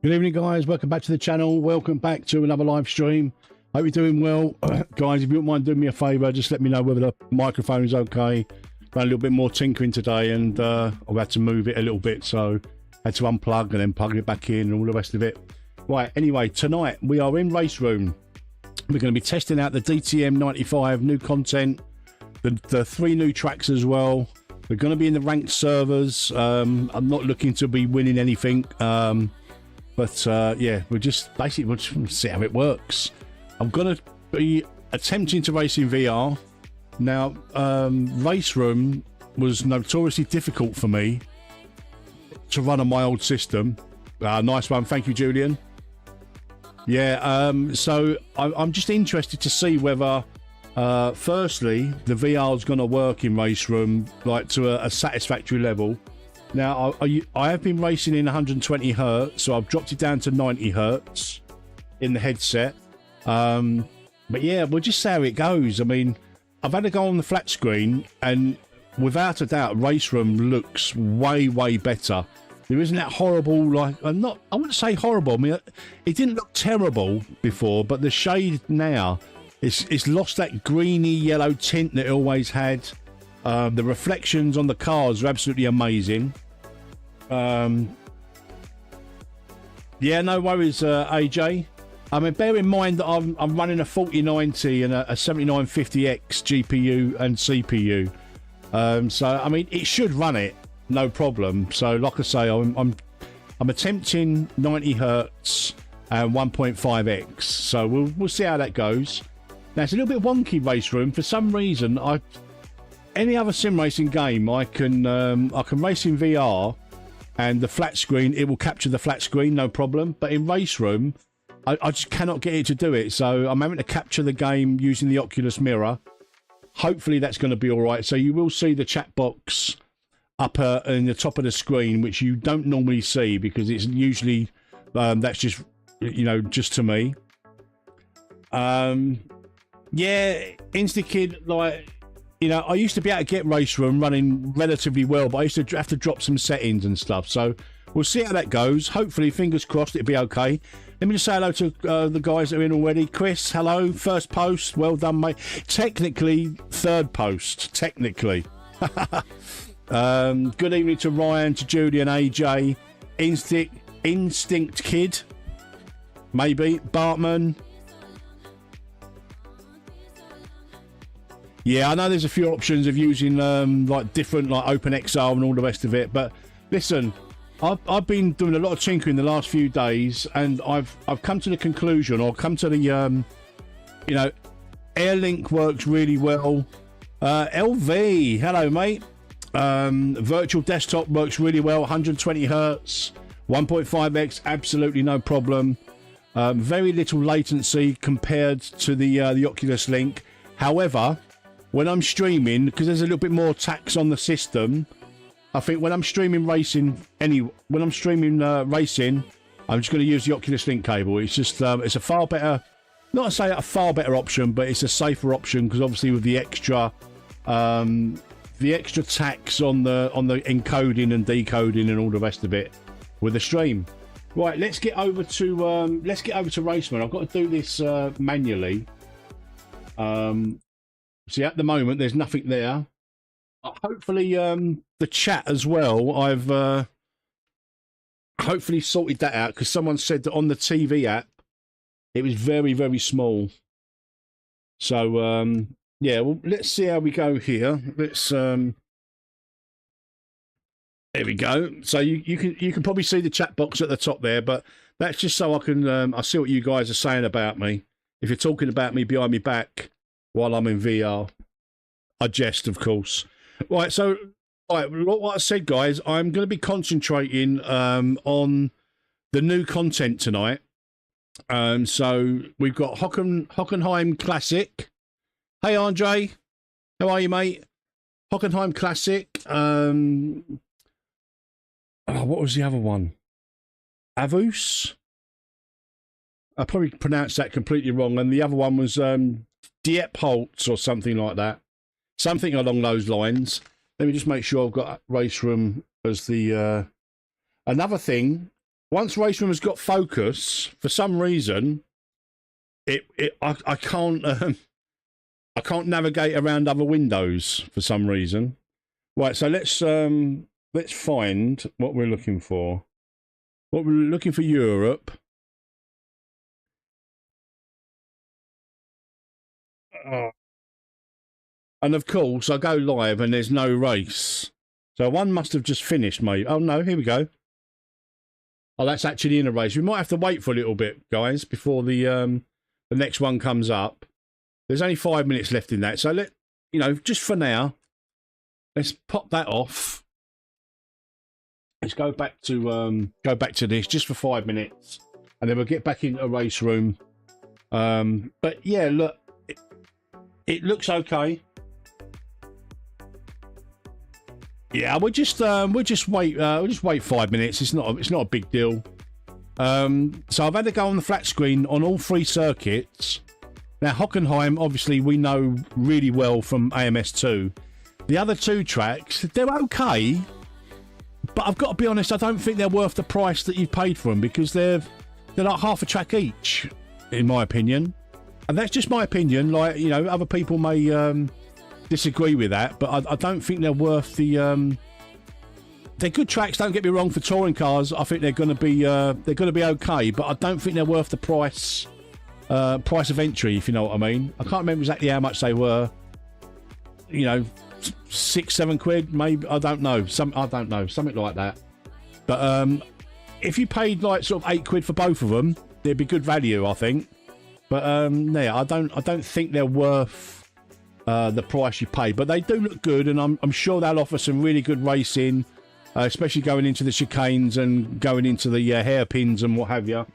Good evening, guys. Welcome back to the channel. Welcome back to another live stream. Hope you're doing well. Guys, if you wouldn't mind doing me a favour, just let me know whether the microphone is okay. Done a little bit more tinkering today, and I've had to move it a little bit, so I had to unplug and then plug it back in and all the rest of it. Right, anyway, tonight we are in Raceroom. We're going to be testing out the DTM 95 new content, the 3 new tracks as well. We're going to be in the ranked servers. I'm not looking to be winning anything, but yeah, we'll just see how it works. I'm going to be attempting to race in VR. Now, Raceroom was notoriously difficult for me to run on my old system. Nice one, thank you, Julian. Yeah, so I'm just interested to see whether, firstly, the VR is going to work in Raceroom like to a satisfactory level. Now, I have been racing in 120 hertz, so I've dropped it down to 90 hertz in the headset. But yeah, we'll just see how it goes. I mean, I've had to go on the flat screen, and without a doubt, Raceroom looks way, way better. There isn't that horrible, like, I wouldn't say horrible. I mean, it didn't look terrible before, but the shade now, it's lost that greeny yellow tint that it always had. The reflections on the cars are absolutely amazing. Yeah, no worries, AJ. I mean, bear in mind that I'm running a 4090 and a 7950X GPU and CPU. So, I mean, it should run it. No problem. So, like I say, I'm attempting 90 hertz and 1.5x. So we'll see how that goes. Now it's a little bit wonky, Raceroom. For some reason, any other sim racing game I can race in VR, and the flat screen, it will capture the flat screen, no problem. But in Raceroom, I just cannot get it to do it. So I'm having to capture the game using the Oculus mirror. Hopefully that's going to be all right. So you will see the chat box up in the top of the screen, which you don't normally see because it's usually that's just, you know, just to me. Yeah, InstaKid, like, you know, I used to be able to get Raceroom running relatively well, but I used to have to drop some settings and stuff. So we'll see how that goes. Hopefully, fingers crossed, it'll be okay. Let me just say hello to the guys that are in already. Chris, hello, first post, well done, mate. Technically, third post, technically. Good evening to Ryan, to Judy and AJ. Instinct Kid, maybe. Bartman. Yeah, I know there's a few options of using like different, like OpenXR and all the rest of it, but listen, I've been doing a lot of tinkering the last few days, and I've come to the conclusion, or come to the you know, Airlink works really well. LV, hello mate. Virtual desktop works really well, 120 hertz, 1.5x, absolutely no problem. Very little latency compared to the Oculus Link. However, when I'm streaming, because there's a little bit more tax on the system, I think when I'm streaming racing, racing, I'm just going to use the Oculus Link cable. It's just it's a far better, not to say a far better option, but it's a safer option, because obviously with the extra tax on the encoding and decoding and all the rest of it with the stream. Right, let's get over to Raceman. I've got to do this manually. See, at the moment there's nothing there. Hopefully the chat as well, I've hopefully sorted that out, because someone said that on the TV app it was very, very small. So yeah, well, let's see how we go here. Let's there we go. So you can probably see the chat box at the top there, but that's just so I can I see what you guys are saying about me. If you're talking about me behind my back while I'm in VR, I jest, of course. Right, so what I said, guys, I'm going to be concentrating on the new content tonight. So we've got Hockenheim Classic. Hey, Andre, how are you, mate? Hockenheim Classic. What was the other one? Avus. I probably pronounced that completely wrong, and the other one was Diepholz or something like that. Something along those lines. Let me just make sure I've got Raceroom as the... Another thing, once Raceroom has got focus, for some reason, I can't navigate around other windows for some reason. Right, so let's find what we're looking for. What we're looking for, Europe. And of course, I go live and there's no race. So one must have just finished, mate. Oh no, here we go. Oh, that's actually in a race. We might have to wait for a little bit, guys, before the next one comes up. There's only 5 minutes left in that. So just for now, let's pop that off. Let's go back to this just for 5 minutes, and then we'll get back into a race room. But yeah, look, it looks okay. Yeah, we'll just wait 5 minutes. It's not a big deal. So I've had to go on the flat screen on all 3 circuits. Now Hockenheim, obviously, we know really well from AMS2. The other 2 tracks, they're okay, but I've got to be honest, I don't think they're worth the price that you've paid for them, because they're like half a track each, in my opinion. And that's just my opinion. Like, other people may disagree with that, but I don't think they're worth the. They're good tracks. Don't get me wrong. For touring cars, I think they're going to be okay, but I don't think they're worth the price of entry, if you know what I mean. I can't remember exactly how much they were. 6-7 quid, maybe. I don't know. Something like that. But if you paid like sort of 8 quid for both of them, they'd be good value, I think. But yeah, I don't think they're worth the price you pay. But they do look good, and I'm sure they'll offer some really good racing, especially going into the chicanes and going into the hairpins and what have you.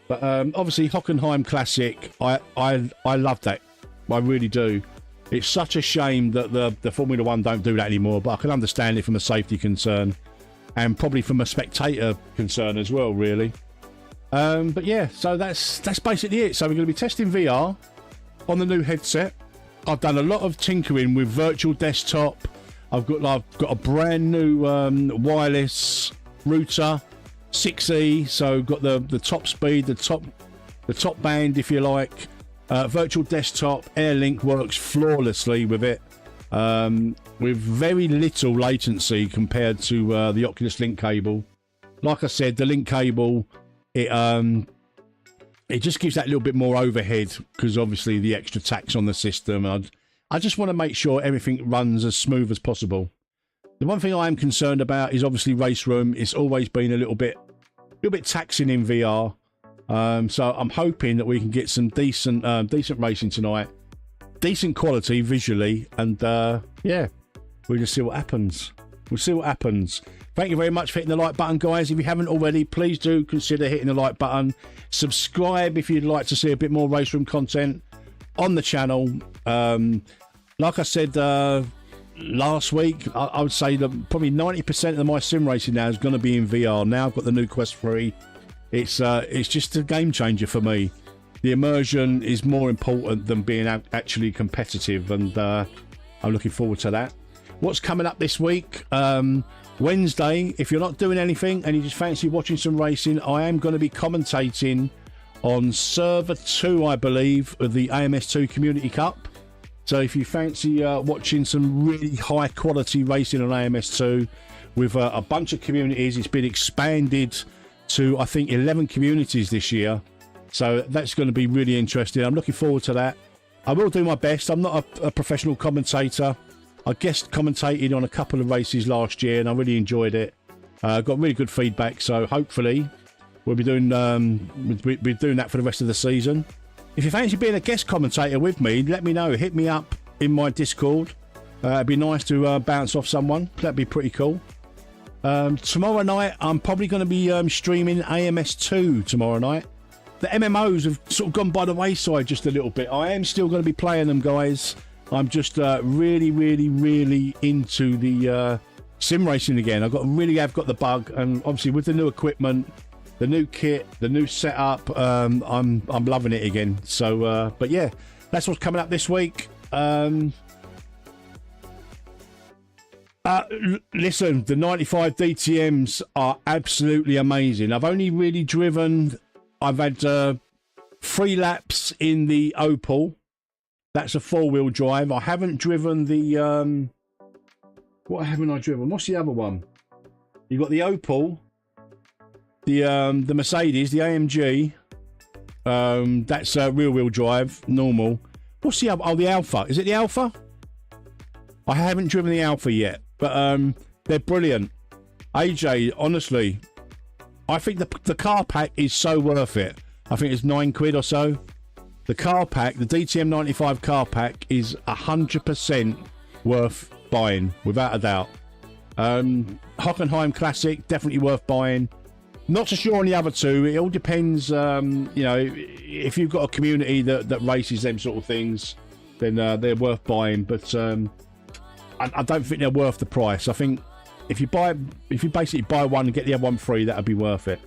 But obviously, Hockenheim Classic, I love that. I really do. It's such a shame that the Formula One don't do that anymore, but I can understand it from a safety concern, and probably from a spectator concern as well, really. But yeah, so that's basically it. So we're going to be testing VR on the new headset. I've done a lot of tinkering with virtual desktop. I've got a brand new wireless router, 6E, so got the top speed, the top band, if you like. Virtual desktop, AirLink works flawlessly with it, with very little latency compared to the Oculus Link cable. Like I said, the Link cable, it just gives that little bit more overhead, because obviously the extra tax on the system. I just want to make sure everything runs as smooth as possible. The one thing I am concerned about is obviously Raceroom. It's always been a little bit taxing in VR. So I'm hoping that we can get some decent racing tonight, decent quality visually, and yeah, we'll just see what happens. We'll see what happens. Thank you very much for hitting the like button, guys. If you haven't already, please do consider hitting the like button. Subscribe if you'd like to see a bit more Raceroom content on the channel. Like I said last week, I would say that probably 90% of my sim racing now is going to be in VR. Now I've got the new Quest 3. It's just a game changer for me. The immersion is more important than being actually competitive, and I'm looking forward to that. What's coming up this week? Wednesday, if you're not doing anything and you just fancy watching some racing, I am going to be commentating on Server 2, I believe, of the AMS2 Community Cup. So if you fancy watching some really high quality racing on AMS2 with a bunch of communities, it's been expanded to, I think, 11 communities this year. So that's going to be really interesting. I'm looking forward to that. I will do my best. I'm not a professional commentator. I guest commentated on a couple of races last year, and I really enjoyed it. Got really good feedback, so hopefully we'll be doing that for the rest of the season. If you fancy being a guest commentator with me, let me know. Hit me up in my Discord. It'd be nice to bounce off someone. That'd be pretty cool. Tomorrow night, I'm probably going to be streaming AMS2 tomorrow night. The MMOs have sort of gone by the wayside just a little bit. I am still going to be playing them, guys. I'm just really, really, really into the sim racing again. I've got the bug, and obviously with the new equipment, the new kit, the new setup, I'm loving it again. So, but yeah, that's what's coming up this week. Listen, the 95 DTMs are absolutely amazing. I've only really driven. I've had 3 laps in the Opal. That's a 4-wheel drive. I haven't driven the what haven't I driven? What's the other one? You've got the Opal, the Mercedes, the AMG. That's a rear-wheel drive, normal. What's the other? Oh, the Alpha. Is it the Alpha? I haven't driven the Alpha yet, but they're brilliant. AJ, honestly, I think the car pack is so worth it. I think it's £9 or so. The car pack, the DTM 95 car pack, is 100% worth buying, without a doubt. Hockenheim Classic, definitely worth buying. Not so sure on the other two. It all depends, you know, if you've got a community that races them sort of things, then they're worth buying. But I don't think they're worth the price. I think if you basically buy one and get the other one free, that'd be worth it.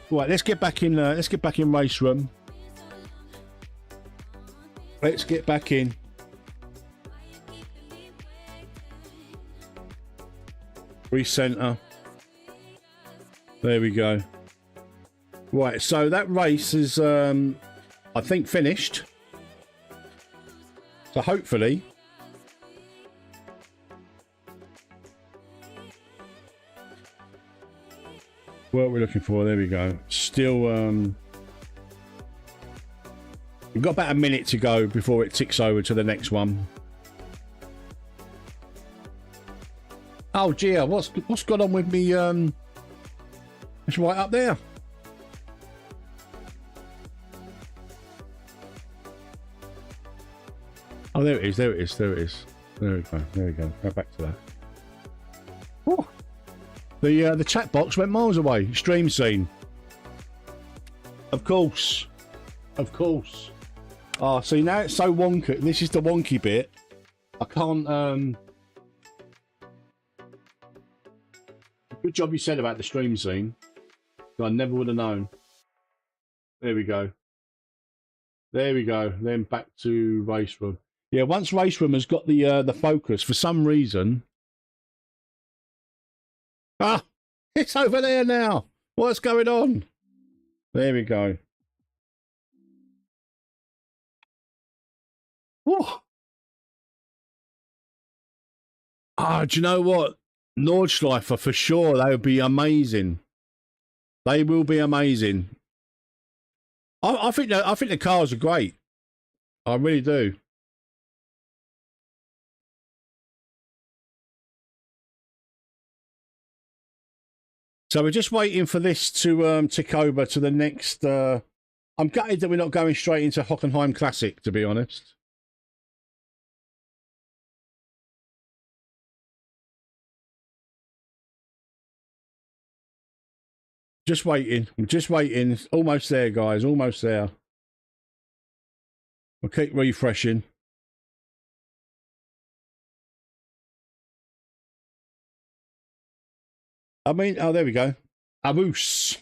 Right, let's get back in. Let's get back in Raceroom. Let's get back in. Recenter. There we go. Right, so that race is, I think, finished. So hopefully, what are we looking for? There we go. Still, we've got about a minute to go before it ticks over to the next one. Oh, Gia, what's gone on with me? It's right up there. Oh, there it is. There it is. There it is. There we go. There we go. Go back to that. Oh, the chat box went miles away. Stream scene. Of course. Of course. Oh, see, now it's so wonky. This is the wonky bit. I can't. Good job you said about the stream scene. I never would have known. There we go. There we go. Then back to Raceroom. Yeah, once Raceroom has got the focus, for some reason. Ah, it's over there now. What's going on? There we go. Oh, do you know what? Nordschleifer for sure. They would be amazing. They will be amazing. I think the cars are great. I really do. So we're just waiting for this to tick over to the next. I'm gutted that we're not going straight into Hockenheim Classic, to be honest. Just waiting. I'm just waiting. It's almost there, guys. Almost there. We'll keep refreshing. I mean, oh, there we go. Avus.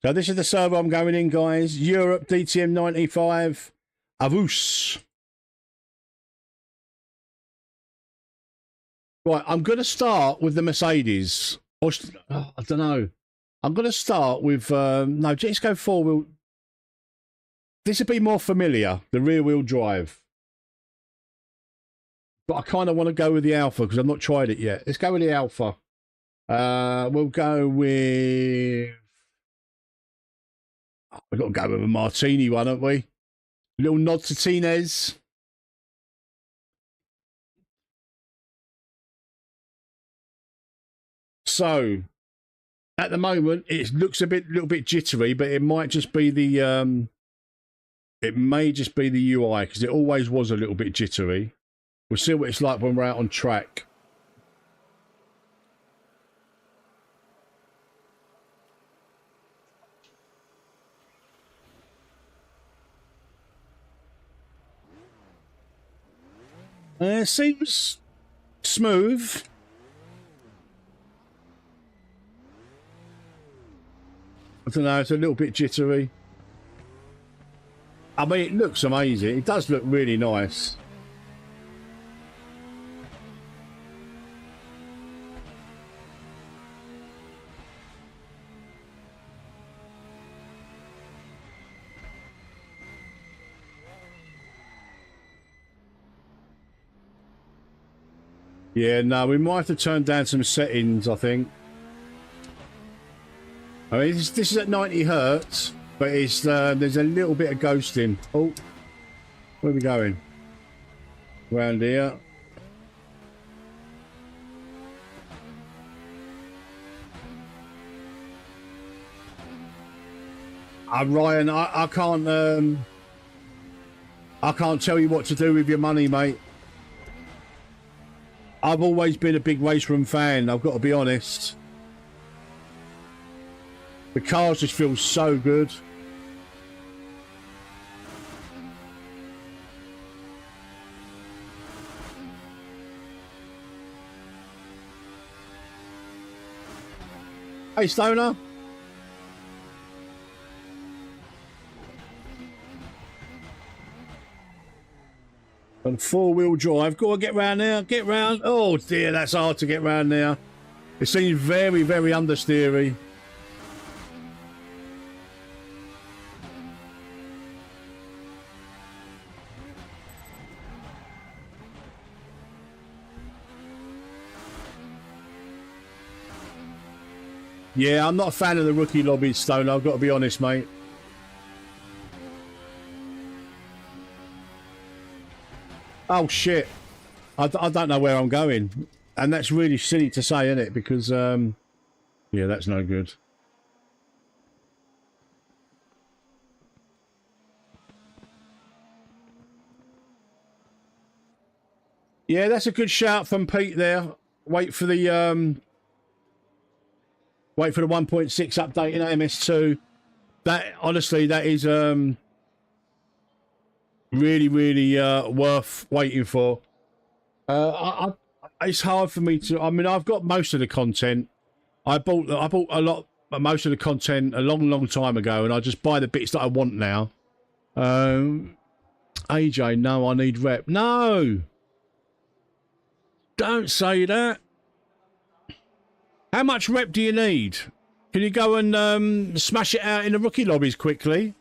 So this is the server I'm going in, guys. Europe, DTM 95. Avus. Right, I'm going to start with the Mercedes. Or, I don't know. I'm going to start with, no, just go four-wheel. This would be more familiar, the rear-wheel drive. But I kind of want to go with the Alpha because I've not tried it yet. Let's go with the Alpha. We'll go with... Oh, we've got to go with a Martini one, haven't we? A little nod to Tinez. So... At the moment, it looks a little bit jittery, but it might just be the it may just be the UI because it always was a little bit jittery. We'll see what it's like when we're out on track. Seems smooth. I don't know, it's a little bit jittery. I mean, it looks amazing. It does look really nice. Yeah, no, we might have to turn down some settings, I think. I mean, this is at 90 hertz, but it's there's a little bit of ghosting. Oh, where are we going? Round here. Ryan, I can't tell you what to do with your money, mate. I've always been a big Raceroom fan, I've got to be honest. The cars just feel so good. Hey, Stoner. And four-wheel drive. Go on, get round there. Get round. Oh, dear, that's hard to get round there. It seems very, very understeery. Yeah, I'm not a fan of the rookie lobby, Stone. I've got to be honest, mate. Oh, shit. I don't know where I'm going. And that's really silly to say, isn't it? Because, yeah, that's no good. Yeah, that's a good shout from Pete there. Wait for the 1.6 update in AMS2. That, honestly, that is really, really worth waiting for. It's hard for me to. I mean, I've got most of the content. I bought most of the content a long time ago, and I just buy the bits that I want now. AJ, no, I need rep. No, don't say that. How much rep do you need? Can you go and smash it out in the rookie lobbies quickly?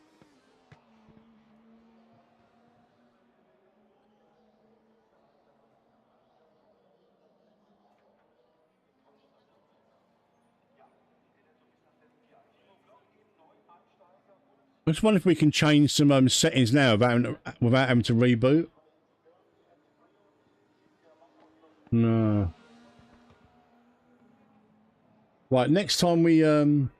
I just wonder if we can change some settings now without having to reboot. No. Right, next time we come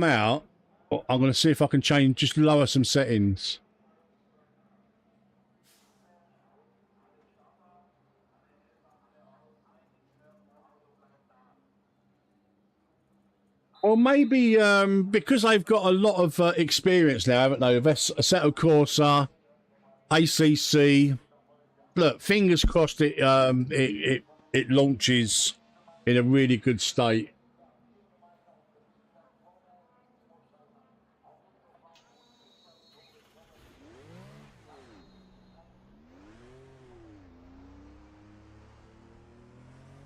out, I'm going to see if I can change, just lower some settings. Or maybe because they've got a lot of experience now, haven't they? Assetto Corsa, ACC. Look, fingers crossed it launches in a really good state.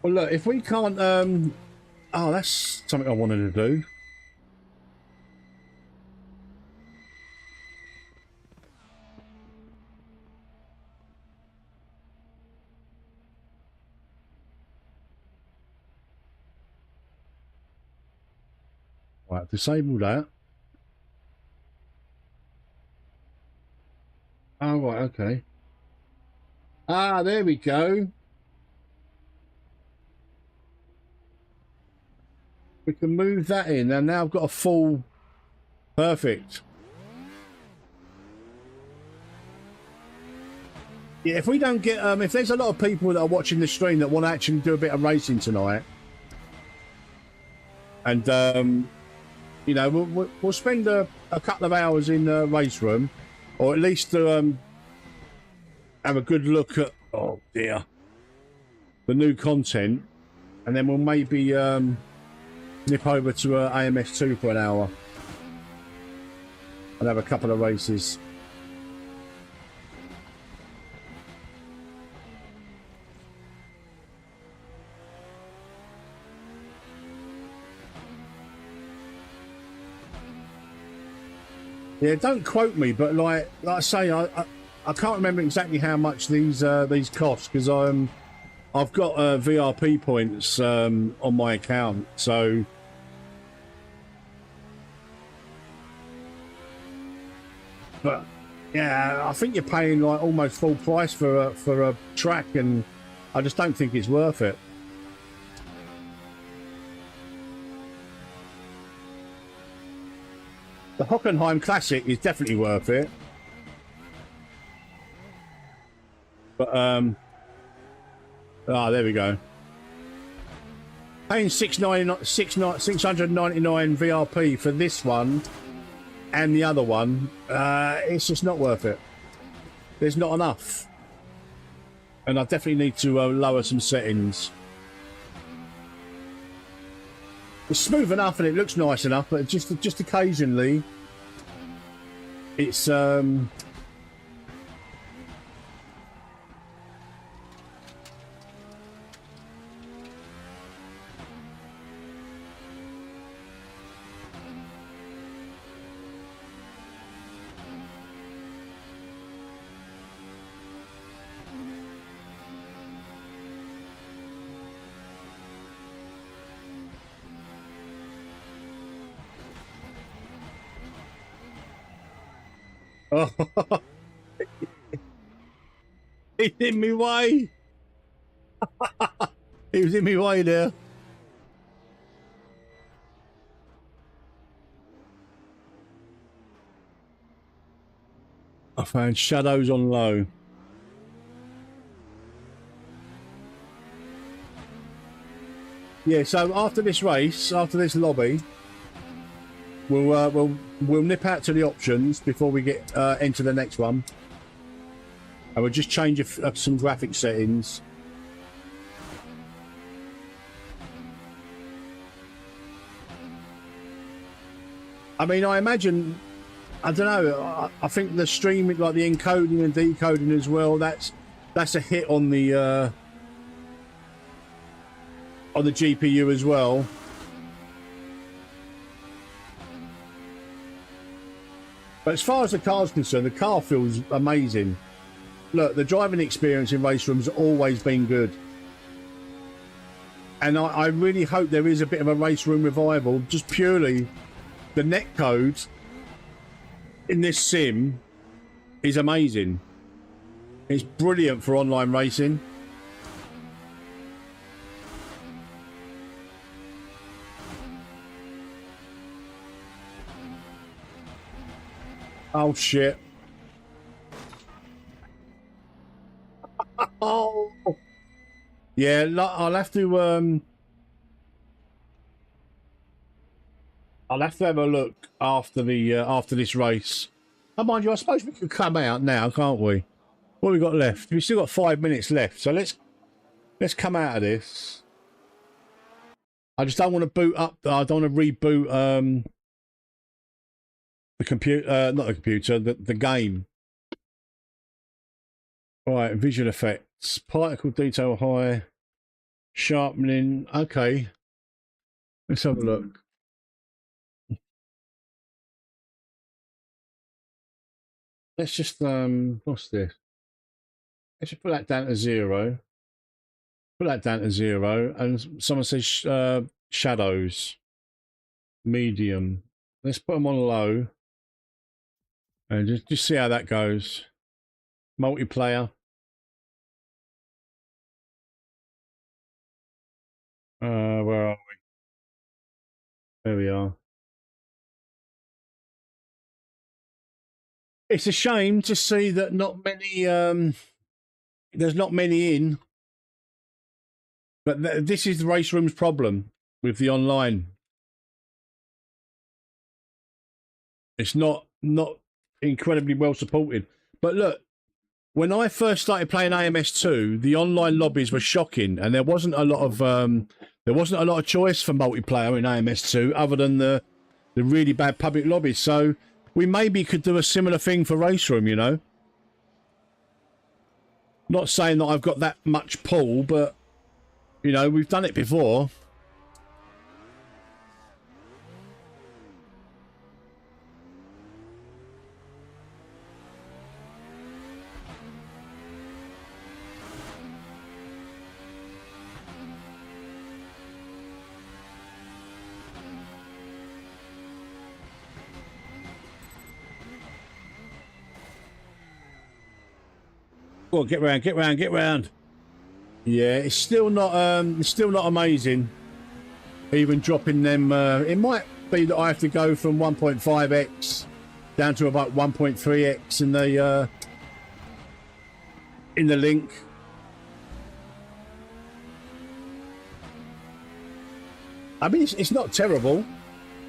Well, look, if we can't oh, that's something I wanted to do. Right, disable that. Oh, right, okay. Ah, there we go. We can move that in, and now I've got a full... Perfect. Yeah, if we don't get... if there's a lot of people that are watching the stream that want to actually do a bit of racing tonight, and, you know, we'll spend a couple of hours in the Raceroom, or at least to have a good look at... Oh, dear. The new content, and then we'll maybe... nip over to AMS2 for an hour and have a couple of races. Yeah, don't quote me, but like I say, I can't remember exactly how much these cost, because I've got VRP points on my account, so. But Yeah, I think you're paying like almost full price for a track, and I just don't think it's worth it. The Hockenheim Classic is definitely worth it, but there we go. Paying $699 VRP for this one and the other one, it's just not worth it. There's not enough, and I definitely need to lower some settings. It's smooth enough and it looks nice enough, but just occasionally it's oh, he's in my way. He was in my way there. I found shadows on low. Yeah, so after this race, after this lobby, we'll nip out to the options before we get into the next one, and we'll just change some graphic settings. I mean, I imagine, I don't know, I think the streaming, like the encoding and decoding as well, that's a hit on the GPU as well. But as far as the car's concerned, the car feels amazing. Look, the driving experience in Raceroom's always been good. And I really hope there is a bit of a Raceroom revival, just purely the netcode in this sim is amazing. It's brilliant for online racing. Oh shit. Oh yeah, I'll have to have a look after the after this race. Oh, mind you, I suppose we could come out now, can't we? What have we got left? We've still got 5 minutes left, so let's come out of this. I just don't want to boot up. I don't want to reboot the computer, not the computer, the game. Right, visual effects, particle detail high, sharpening. Okay, let's have a look. Let's just what's this? Let's just put that down to 0. Put that down to 0, and someone says shadows, medium. Let's put them on low, and just see how that goes. Multiplayer. Where are we? There we are. It's a shame to see that not many there's not many in, but this is the Raceroom's problem with the online. It's not incredibly well supported. But look, when I first started playing AMS2, the online lobbies were shocking, and there wasn't a lot of choice for multiplayer in AMS2 other than the really bad public lobbies. So we maybe could do a similar thing for Raceroom, you know. Not saying that I've got that much pull, but you know, we've done it before. Oh, get round, get round, get round. Yeah, it's still not amazing. Even dropping them, it might be that I have to go from 1.5x down to about 1.3x in the link. I mean, it's not terrible.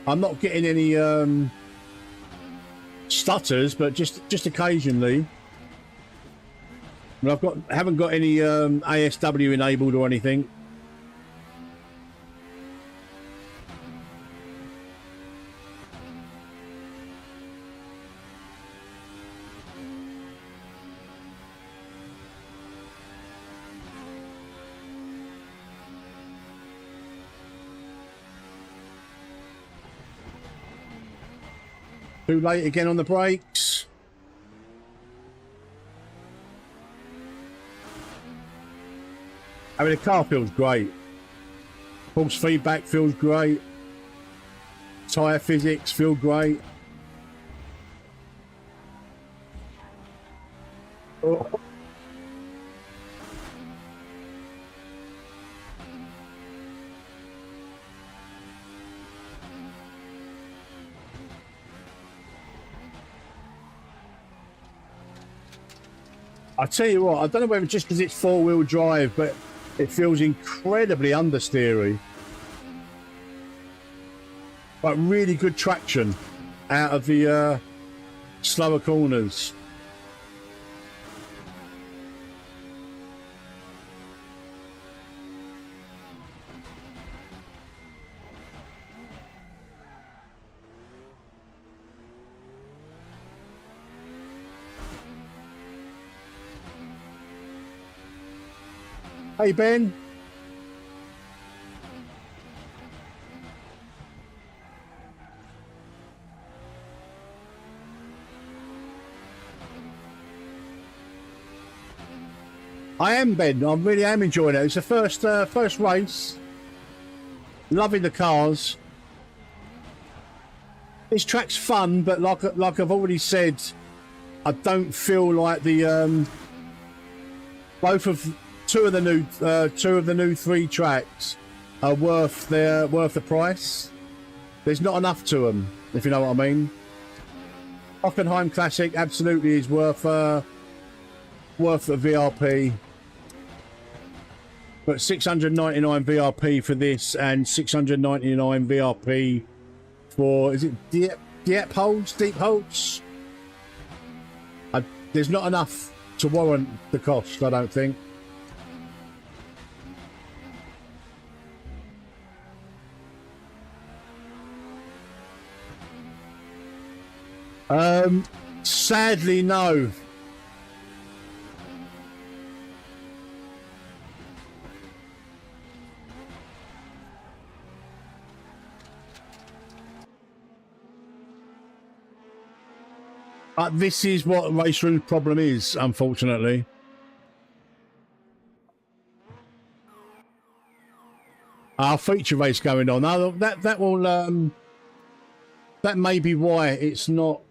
I'm not getting any stutters, but just occasionally. But haven't got any ASW enabled or anything. Too late again on the brakes. I mean, the car feels great. Pulse feedback feels great. Tyre physics feel great. Oh. I tell you what, I don't know whether just because it's four-wheel drive, but it feels incredibly understeery. But really good traction out of the slower corners. Hey, Ben. I am, Ben. I really am enjoying it. It's the first race. Loving the cars. This track's fun, but like I've already said, I don't feel like the two of the new 3 tracks are worth the price. There's not enough to them, if you know what I mean. Hockenheim Classic absolutely is worth the VRP. But 699 VRP for this and 699 VRP for, is it Diepholz? There's not enough to warrant the cost, I don't think. Sadly, no. This is what Raceroom's problem is, unfortunately. Our feature race going on. Now that will that may be why it's not.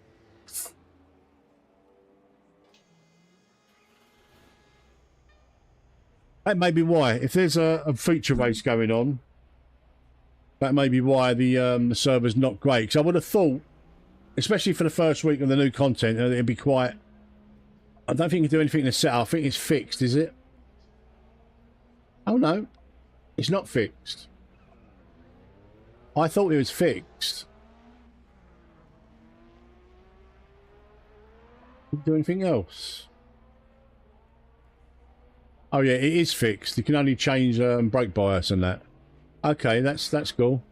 That may be why. If there's a feature race going on, that may be why the server's not great. Because I would have thought, especially for the first week of the new content, it'd be quite. I don't think you can do anything to set up. I think it's fixed, is it? Oh no, it's not fixed. I thought it was fixed. Can you do anything else? Oh yeah, it is fixed. You can only change brake bias and that. Okay, that's cool.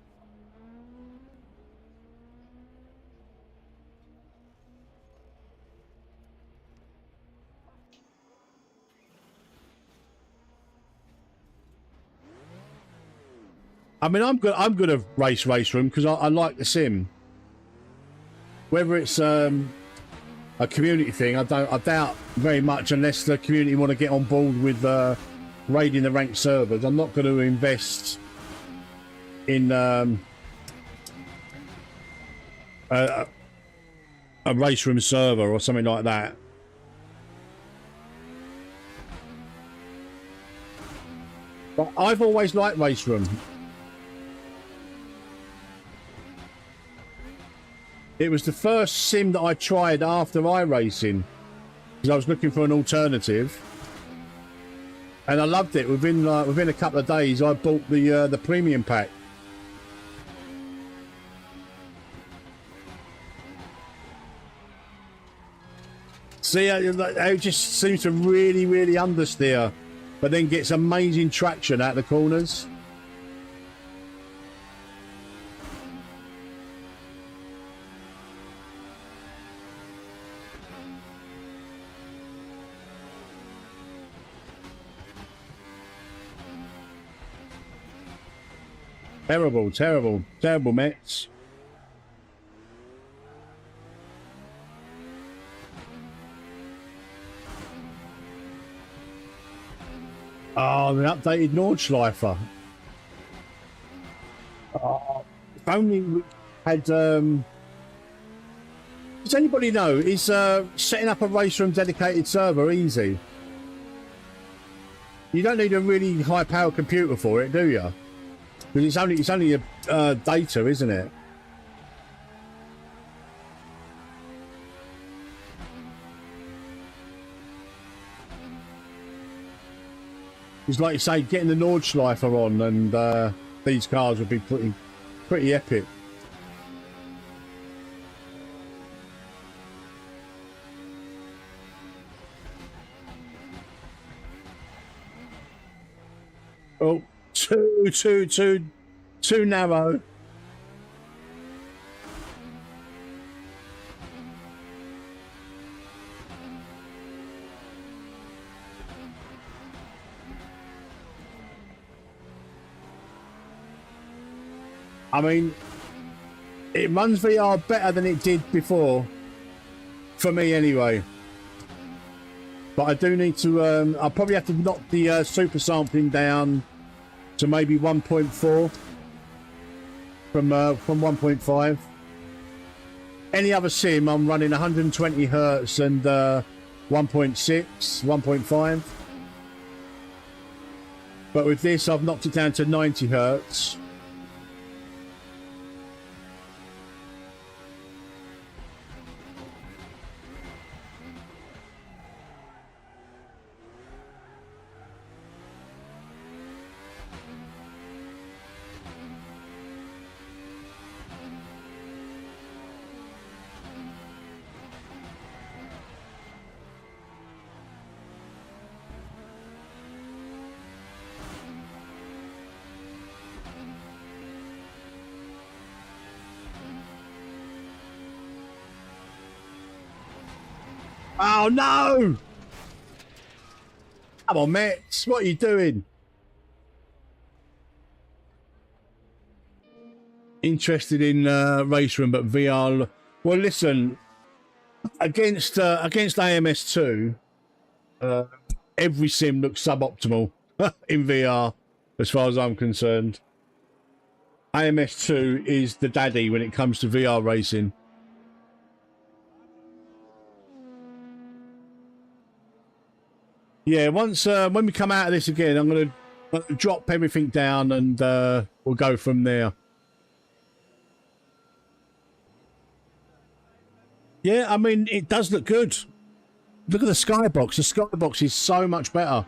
I mean, I'm good at Raceroom because I like the sim. Whether it's a community thing, I doubt very much, unless the community want to get on board with raiding the ranked servers. I'm not going to invest in a Raceroom server or something like that. I've always liked Raceroom. It was the first sim that I tried after iRacing because I was looking for an alternative, and I loved it. Within a couple of days, I bought the premium pack. See, it just seems to really understeer, but then gets amazing traction out the corners. Terrible, Metz. Oh, the updated Nordschleifer. Oh, if only we had. Does anybody know? Is setting up a Raceroom dedicated server easy? You don't need a really high power computer for it, do you? Because it's only a data, isn't it? It's like you say, getting the Nordschleifer on, and these cars would be pretty epic. Oh, too narrow. I mean, it runs VR better than it did before, for me anyway. But I do need to, I'll probably have to knock the super sampling down to maybe 1.4 from 1.5. Any other sim, I'm running 120 hertz and 1.6, 1.5. But with this, I've knocked it down to 90 hertz. Oh no! Come on, Metz, what are you doing? Interested in Raceroom, but VR. Well, listen, against AMS2, every sim looks suboptimal in VR, as far as I'm concerned. AMS2 is the daddy when it comes to VR racing. Yeah, once when we come out of this again, I'm gonna drop everything down and we'll go from there. Yeah, I mean, it does look good. Look at the skybox. The skybox is so much better.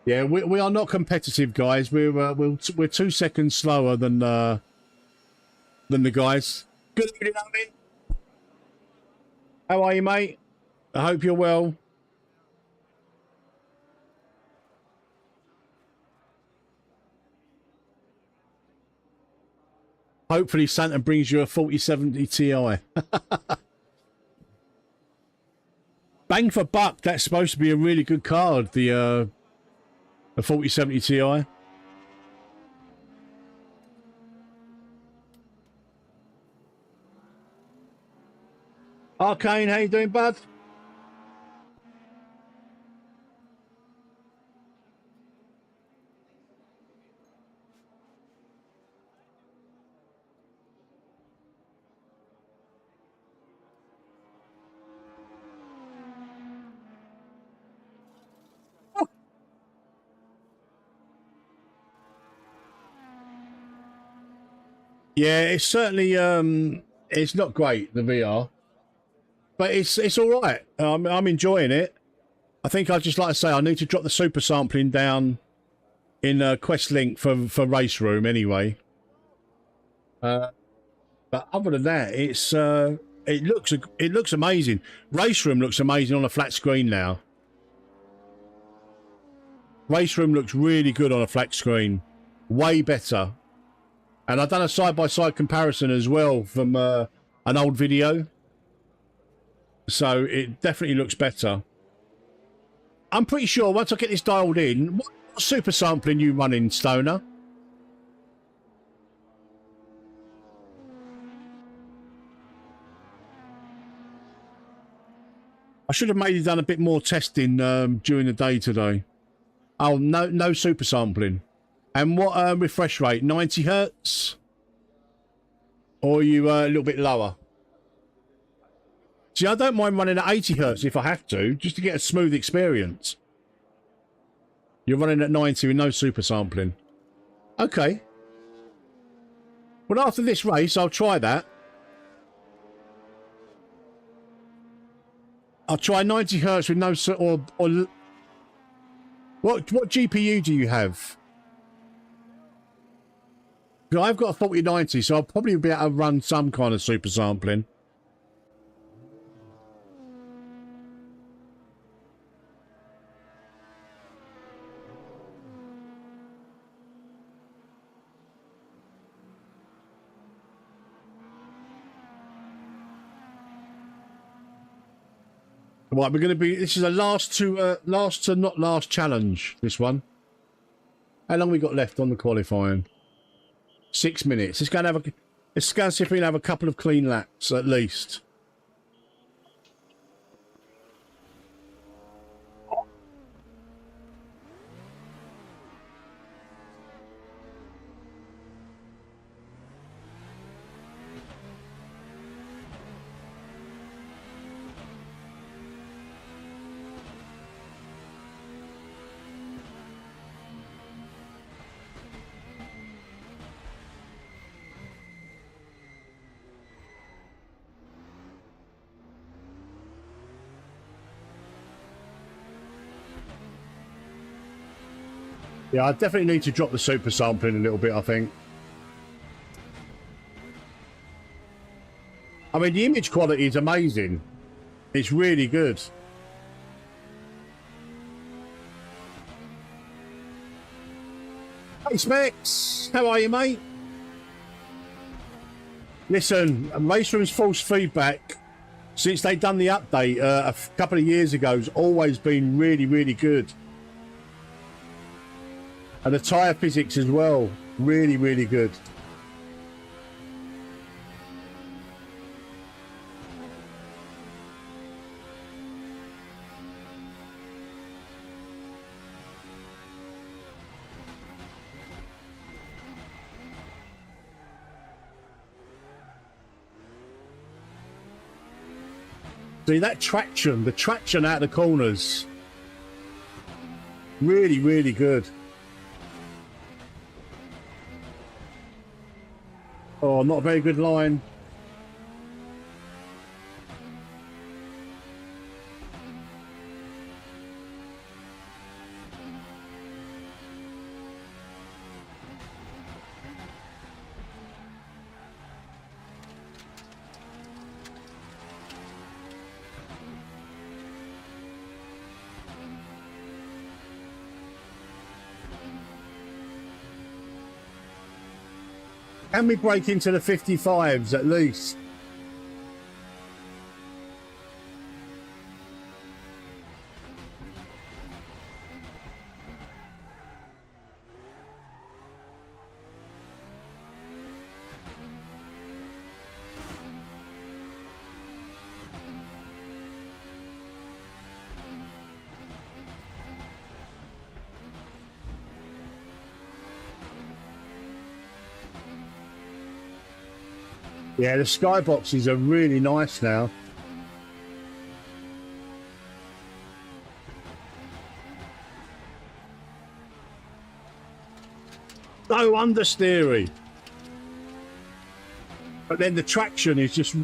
Yeah, we are not competitive, guys. We're 2 seconds slower than the guys. Good evening, Owen. How are you, mate? I hope you're well. Hopefully Santa brings you a 4070 Ti. Bang for buck, that's supposed to be a really good card, the 4070 Ti. Arcane, how you doing, bud? Yeah, it's certainly it's not great, the VR, but it's all right. I'm enjoying it. I think I'd just like to say I need to drop the super sampling down in Quest Link for Raceroom anyway. But other than that, it looks amazing. Raceroom looks amazing on a flat screen now. Raceroom looks really good on a flat screen, way better. And I've done a side-by-side comparison as well from an old video. So it definitely looks better. I'm pretty sure once I get this dialed in, what super sampling you running, Stoner? I should have maybe done a bit more testing during the day today. Oh, no super sampling. And what refresh rate? 90 hertz? Or are you a little bit lower? See, I don't mind running at 80 hertz if I have to, just to get a smooth experience. You're running at 90 with no super sampling. Okay. Well, after this race, I'll try that. I'll try 90 hertz with no... Or what GPU do you have? I've got a 4090, so I'll probably be able to run some kind of super sampling. Right, we're going to be... This is a last to not last challenge, this one. How long we got left on the qualifying? 6 minutes. Let's go and see if we can have a couple of clean laps at least. Yeah, I definitely need to drop the super sampling a little bit, I think. I mean, the image quality is amazing. It's really good. Hey, Specs. How are you, mate? Listen, Raceroom's false feedback since they've done the update a couple of years ago has always been really, really good. And the tyre physics as well, really, really good. See, that traction, the traction out of the corners, really, really good. Oh, not a very good line. Can we break into the 55s at least? Yeah, the skyboxes are really nice now. So understeery. But then the traction is just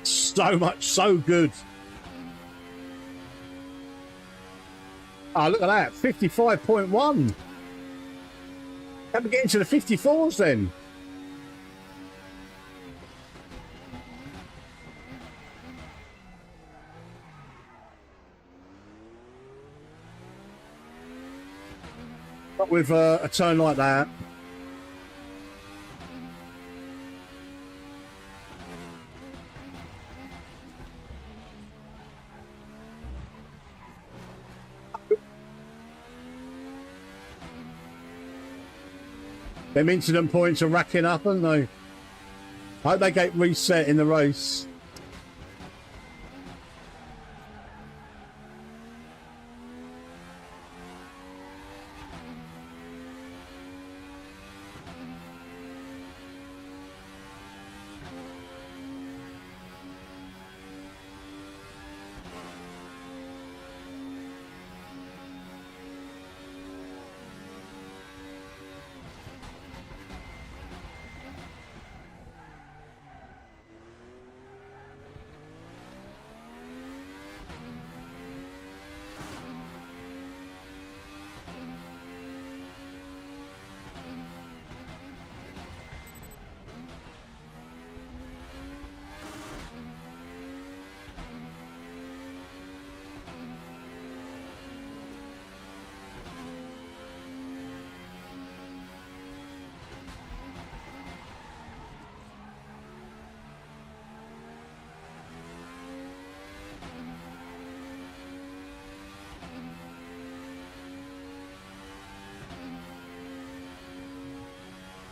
so good. Oh, look at that, 55.1. Can we get into the 54s then? Not with a turn like that. Them incident points are racking up, aren't they? I hope they get reset in the race.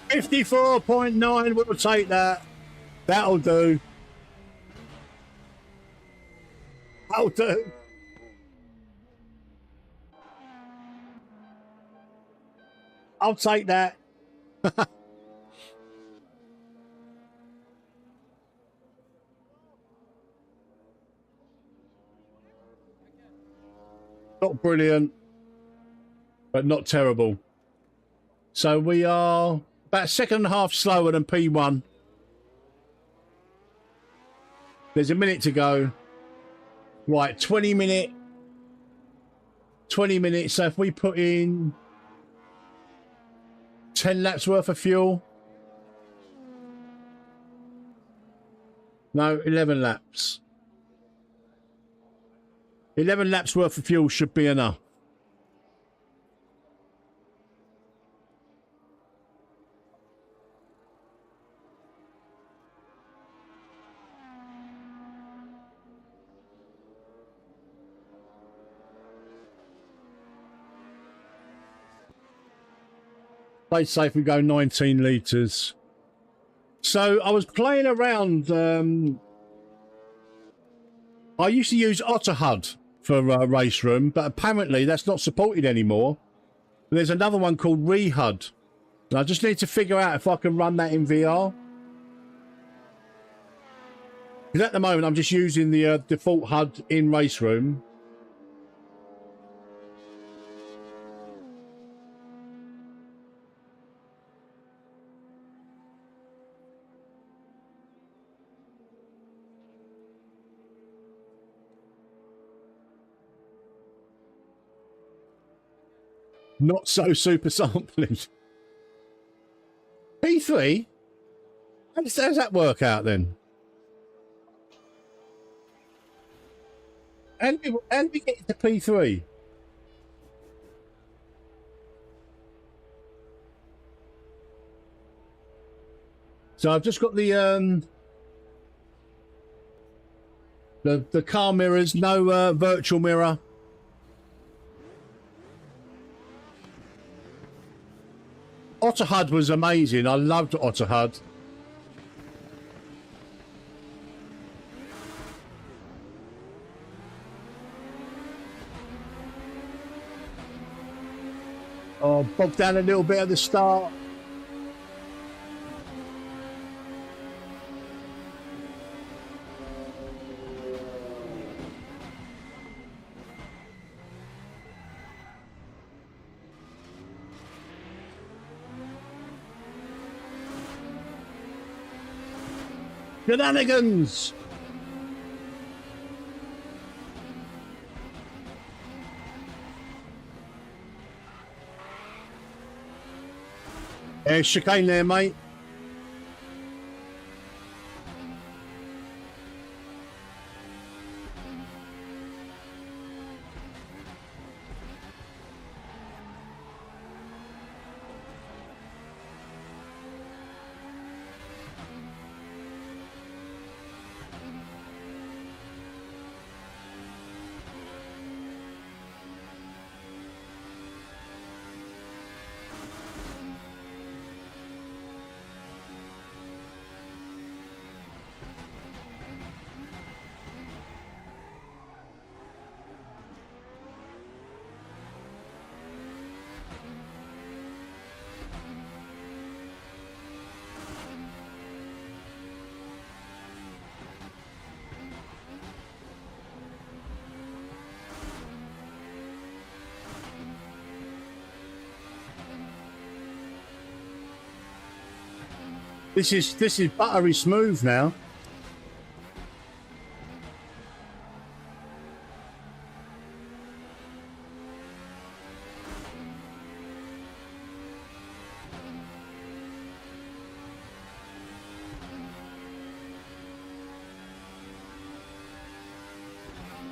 $54.9, we'll take that. That'll do. That'll do. I'll take that. Not brilliant, but not terrible. So we are about a second and a half slower than P1. There's a minute to go. Right, 20 minutes. So if we put in 10 laps worth of fuel. No, 11 laps. 11 laps worth of fuel should be enough. Play safe, we go 19 litres. So I was playing around. I used to use OtterHUD for Raceroom, but apparently that's not supported anymore. There's another one called ReHUD. And I just need to figure out if I can run that in VR. Because at the moment I'm just using the default HUD in Raceroom. Not so super sampling. P3? How does that work out then? And we get to P3? So I've just got the car mirrors, no virtual mirror. OtterHUD was amazing. I loved OtterHUD. Oh, bogged down a little bit at the start. Shenanigans! There's chicane there, mate. This is buttery smooth now.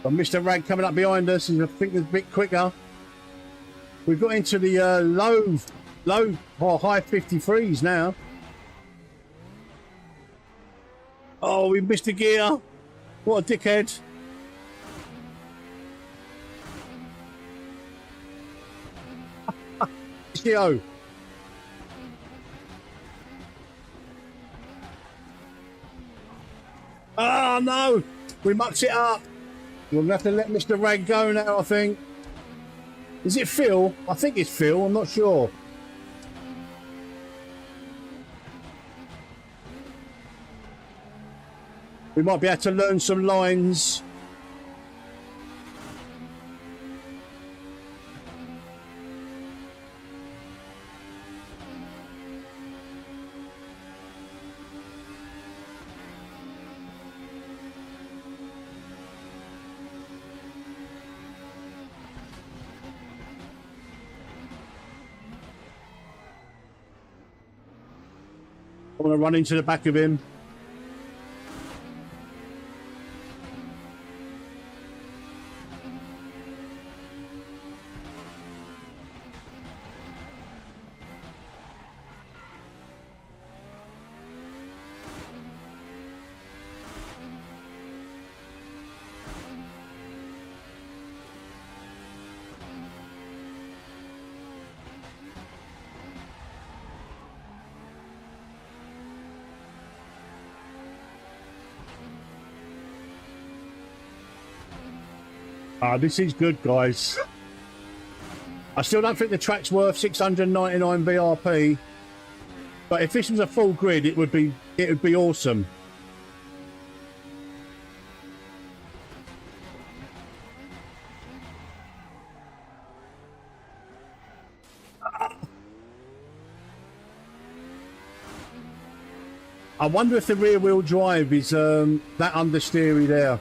Got Mr. Rag coming up behind us, and I think it's a bit quicker. We've got into the low or high 53s now. Oh, we missed a gear. What a dickhead. Yo. Oh, no. We mucked it up. We'll have to let Mr. Rag go now, I think. Is it Phil? I think it's Phil. I'm not sure. We might be able to learn some lines. I want to run into the back of him. This is good, guys. I still don't think the track's worth 699 VRP, but if this was a full grid, it would be awesome. I wonder if the rear wheel drive is that understeery there.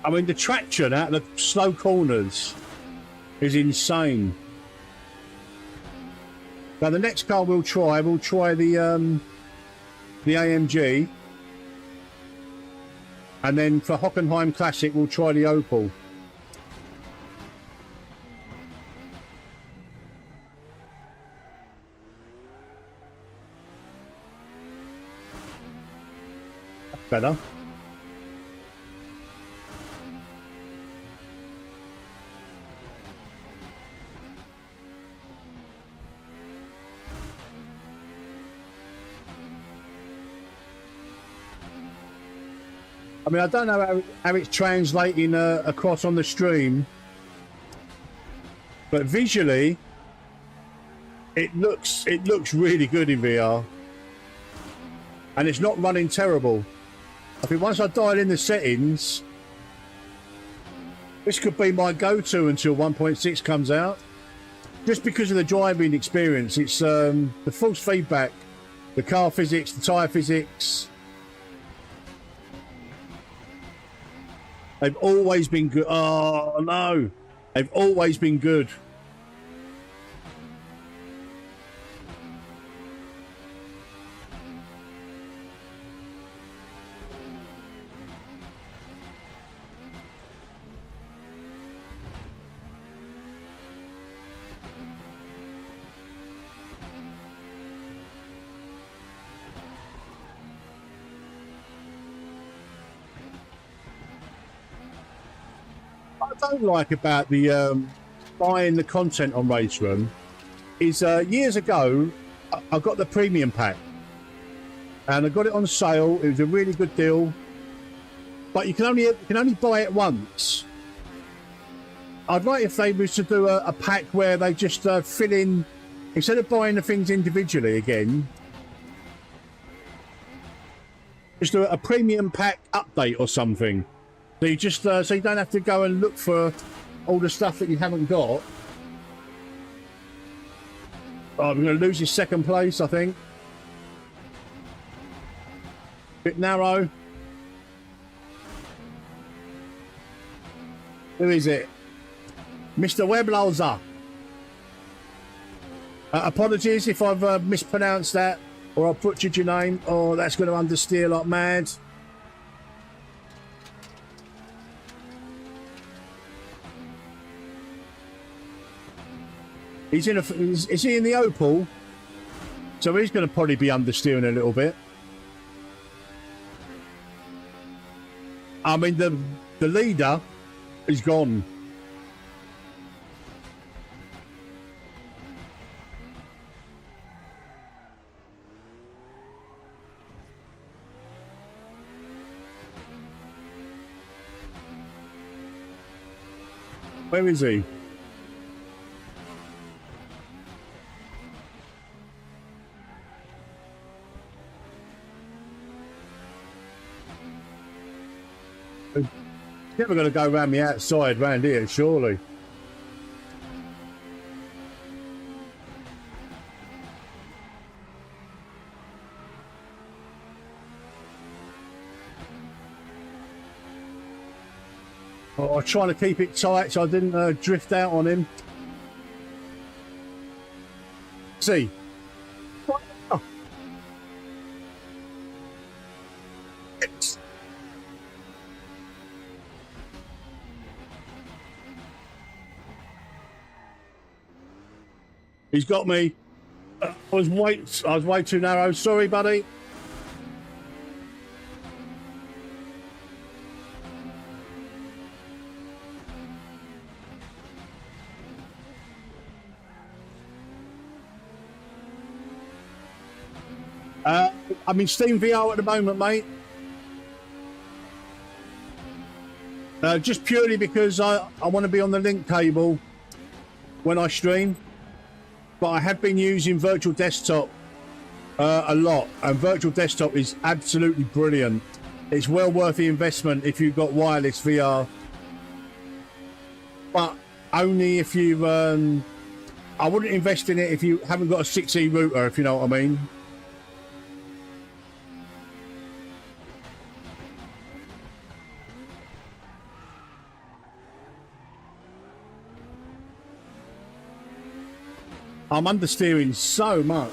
I mean, the traction out of the slow corners is insane. Now, the next car we'll try the AMG, and then for Hockenheim Classic, we'll try the Opel. That's better. I mean, I don't know how it's translating across on the stream, but visually it looks really good in VR, and it's not running terrible. I think once I dial in the settings, this could be my go-to until 1.6 comes out, just because of the driving experience. It's the force feedback, the car physics, the tyre physics. They've always been good. Oh no, they've always been good. I don't like about the buying the content on Raceroom is years ago I got the premium pack and I got it on sale. It was a really good deal, but you can only buy it once. I'd like if they was to do a pack where they just fill in, instead of buying the things individually again, just do a premium pack update or something. So you just so you don't have to go and look for all the stuff that you haven't got. Oh, we're going to lose his second place, I think. Bit narrow. Who is it? Mr. Webloser. Apologies if I've mispronounced that or I've butchered your name. Oh, that's going to understeer like mad. He's in a. Is he in the Opal? So he's going to probably be understeering a little bit. I mean, the leader is gone. Where is he? Never going to go around the outside round here, surely. Oh, I'm trying to keep it tight so I didn't drift out on him. See. Oh. He's got me. I was way too narrow. Sorry, buddy. I'm in Steam VR at the moment, mate. Just purely because I want to be on the link cable when I stream. But I have been using virtual desktop a lot, and virtual desktop is absolutely brilliant. It's well worth the investment if you've got wireless VR, but only if you I wouldn't invest in it if you haven't got a 6E router, if you know what I mean. I'm understeering so much.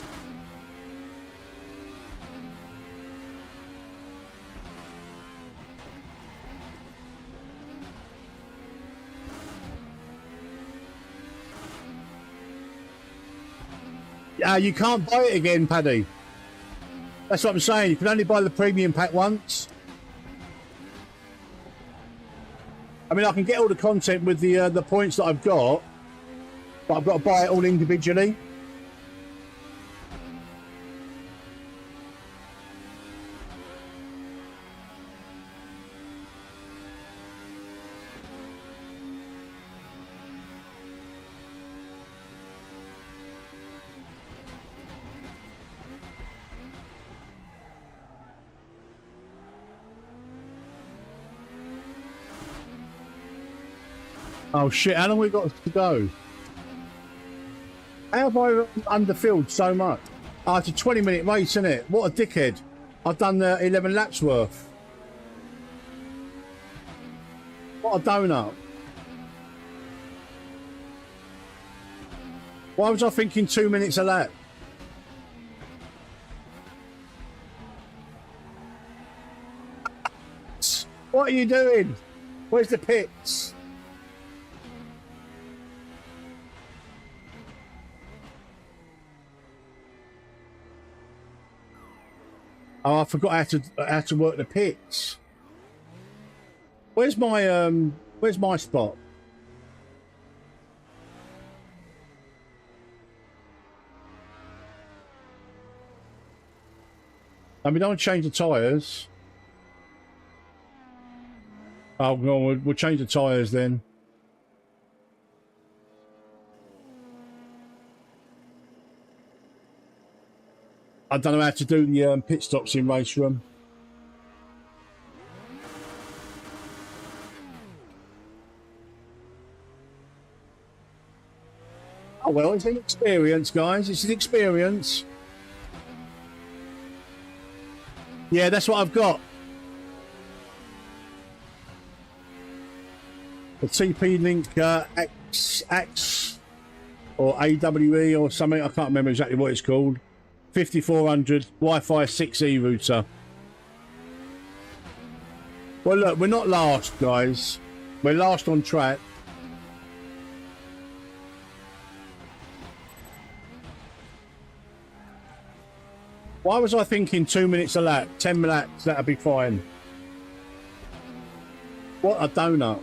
You can't buy it again, Paddy. That's what I'm saying. You can only buy the premium pack once. I mean, I can get all the content with the points that I've got, but I've got to buy it all individually. Oh shit, how long we got to go? How have I underfilled so much? Oh, it's a 20-minute race, isn't it? What a dickhead. I've done 11 laps worth. What a donut. Why was I thinking 2 minutes a lap? What are you doing? Where's the pits? Oh, I forgot how to work the pits. Where's my spot? I mean, don't change the tyres. Oh, well, we'll change the tyres then. I don't know how to do the pit stops in Raceroom. Oh, well, it's an experience, guys. It's an experience. Yeah, that's what I've got. The TP-Link X or AWE or something. I can't remember exactly what it's called. 5400 Wi-Fi 6E router. Well, look, we're not last, guys. We're last on track. Why was I thinking 2 minutes a lap? 10 laps, that'd be fine. What a donut.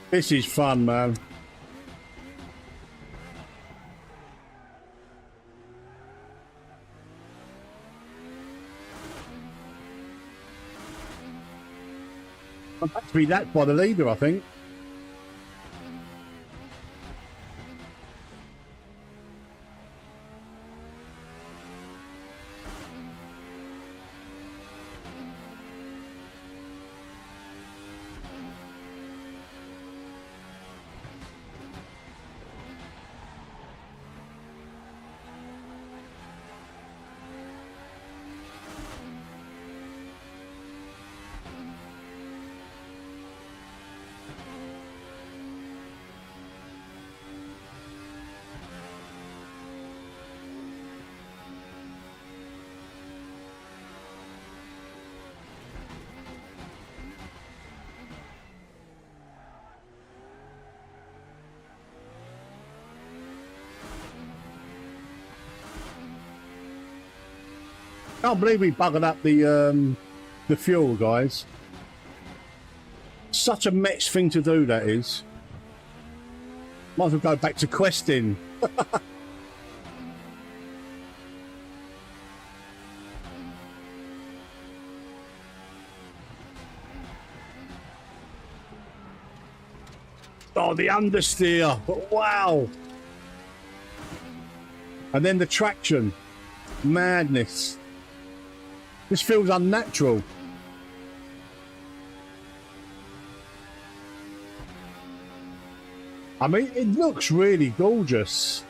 This is fun, man. I'm about to be lapped by the leader, I think. I can't believe we buggered up the fuel, guys. Such a Metz thing to do, that is. Might as well go back to questing. Oh, the understeer. Wow. And then the traction. Madness. This feels unnatural. I mean, it looks really gorgeous.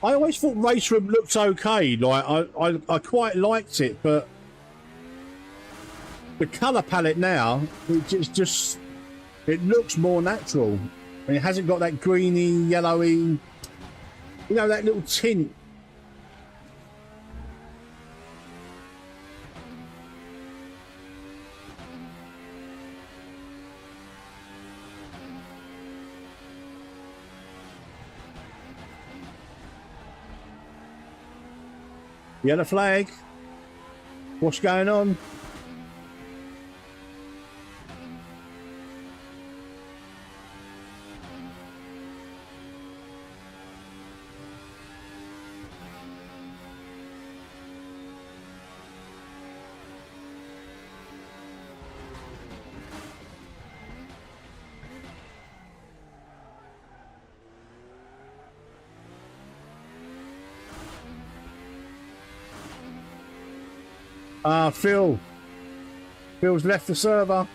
I always thought Raceroom looked okay. Like I quite liked it, but the colour palette now, it looks more natural. And it hasn't got that greeny, yellowy, you know, that little tint. Yellow flag. What's going on? Phil. Phil's left the server.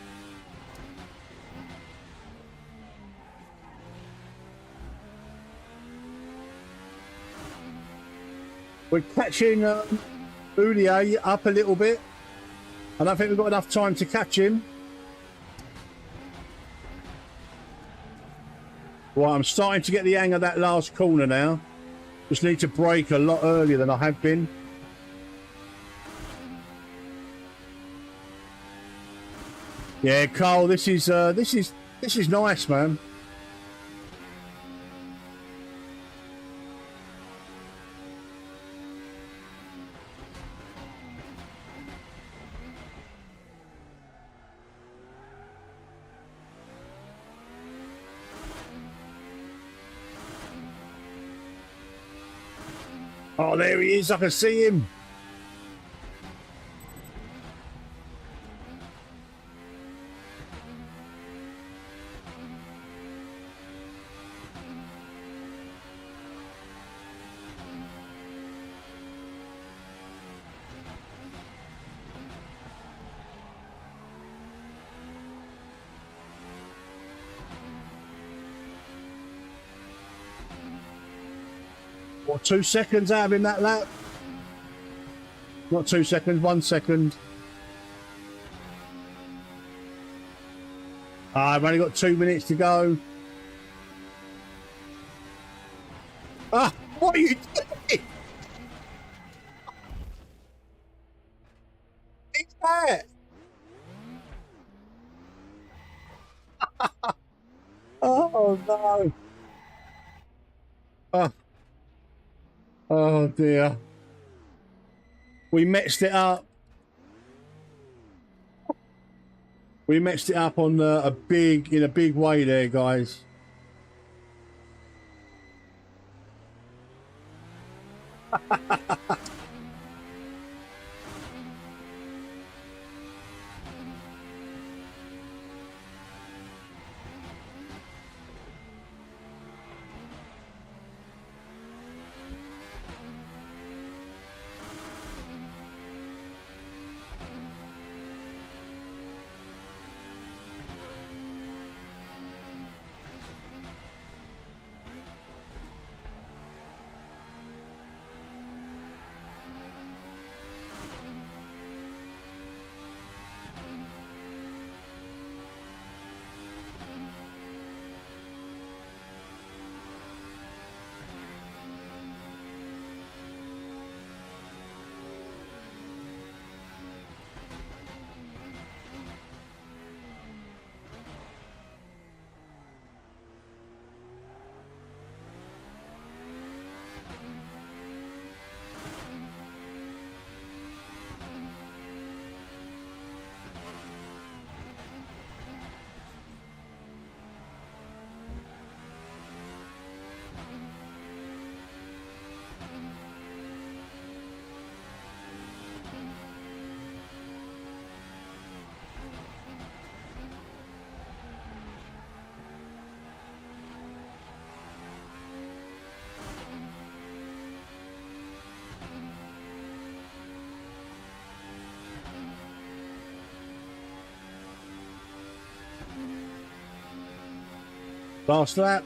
We're catching Ulier up a little bit. I don't think we've got enough time to catch him. Right, I'm starting to get the hang of that last corner now. Just need to brake a lot earlier than I have been. Yeah, Carl, this is nice, man. Oh, there he is. I can see him. What, 2 seconds out of him that lap? Not 2 seconds, 1 second. I've only got 2 minutes to go. Ah, what are you doing? It's that. Oh no. Oh. Oh dear. We messed it up. We messed it up on in a big way there, guys. Last lap.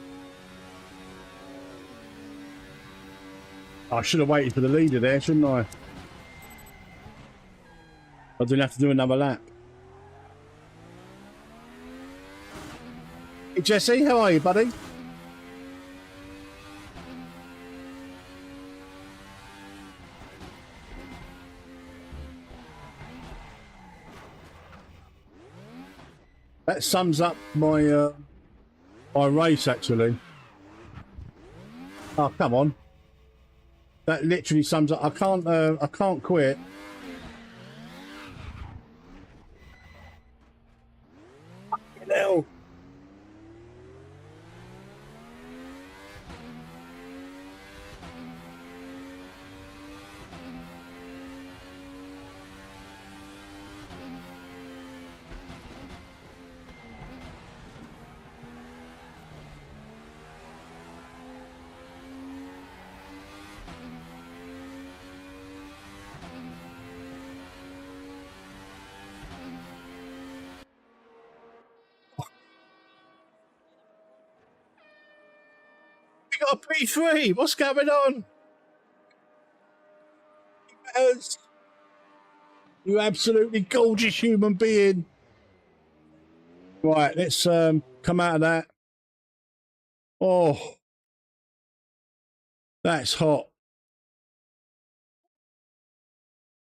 I should have waited for the leader there, shouldn't I? I didn't have to do another lap. Hey Jesse, how are you, buddy? That sums up my my race, actually. Oh, come on. That literally sums up. I can't quit. Fucking hell. got a P3. What's going on? You absolutely gorgeous human being. Right, let's come out of that. Oh, that's hot.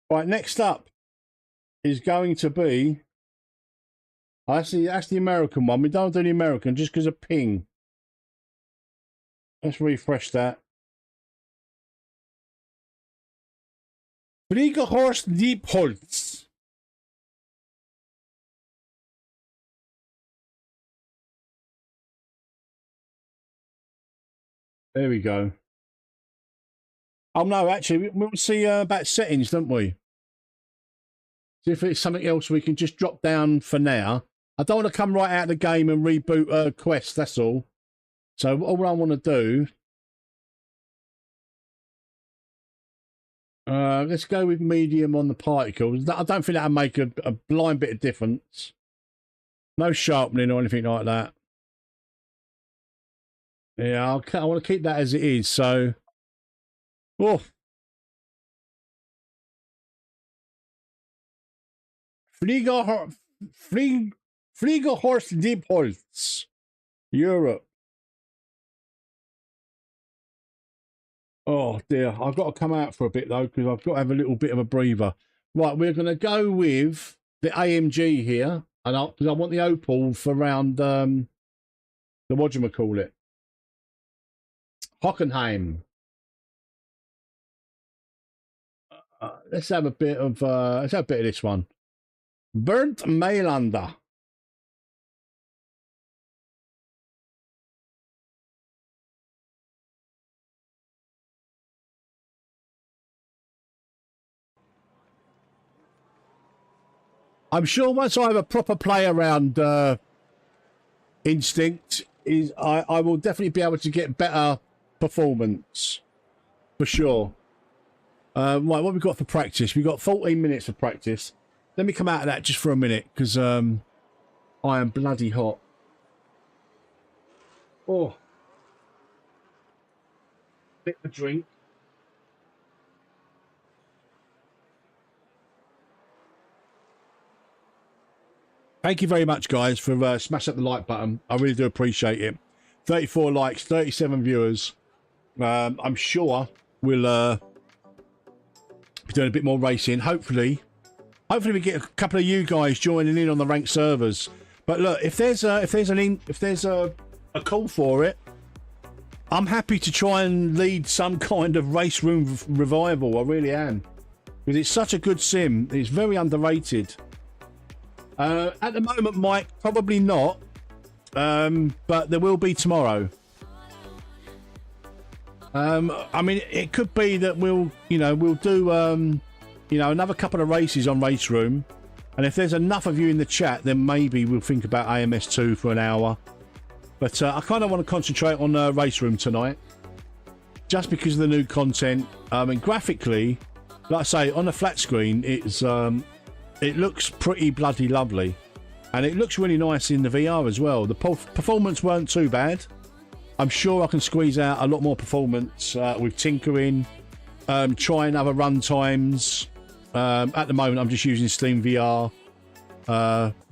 Right, next up is going to be. That's the American one. We don't do the American just because of ping. Let's refresh that. Avus and Diepholz. There we go. Oh no, actually, we'll see about settings, don't we? See if it's something else we can just drop down for now. I don't want to come right out of the game and reboot Quest, that's all. So all I want to do... let's go with medium on the particles. I don't think that'll make a blind bit of difference. No sharpening or anything like that. Yeah, I want to keep that as it is, so... Oh. Avus and Diepholz, Europe. Oh dear, I've got to come out for a bit though, because I've got to have a little bit of a breather. Right, we're going to go with the AMG here, and because I want the opal for around the whatchamacallit, Hockenheim. Let's have a bit of this one. Burnt Mailander. I'm sure once I have a proper play around Instinct, I will definitely be able to get better performance for sure. Right, what have we got for practice? We've got 14 minutes of practice. Let me come out of that just for a minute because I am bloody hot. Oh, bit of a drink. Thank you very much, guys, for smashing up the like button. I really do appreciate it. 34 likes, 37 viewers. I'm sure we'll be doing a bit more racing. Hopefully we get a couple of you guys joining in on the ranked servers. But look, if there's a call for it, I'm happy to try and lead some kind of race room revival. I really am, because it's such a good sim. It's very underrated. At the moment, Mike, probably not, but there will be tomorrow. I mean, it could be that we'll do another couple of races on Raceroom, and if there's enough of you in the chat, then maybe we'll think about AMS2 for an hour. But I kind of want to concentrate on Raceroom tonight, just because of the new content. And graphically, like I say, on the flat screen, it looks pretty bloody lovely, and it looks really nice in the VR as well. The performance weren't too bad. I'm sure I can squeeze out a lot more performance with tinkering, trying other run times. At the moment, I'm just using Steam VR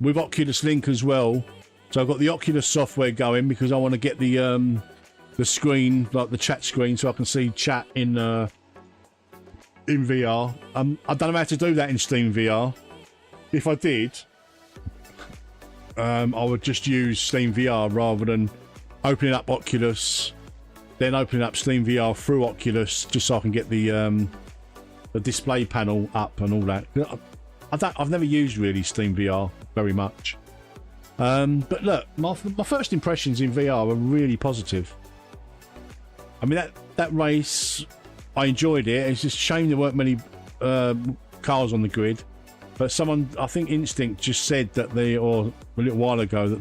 with Oculus Link as well. So I've got the Oculus software going because I want to get the screen, like the chat screen, so I can see chat in VR. I don't know how to do that in Steam VR. If I did, I would just use Steam VR rather than opening up Oculus, then opening up Steam VR through Oculus, just so I can get the display panel up and all that. I've never used really Steam VR very much. But look, my first impressions in VR are really positive. I mean, that race, I enjoyed it. It's just a shame there weren't many cars on the grid. But someone, I think Instinct just said that or a little while ago, that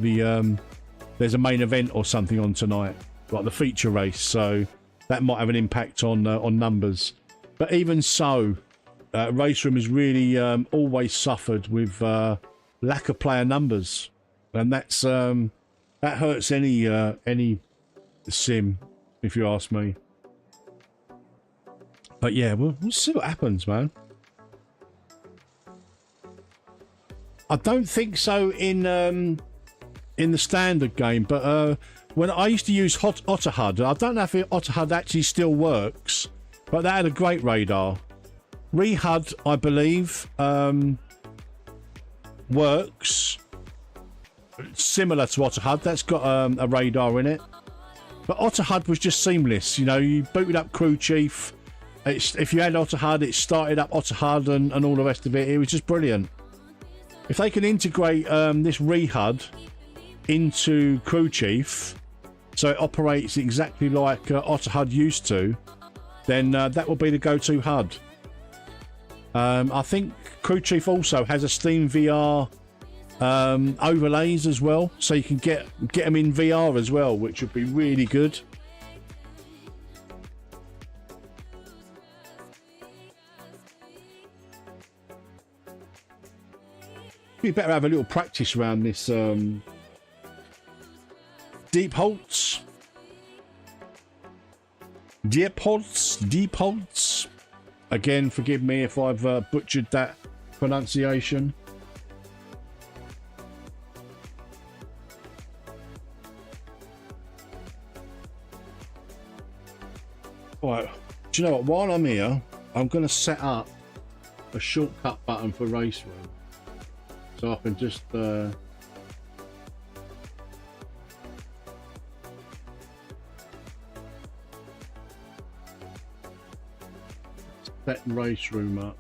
there's a main event or something on tonight, like the feature race. So that might have an impact on numbers. But even so, Raceroom has really always suffered with lack of player numbers, and that hurts any sim. if you ask me. But yeah, we'll see what happens, man. I don't think so in the standard game, but when I used to use OtterHUD, I don't know if OtterHUD actually still works, but that had a great radar. ReHUD, I believe, works similar to OtterHUD. That's got a radar in it, but OtterHUD was just seamless. You know, you booted up Crew Chief. If you had OtterHUD, it started up OtterHUD and all the rest of it. It was just brilliant. If they can integrate this ReHUD into Crew Chief, so it operates exactly like OtterHUD used to, then that will be the go-to HUD. I think Crew Chief also has a Steam VR overlays as well, so you can get them in VR as well, which would be really good. We better have a little practice around this Diepholz. Again, forgive me if I've butchered that pronunciation. Right, do you know what? While I'm here, I'm going to set up a shortcut button for Raceroom. So I can just set Raceroom up.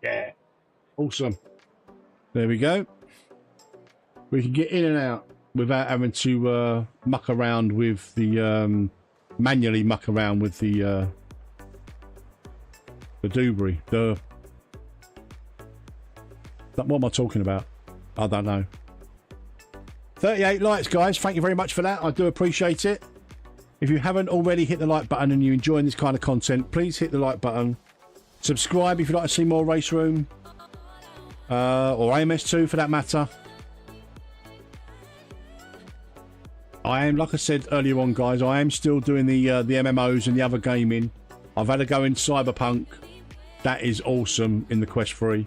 Yeah, awesome. There we go. We can get in and out without having to muck around with the manually muck around with the doobry. What am I talking about? I don't know. 38 likes, guys. Thank you very much for that. I do appreciate it. If you haven't already hit the like button and you're enjoying this kind of content, please hit the like button. Subscribe if you'd like to see more Raceroom. Or AMS2 for that matter. I am, like I said earlier on, guys, I am still doing the MMOs and the other gaming. I've had a go in Cyberpunk. That is awesome in the Quest 3.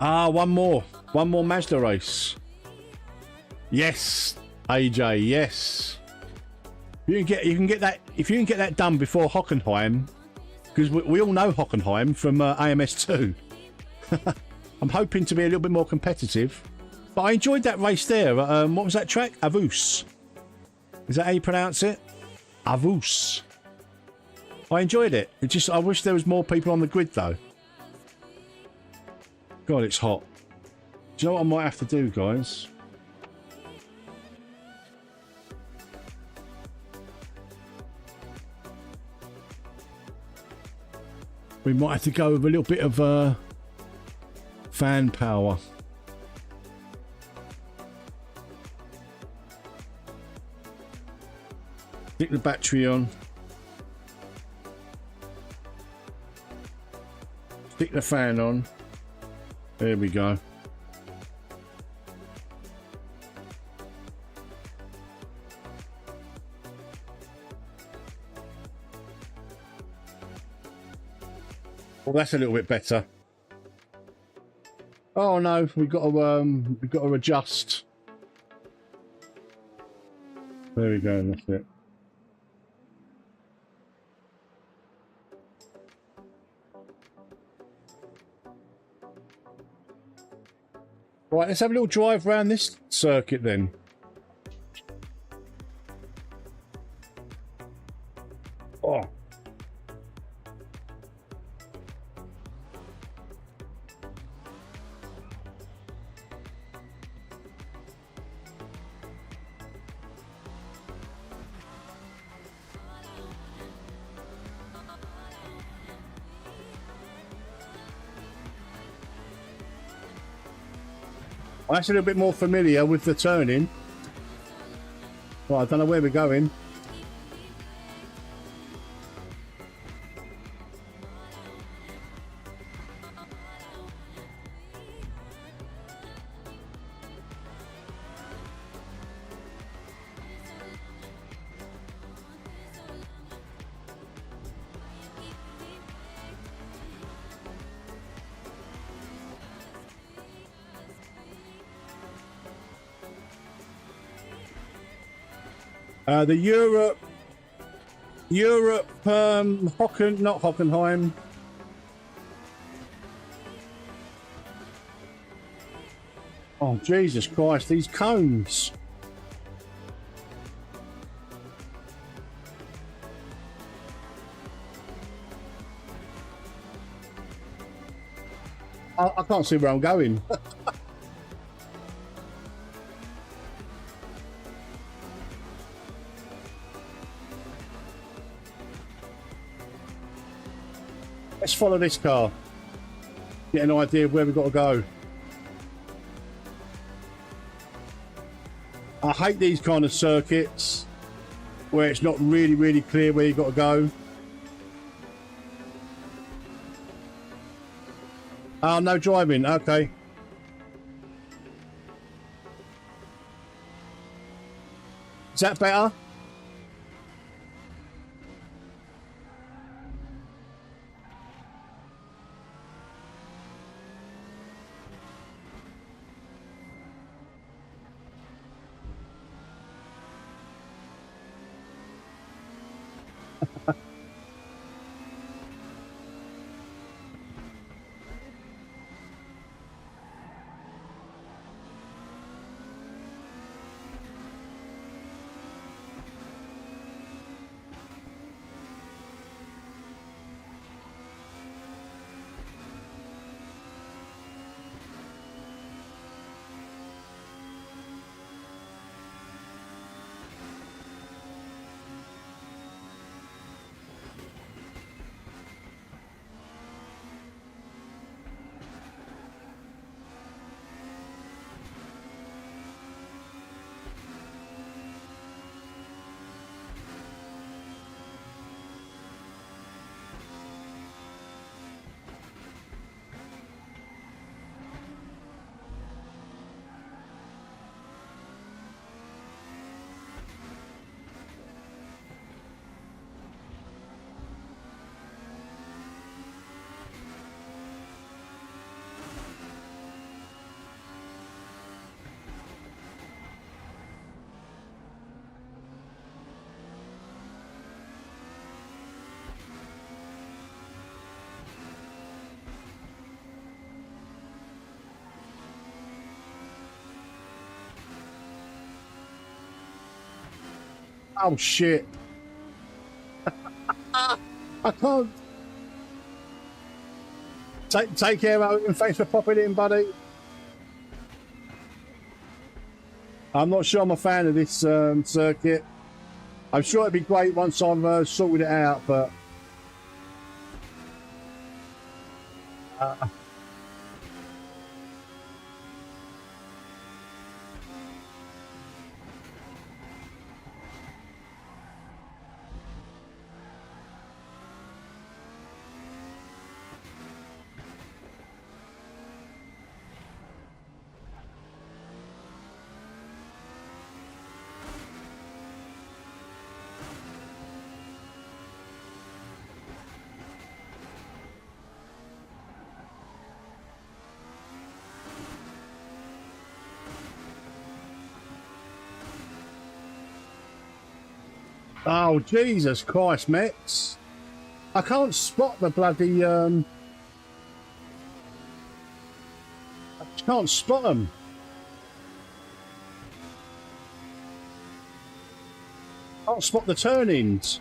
One more Mazda race. Yes, AJ, yes. You can get that if you can get that done before Hockenheim, because we all know Hockenheim from AMS2. I'm hoping to be a little bit more competitive, but I enjoyed that race there. What was that track? Avus. Is that how you pronounce it? Avus. I enjoyed it. I wish there was more people on the grid though. God, it's hot. Do you know what I might have to do, guys? We might have to go with a little bit of fan power. Stick the battery on. Stick the fan on. There we go. Well, that's a little bit better. Oh no, we've got to adjust. There we go, that's it. Right, let's have a little drive around this circuit then. Oh. I'm actually a little bit more familiar with the turning. Well, I don't know where we're going. The Europe, not Hockenheim. Oh, Jesus Christ, these cones. I can't see where I'm going. Let's follow this car. Get an idea of where we've got to go. I hate these kind of circuits where it's not really clear where you've got to go. Oh, no driving. Okay. Is that better? Oh shit. I can't. Take care of it, and thanks for popping in, buddy. I'm not sure I'm a fan of this circuit. I'm sure it'd be great once I've sorted it out, but oh Jesus Christ, Metz! I can't spot the bloody I can't spot them. Can't spot the turn-ins.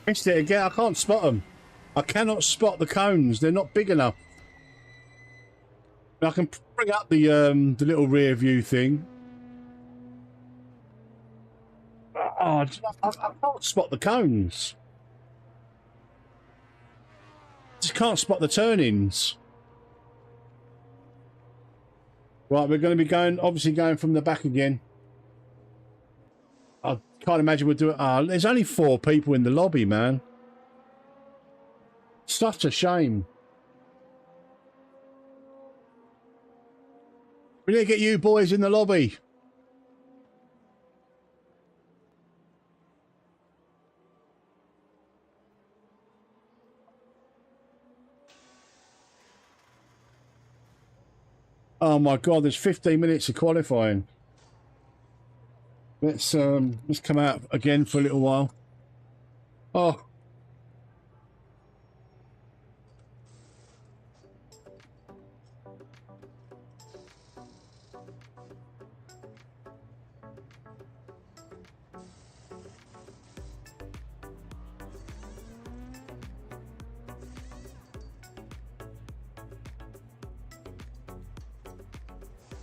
Missed it again. I can't spot them. I cannot spot the cones. They're not big enough. I can bring up the little rear view thing. Oh, I can't spot the cones. Just can't spot the turn-ins. Right, we're going to be obviously going from the back again. I can't imagine we'll do it. There's only 4 people in the lobby, man. Such a shame. We need to get you boys in the lobby. Oh my God, there's 15 minutes of qualifying. Let's come out again for a little while. Oh.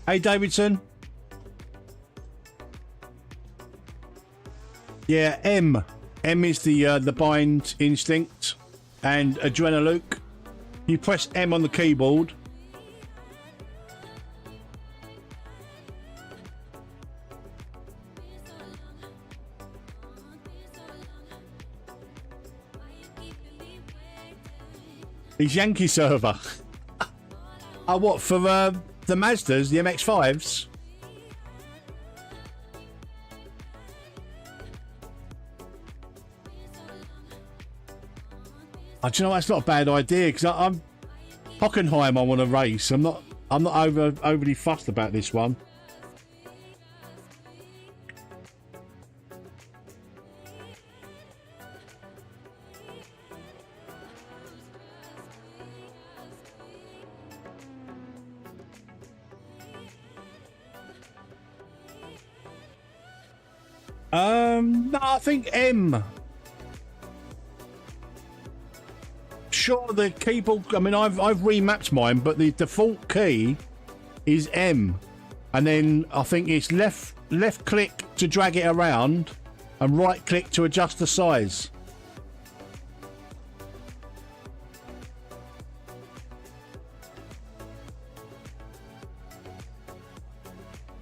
Hey, Davidson. Yeah, M. M is the bind instinct and adrenaluke. You press M on the keyboard. He's Yankee server. Oh, what, for the Mazdas, the MX-5s? Do you know, that's not a bad idea, because I'm Hockenheim. I want to race. I'm not overly fussed about this one. No, I think M. Sure, the keyboard. I mean, I've remapped mine, but the default key is M, and then I think it's left click to drag it around, and right click to adjust the size.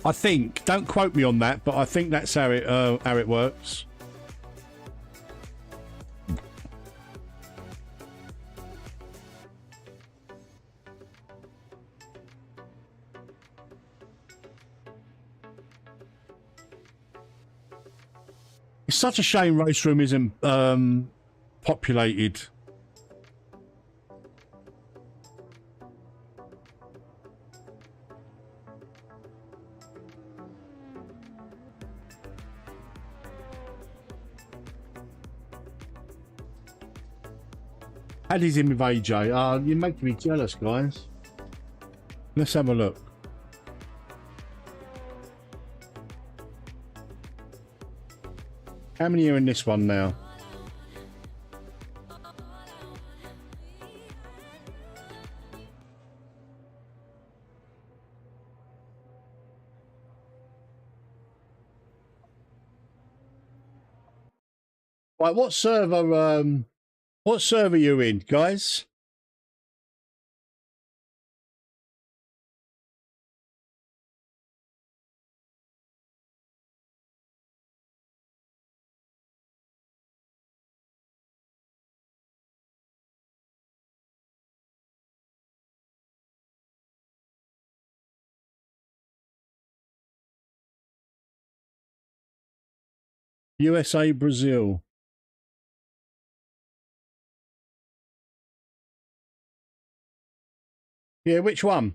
I think. Don't quote me on that, but I think that's how it works. It's such a shame Raceroom isn't populated. Paddy's in with AJ. You're making me jealous, guys. Let's have a look. How many are in this one now? Right, what server are you in, guys? USA, Brazil. Yeah, which one?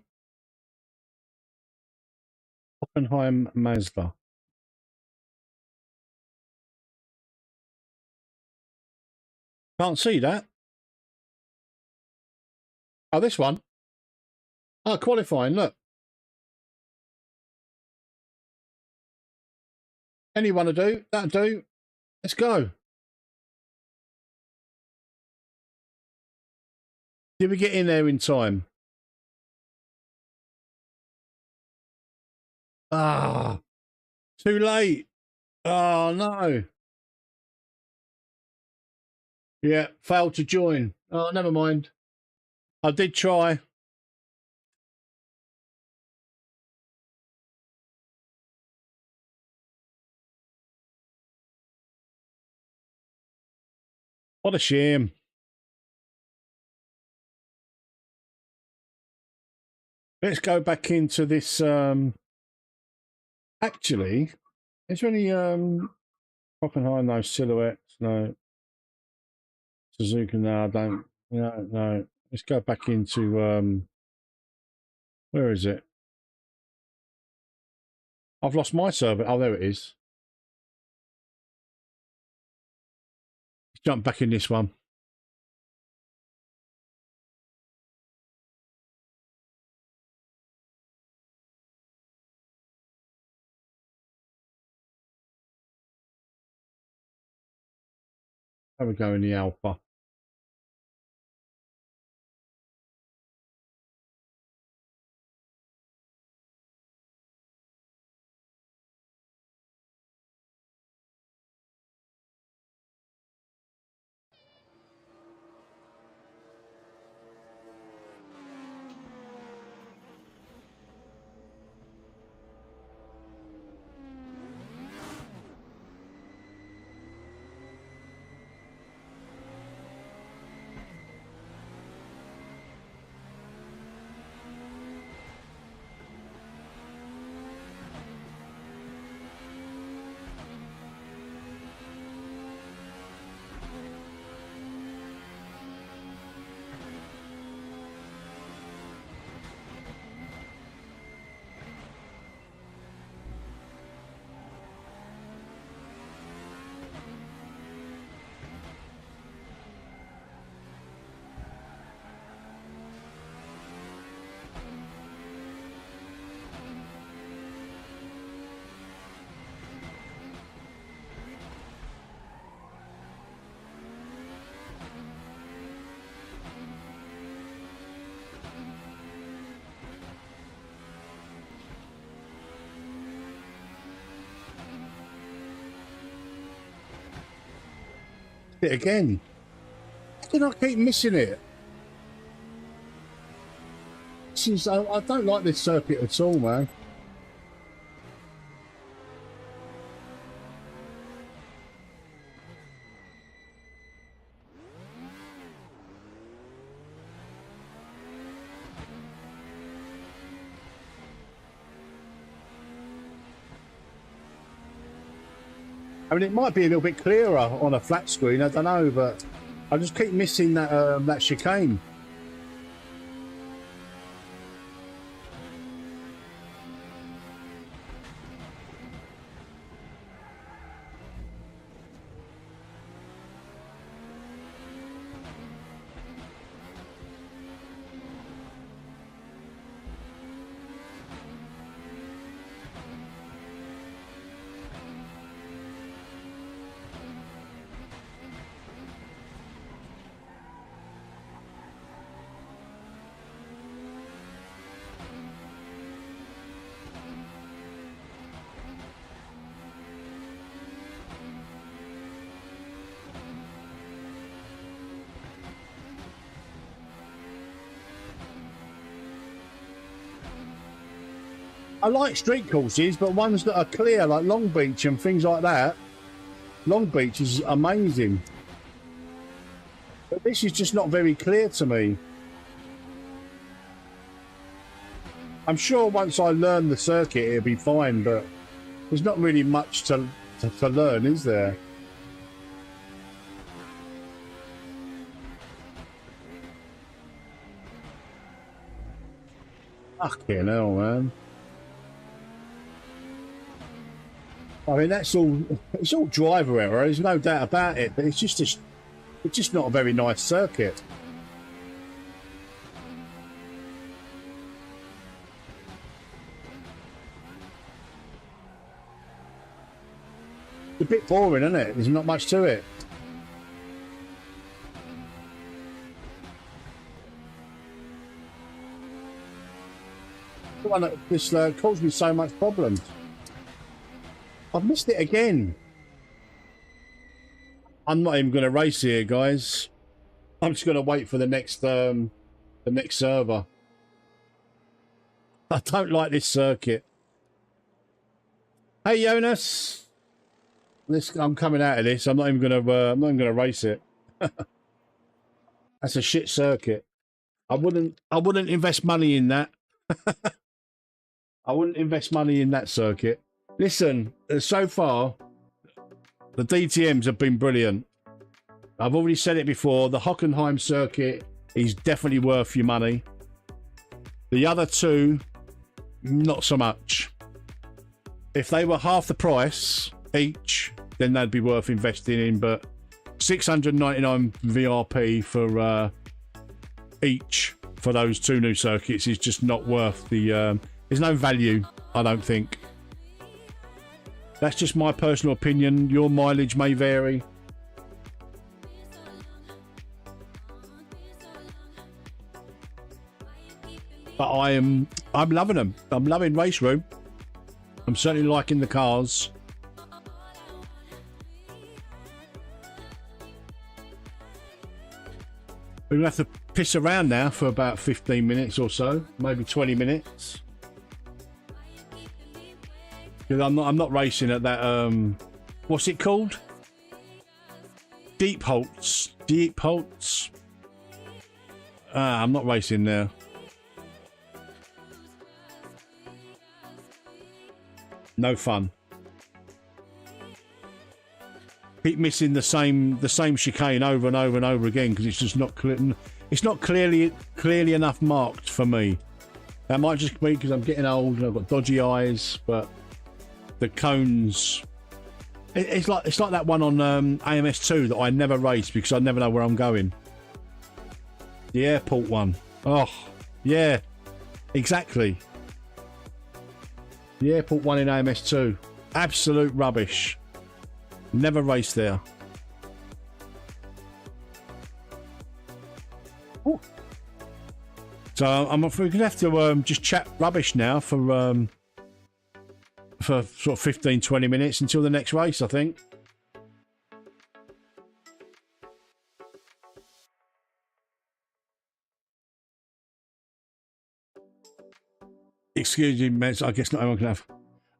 Hockenheim, Mazda. Can't see that. Oh, this one. Oh, qualifying, look. Anyone to do? That'll do. Let's go. Did we get in there in time? Ah, too late. Oh, no. Yeah, failed to join. Oh, never mind. I did try. What a shame. Let's go back into this. Actually, is there any Hockenheim? No silhouettes. No Suzuki. No, I don't. No, no. Let's go back into where is it? I've lost my server. Oh, there it is. Let's jump back in this one. There we go in the alpha. It again. How did I keep missing it? I don't like this circuit at all, man. I mean, it might be a little bit clearer on a flat screen. I don't know, but I just keep missing that that chicane. I like street courses, but ones that are clear, like Long Beach and things like that. Long Beach is amazing. But this is just not very clear to me. I'm sure once I learn the circuit, it'll be fine, but there's not really much to learn, is there? Fucking hell, man. I mean, it's all driver error. There's no doubt about it. But it's just not a very nice circuit. It's a bit boring, isn't it? There's not much to it. one that this caused me so much problems. I've missed it again. I'm not even going to race here, guys. I'm just going to wait for the next server. I don't like this circuit. Hey, Jonas. I'm coming out of this. I'm not even going to race it. That's a shit circuit. I wouldn't invest money in that. I wouldn't invest money in that circuit. Listen, so far, the DTMs have been brilliant. I've already said it before. The Hockenheim circuit is definitely worth your money. The other two, not so much. If they were half the price each, then they'd be worth investing in. But 699 VRP for each for those two new circuits is just not worth the. There's no value, I don't think. That's just my personal opinion. Your mileage may vary. But I'm loving them. I'm loving Raceroom. I'm certainly liking the cars. We're going to have to piss around now for about 15 minutes or so, maybe 20 minutes. Because I'm not racing at that, what's it called? Diepholz. Diepholz. I'm not racing there. No fun. Keep missing the same chicane over and over and over again because it's just not clear. It's not clearly enough marked for me. That might just be because I'm getting old and I've got dodgy eyes, but the cones. It's like that one on AMS2 that I never race because I never know where I'm going. The airport one. Oh, yeah, exactly. The airport one in AMS2. Absolute rubbish. Never raced there. Ooh. So I'm afraid we're going to have to just chat rubbish now for sort of 15-20 minutes until the next race, I think. Excuse me, Metz, I guess not everyone can have.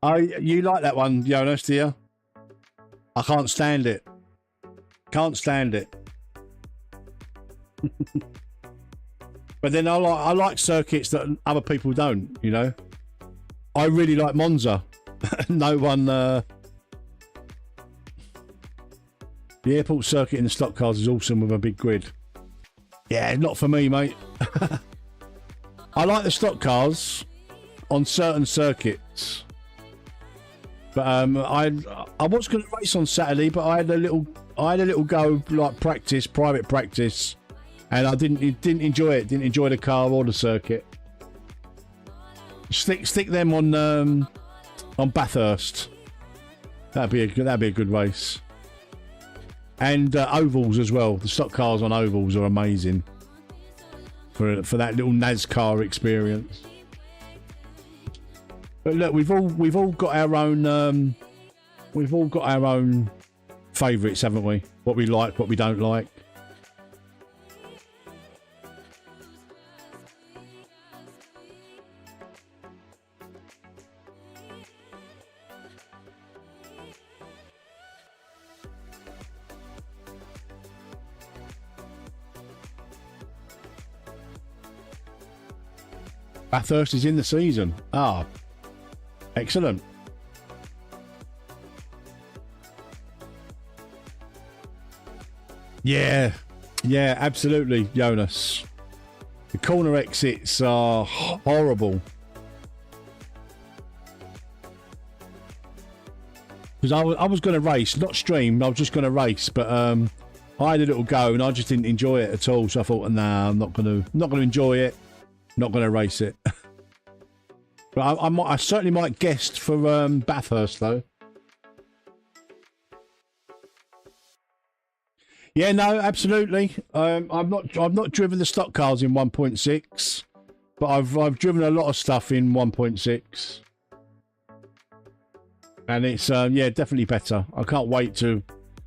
Oh, you like that one, Jonas, do you? I can't stand it. Can't stand it. But then I like circuits that other people don't, you know. I really like Monza. No one... The airport circuit in the stock cars is awesome with a big grid. Yeah, not for me, mate. I like the stock cars on certain circuits, but I was going to race on Saturday, but I had a little go, like private practice, and I didn't enjoy it. Didn't enjoy the car or the circuit. Stick them on Bathurst. That'd be a good race. And ovals as well. The stock cars on ovals are amazing for that little NASCAR experience. But look, we've all got our own favourites, haven't we? What we like, what we don't like. Bathurst is in the season. Ah. Excellent. Yeah, absolutely, Jonas. The corner exits are horrible. Because I was going to race, not stream, I was just going to race, but I had a little go and I just didn't enjoy it at all. So I thought, nah, I'm not going to enjoy it. Not going to race it. But I certainly might guest for Bathurst though. Yeah, no, absolutely. I've not driven the stock cars in 1.6. but I've driven a lot of stuff in 1.6, and it's yeah, definitely better. I can't wait to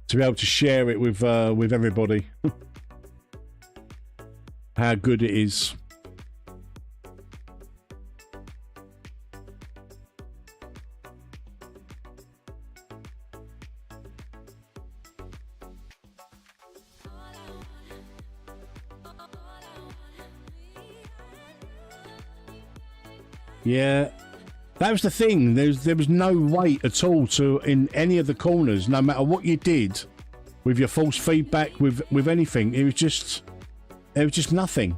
be able to share it with everybody. How good it is. Yeah, that was the thing. There was no weight at all in any of the corners, no matter what you did with your false feedback, with anything. It was just nothing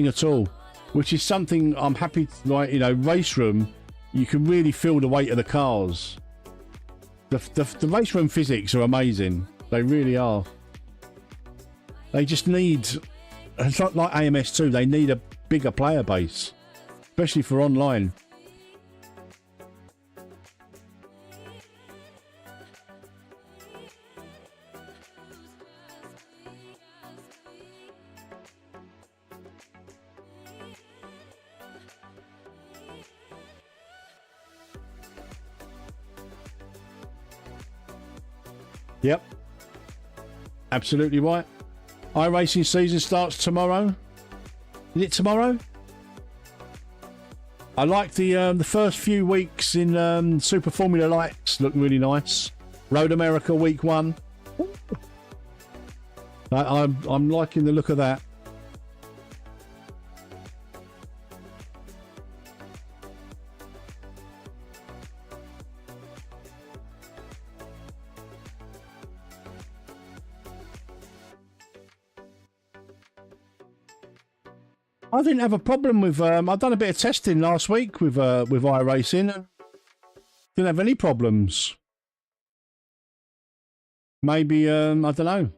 at all, which is something I'm happy to, like, you know, Raceroom, you can really feel the weight of the cars. The Raceroom physics are amazing. They really are. They just need, it's not like AMS2, they need a bigger player base, especially for online. Yep, absolutely right. iRacing season starts tomorrow. Is it tomorrow? I like the first few weeks in Super Formula Lights. Look really nice. Road America week 1. I'm liking the look of that. I didn't have a problem with. I've done a bit of testing last week with iRacing, and didn't have any problems. Maybe I don't know.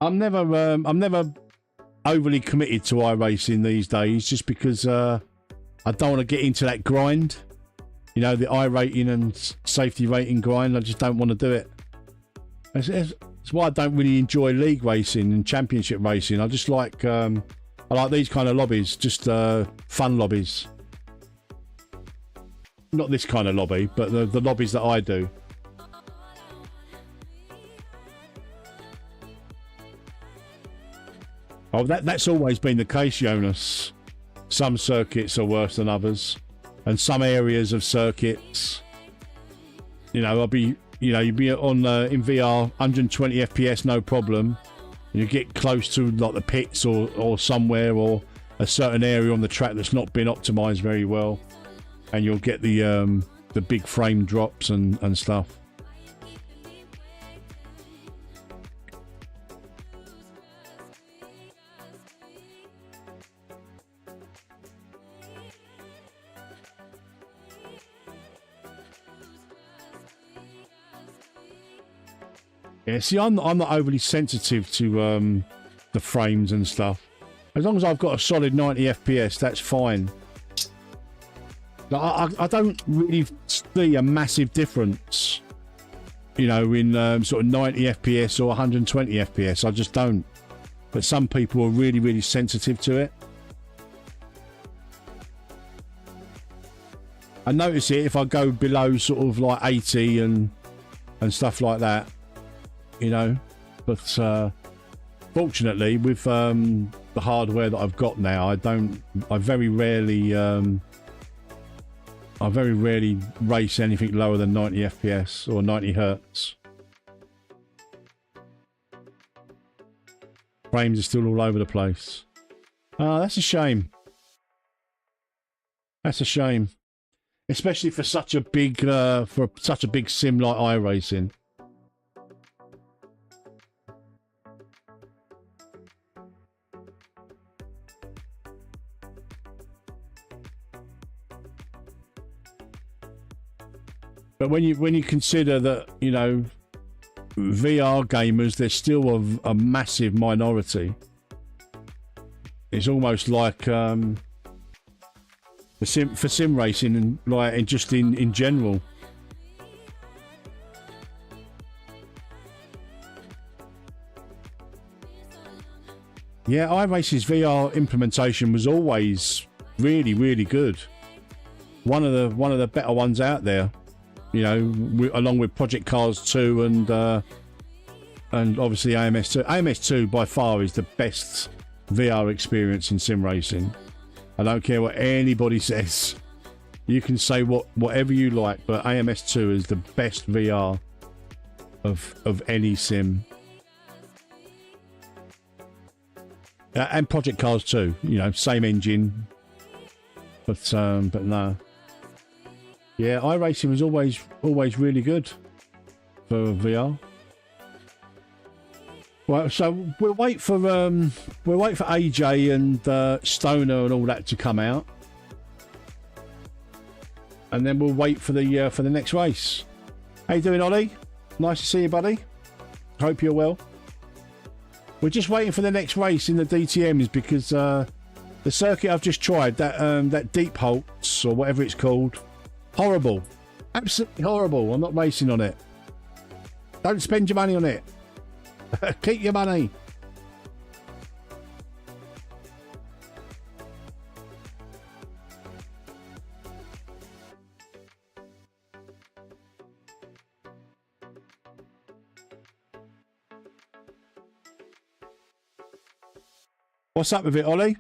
I'm never overly committed to iRacing these days, just because I don't want to get into that grind. You know, the iRating and safety rating grind. I just don't want to do it. That's why I don't really enjoy league racing and championship racing. I just like I like these kind of lobbies, just fun lobbies. Not this kind of lobby, but the lobbies that I do. Oh, that's always been the case, Jonas. Some circuits are worse than others, and some areas of circuits, you know, you'd be on in VR 120 FPS, no problem. You get close to like the pits or somewhere, or a certain area on the track that's not been optimized very well, and you'll get the big frame drops and stuff. Yeah, see, I'm not overly sensitive to the frames and stuff. As long as I've got a solid 90 FPS, that's fine. I don't really see a massive difference, you know, in sort of 90 FPS or 120 FPS. I just don't. But some people are really, really sensitive to it. I notice it if I go below sort of like 80 and stuff like that. You know, but fortunately with the hardware that I've got now, I very rarely race anything lower than 90 FPS or 90 Hertz. Frames are still all over the place. That's a shame. That's a shame, especially for such a big sim like iRacing. But when you consider that, you know, VR gamers, they're still a massive minority. It's almost like for sim racing and like and just in general. Yeah, iRace's VR implementation was always really, really good. One of the better ones out there. You know, along with Project Cars 2 and obviously AMS2. AMS2 by far is the best VR experience in sim racing. I don't care what anybody says. You can say whatever you like, but AMS2 is the best VR of any sim. And Project Cars 2, you know, same engine, but no. Yeah, iRacing was always really good for VR. Well, so we'll wait for AJ and Stoner and all that to come out, and then we'll wait for the next race. How you doing, Ollie? Nice to see you, buddy. Hope you're well. We're just waiting for the next race in the DTMs because the circuit I've just tried, that Diepholz or whatever it's called, horrible, absolutely horrible. I'm not racing on it. Don't spend your money on it. Keep your money. What's up with it, Ollie?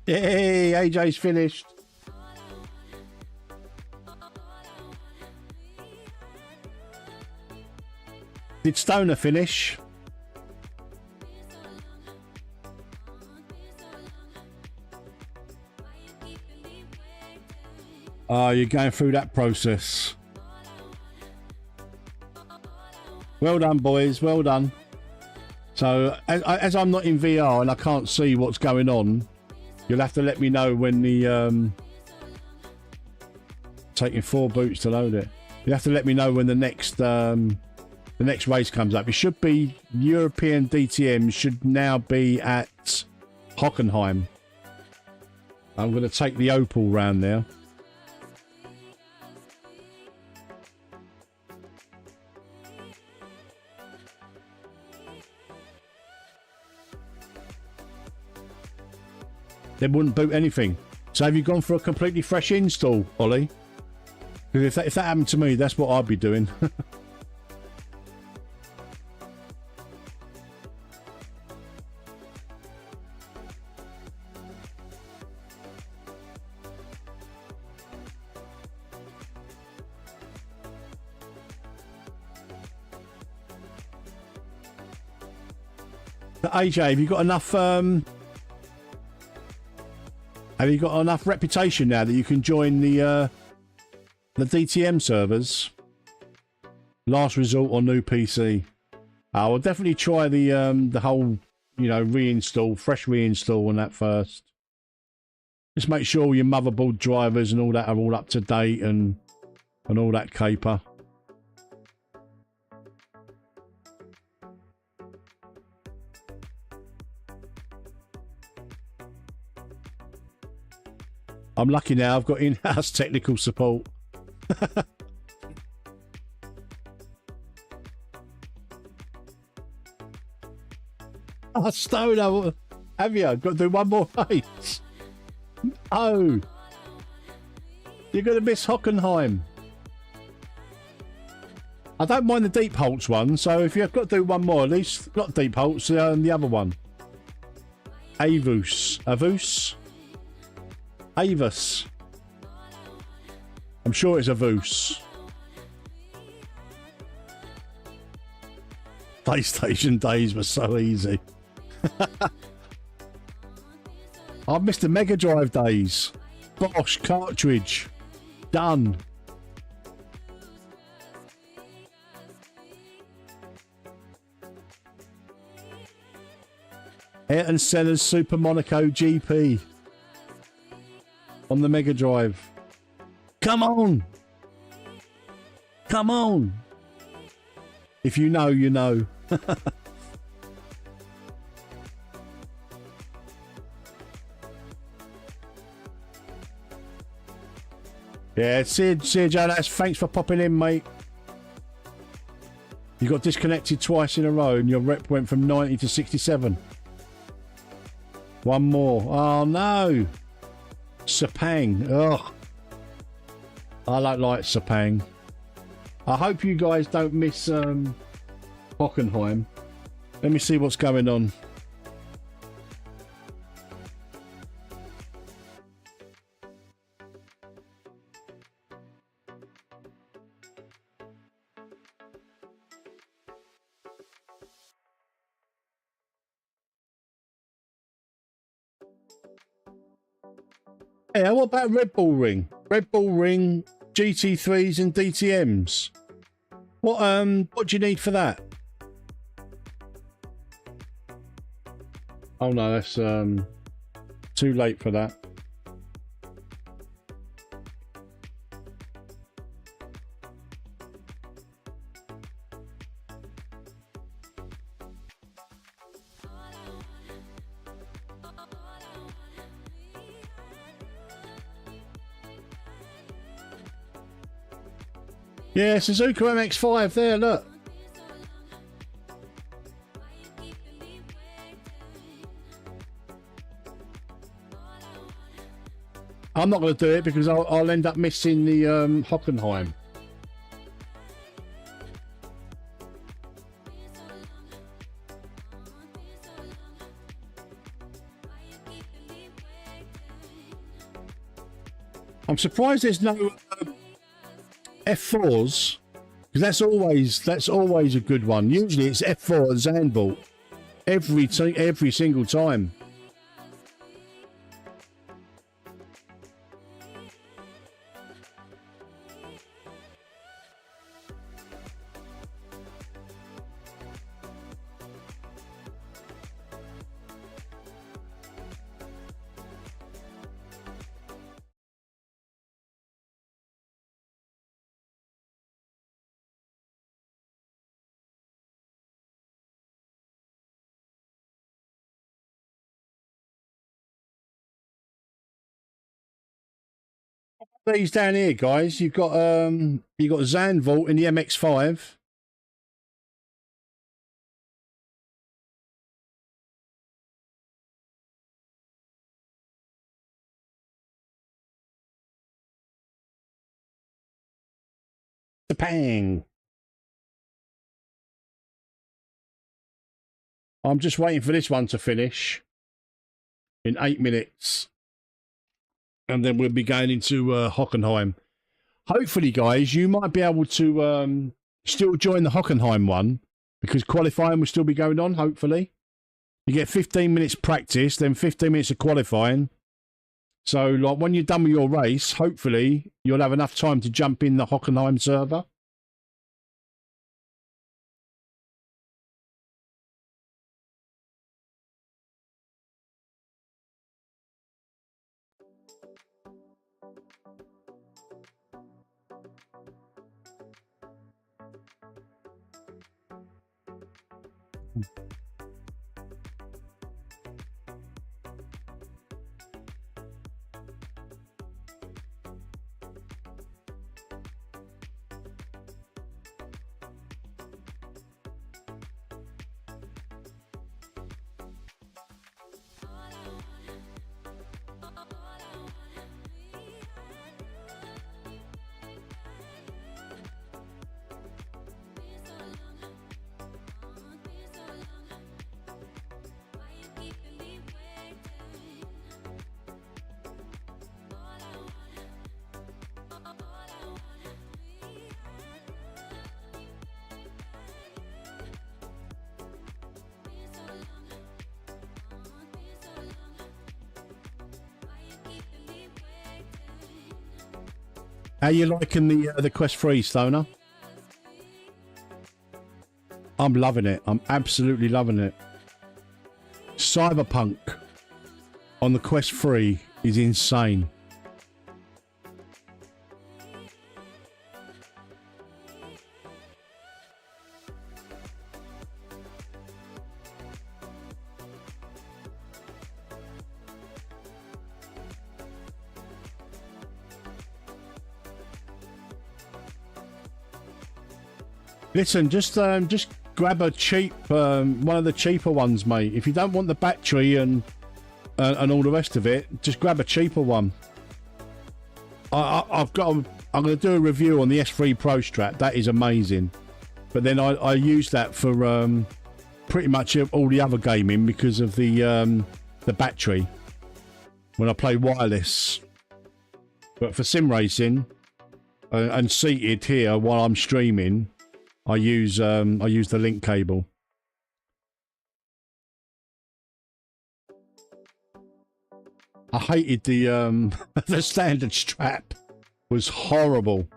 Hey, AJ's finished. Did Stoner finish? Oh, you're going through that process. Well done, boys. Well done. So, as I'm not in VR and I can't see what's going on, you'll have to let me know when the taking 4 boots to load it. You have to let me know when the next race comes up. It should be European DTM. Should now be at Hockenheim. I'm going to take the Opel round there. They wouldn't boot anything. So have you gone for a completely fresh install, Ollie? Because if that happened to me, that's what I'd be doing. But AJ, have you got enough? Have you got enough reputation now that you can join the DTM servers? Last resort on new PC. I will definitely try the whole, you know, fresh reinstall on that first. Just make sure all your motherboard drivers and all that are all up to date and all that caper. I'm lucky now, I've got in-house technical support. Oh, Stoner, have you? Got to do one more race? Oh, you're going to miss Hockenheim. I don't mind the Diepholz one, so if you've got to do one more, at least, not Diepholz, the other one. Avus. I'm sure it's Avus. PlayStation days were so easy. I missed the Mega Drive days. Bosh cartridge. Done. Ayrton Senna's Super Monaco GP. on the Mega Drive. Come on. Come on. If you know, you know. Yeah, Sid Jonas, thanks for popping in, mate. You got disconnected twice in a row and your rep went from 90 to 67. One more. Oh, no. Sepang. Ugh. I don't like Sepang. I hope you guys don't miss Hockenheim. Let me see what's going on. Yeah, what about Red Bull Ring? Red Bull Ring, GT3s and DTMs. What do you need for that? Oh no, that's too late for that. Yeah, Suzuka MX-5 there, look. I'm not going to do it because I'll end up missing the Hockenheim. I'm surprised there's no F4s, because that's always a good one. Usually it's F4 Zandvoort every single time. These down here, guys. You've got Zandvoort in the MX-5. The pang. I'm just waiting for this one to finish in 8 minutes. And then we'll be going into Hockenheim. Hopefully, guys, you might be able to still join the Hockenheim one because qualifying will still be going on, hopefully. You get 15 minutes practice, then 15 minutes of qualifying. So, like, when you're done with your race, hopefully, you'll have enough time to jump in the Hockenheim server. How you liking the Quest 3, Stoner? I'm loving it. I'm absolutely loving it. Cyberpunk on the Quest 3 is insane. Listen, just grab a cheap, one of the cheaper ones, mate. If you don't want the battery and all the rest of it, just grab a cheaper one. I'm going to do a review on the S3 Pro Strap. That is amazing. But then I use that for pretty much all the other gaming because of the battery when I play wireless. But for sim racing and seated here while I'm streaming, I use the link cable. I hated the the standard strap. Was horrible.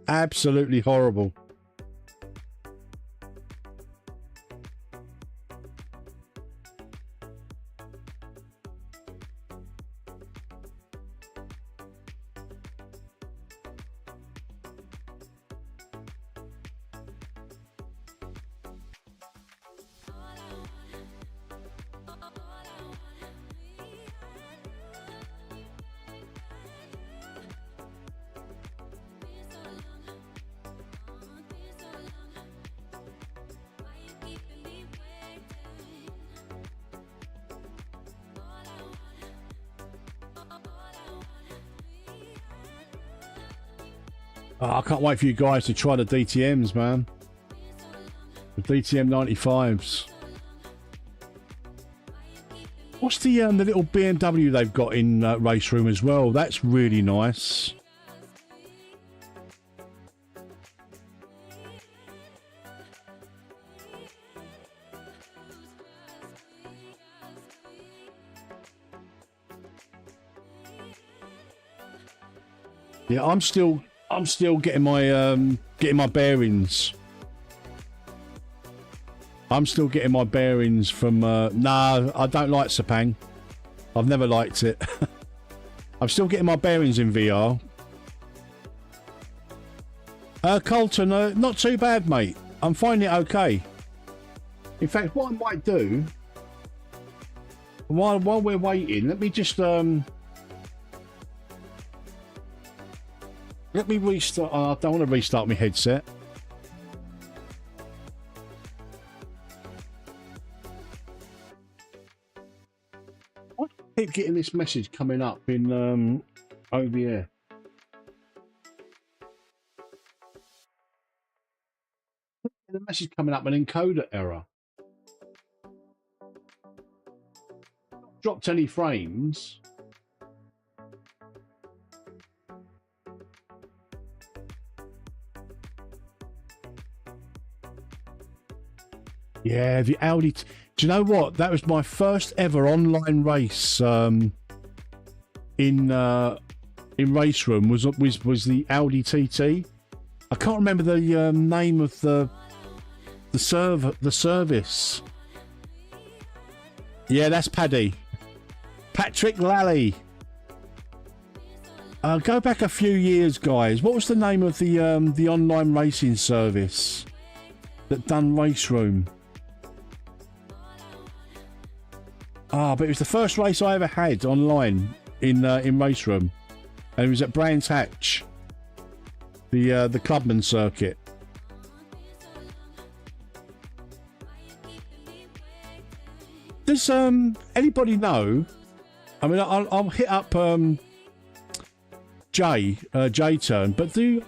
Absolutely horrible. Oh, I can't wait for you guys to try the DTMs, man. The DTM 95s. What's the little BMW they've got in Raceroom as well? That's really nice. Yeah, I'm still getting my bearings. I'm still getting my bearings from no, I don't like Sepang. I've never liked it. I'm still getting my bearings in VR. Colton, not too bad, mate. I'm finding it okay. In fact, what I might do while we're waiting, let me just let me restart. I don't want to restart my headset. I keep getting this message coming up in over here. The message coming up, an encoder error. Dropped any frames. Yeah, the Audi. Do you know what? That was my first ever online race in Raceroom. Was the Audi TT. I can't remember the name of the service. Yeah, that's Paddy. Patrick Lally. Go back a few years, guys. What was the name of the online racing service that done Raceroom? But it was the first race I ever had online in Raceroom, and it was at Brands Hatch, the Clubman circuit. Does anybody know? I mean, I'll hit up J Turn, but do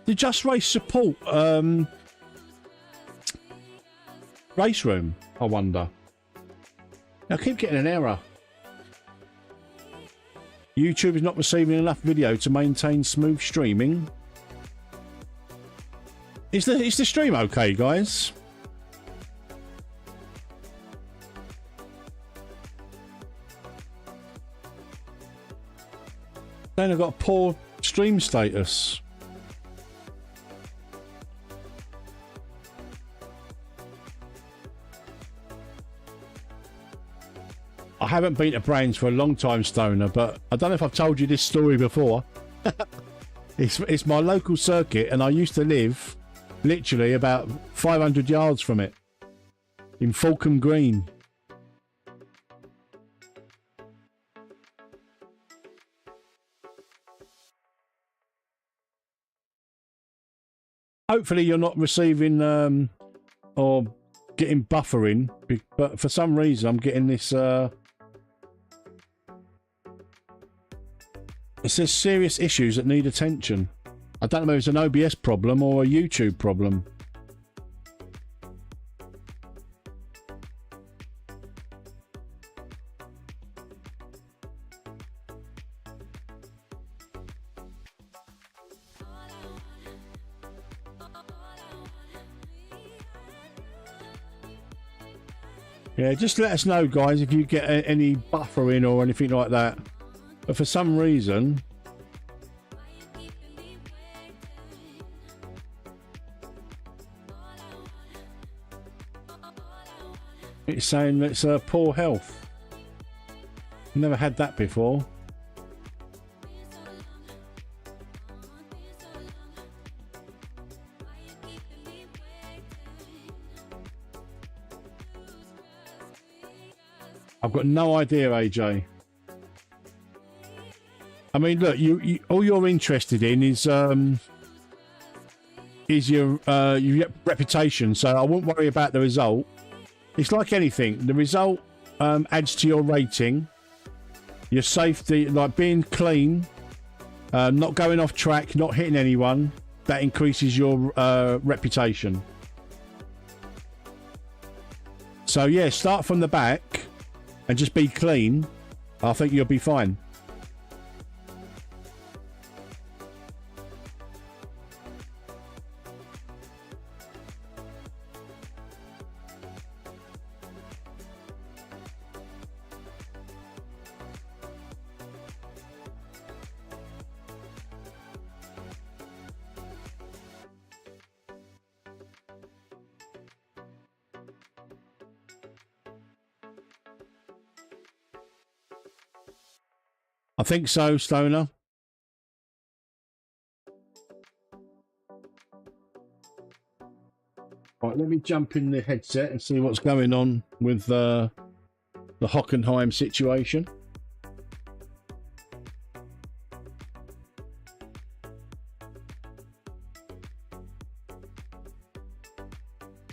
Just Race support Raceroom? I wonder. I keep getting an error. YouTube is not receiving enough video to maintain smooth streaming. Is the stream okay, guys? Then I've got a poor stream status. I haven't been to Brands for a long time, Stoner, but I don't know if I've told you this story before. It's my local circuit, and I used to live literally about 500 yards from it in Fulham Green. hopefully you're not receiving or getting buffering, but for some reason I'm getting this it says serious issues that need attention. I don't know if it's an OBS problem or a YouTube problem. Yeah, just let us know, guys, if you get any buffering or anything like that. But for some reason, it's saying it's poor health. Never had that before. I've got no idea, AJ. I mean, look, you all you're interested in is your reputation. So I wouldn't worry about the result. It's like anything. The result adds to your rating, your safety, like being clean, not going off track, not hitting anyone. That increases your reputation. So yeah, start from the back and just be clean. I think you'll be fine. I think so, Stoner. Right, let me jump in the headset and see what's going on with the Hockenheim situation.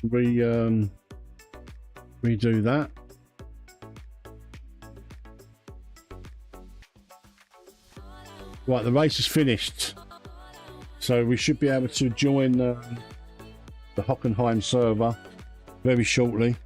Redo that. Right, the race is finished, so we should be able to join the Hockenheim server very shortly.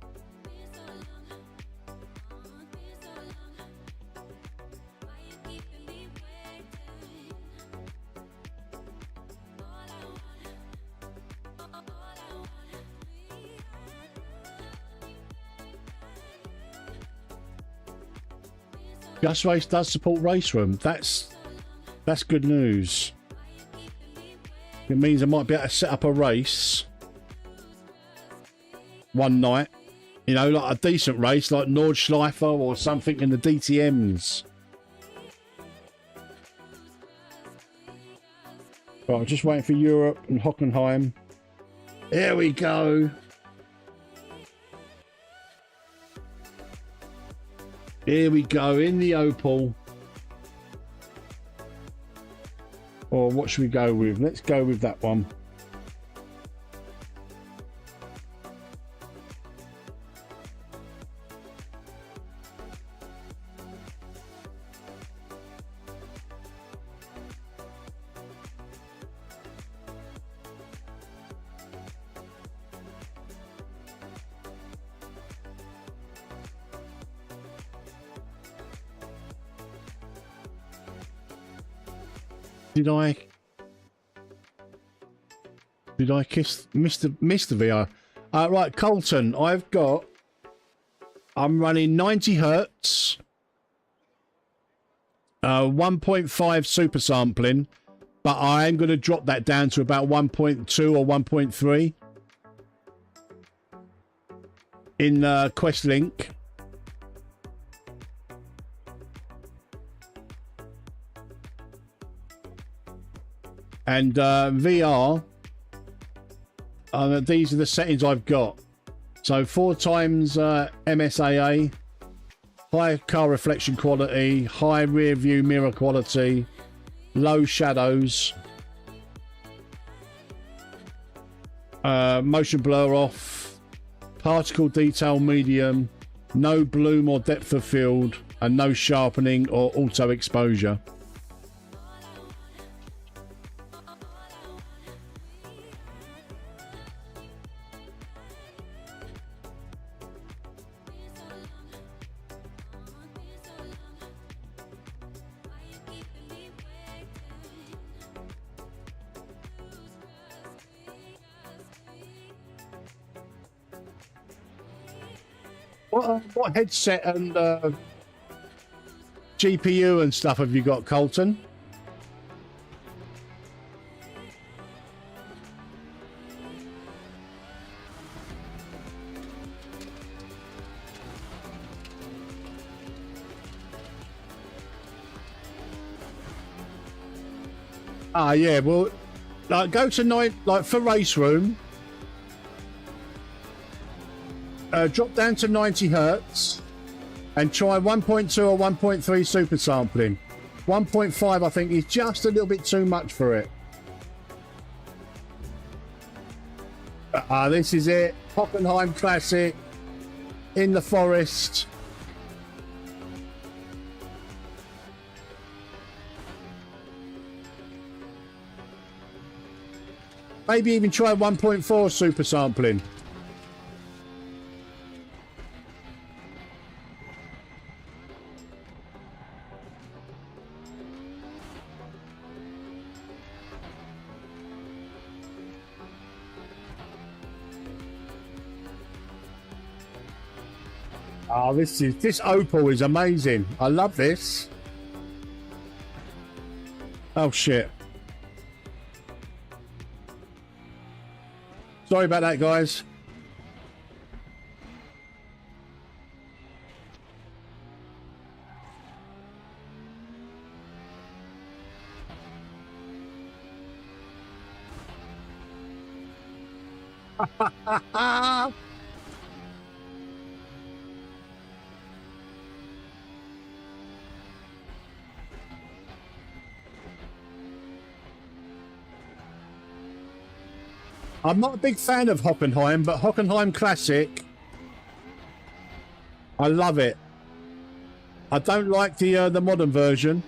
Just Race does support Raceroom. That's good news. It means I might be able to set up a race one night, you know, like a decent race like Nordschleifer or something in the DTMs. Right, I'm just waiting for Europe and Hockenheim. Here we go. Here we go in the Opal. Or what should we go with? Let's go with that one. Did I kiss Mr. VR? Right, Colton, I'm running 90 hertz, 1.5 super sampling, but I am going to drop that down to about 1.2 or 1.3 in Questlink. And VR, these are the settings I've got. So 4 times MSAA, high car reflection quality, high rear view mirror quality, low shadows. Motion blur off, particle detail medium, no bloom or depth of field, and no sharpening or auto exposure. What headset and GPU and stuff have you got, Colton? Ah, yeah. Well, like go to like for Raceroom. Drop down to 90 hertz and try 1.2 or 1.3 super sampling. 1.5 I think is just a little bit too much for it. This is it. Hockenheim classic in the forest. Maybe even try 1.4 super sampling. Oh, this opal is amazing. I love this. Oh shit. Sorry about that, guys. I'm not a big fan of Hockenheim, but Hockenheim Classic, I love it. I don't like the modern version.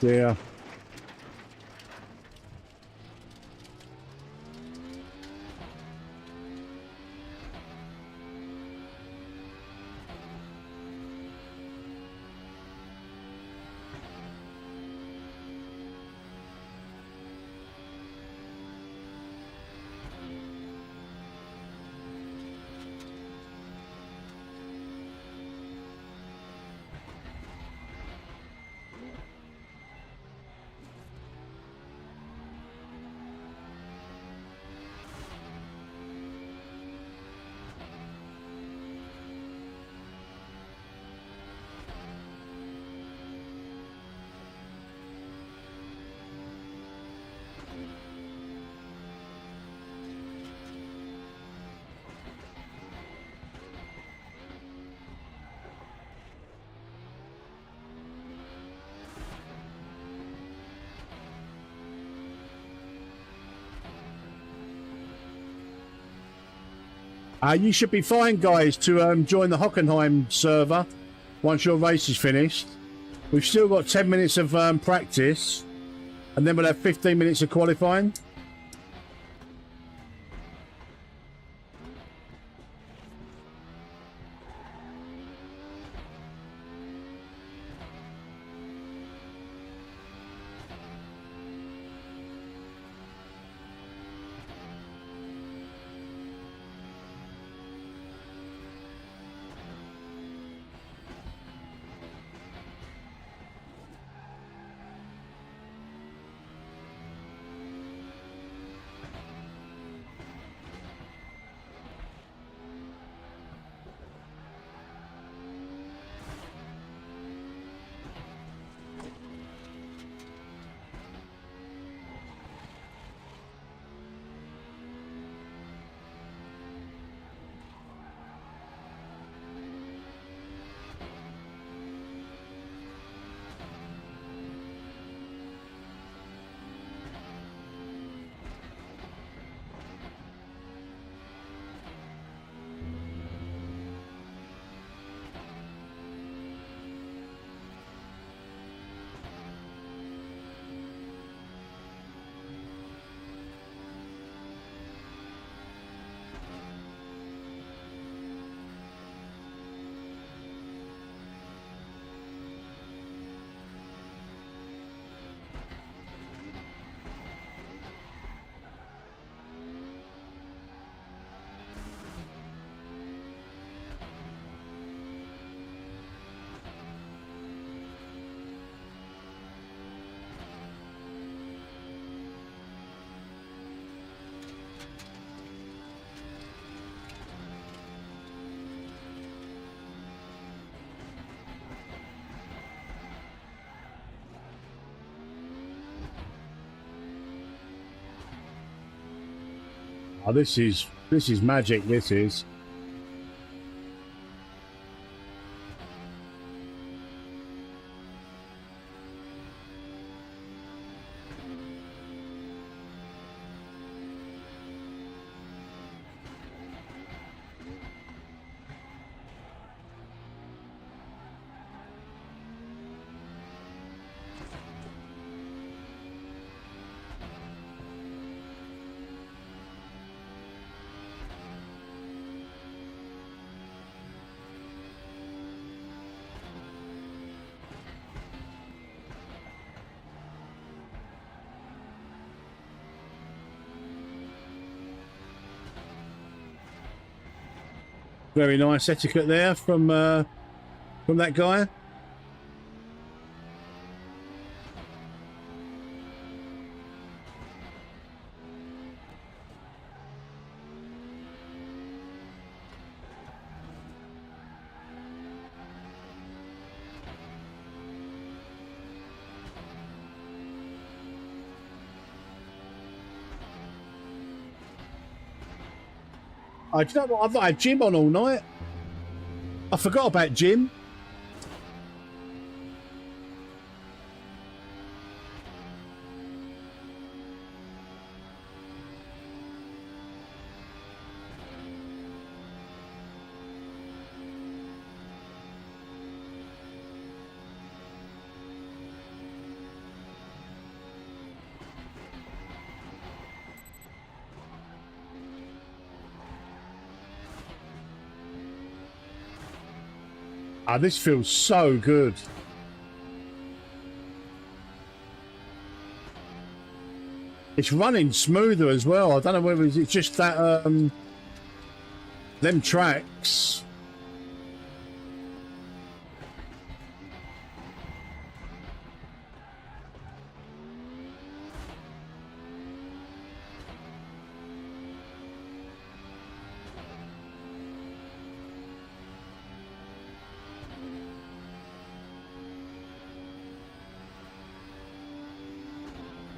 Yeah. You should be fine, guys, to join the Hockenheim server once your race is finished. We've still got 10 minutes of practice, and then we'll have 15 minutes of qualifying. Oh, this is magic. This is. Very nice etiquette there from that guy. Do you know what? I've not had Jim on all night. I forgot about Jim. This feels so good. It's running smoother as well. I don't know whether it's just that them tracks.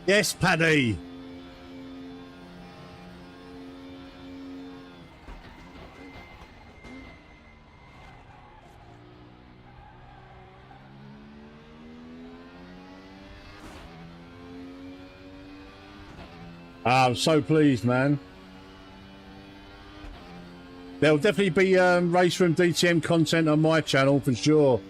Yes, Paddy. I'm so pleased, man. There'll definitely be Raceroom DTM content on my channel for sure.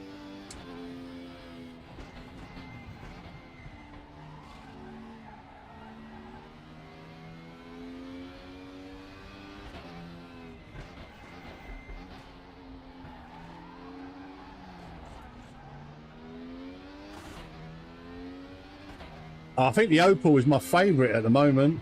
I think the Opal is my favourite at the moment.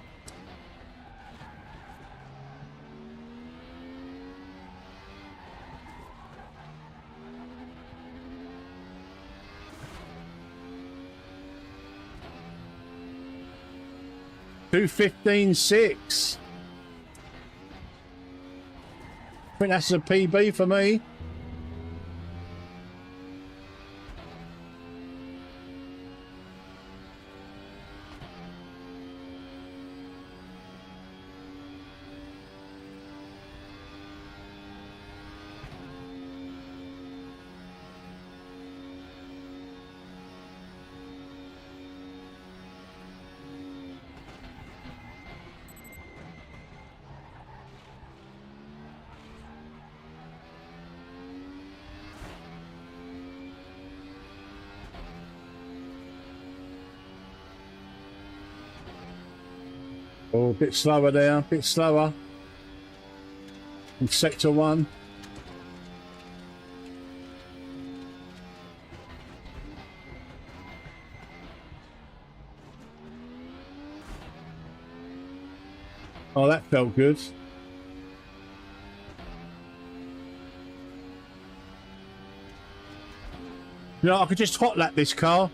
$215.6. I think that's a PB for me. Oh, a bit slower there, a bit slower. In sector 1. Oh, that felt good. You know, I could just hot lap this car.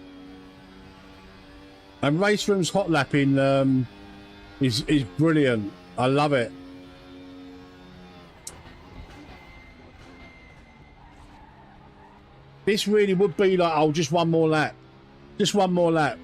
And Raceroom's hot lapping is brilliant. I love it. This really would be like, oh, just one more lap. Just one more lap.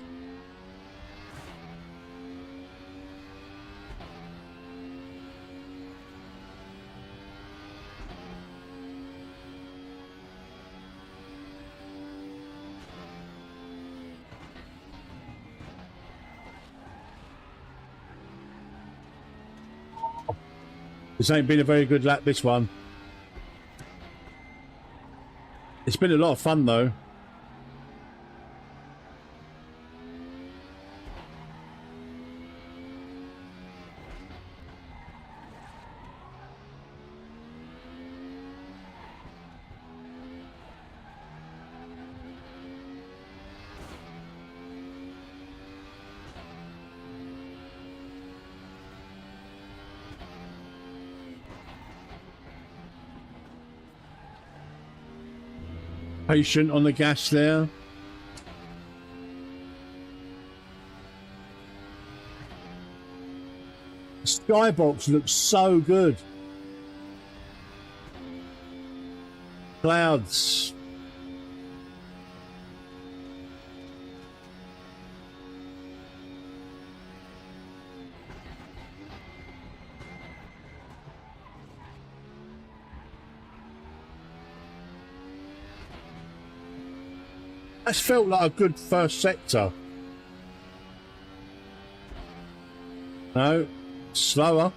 This ain't been a very good lap, this one. It's been a lot of fun, though. Patient on the gas there. Skybox looks so good. Clouds. That's felt like a good first sector. No, slower.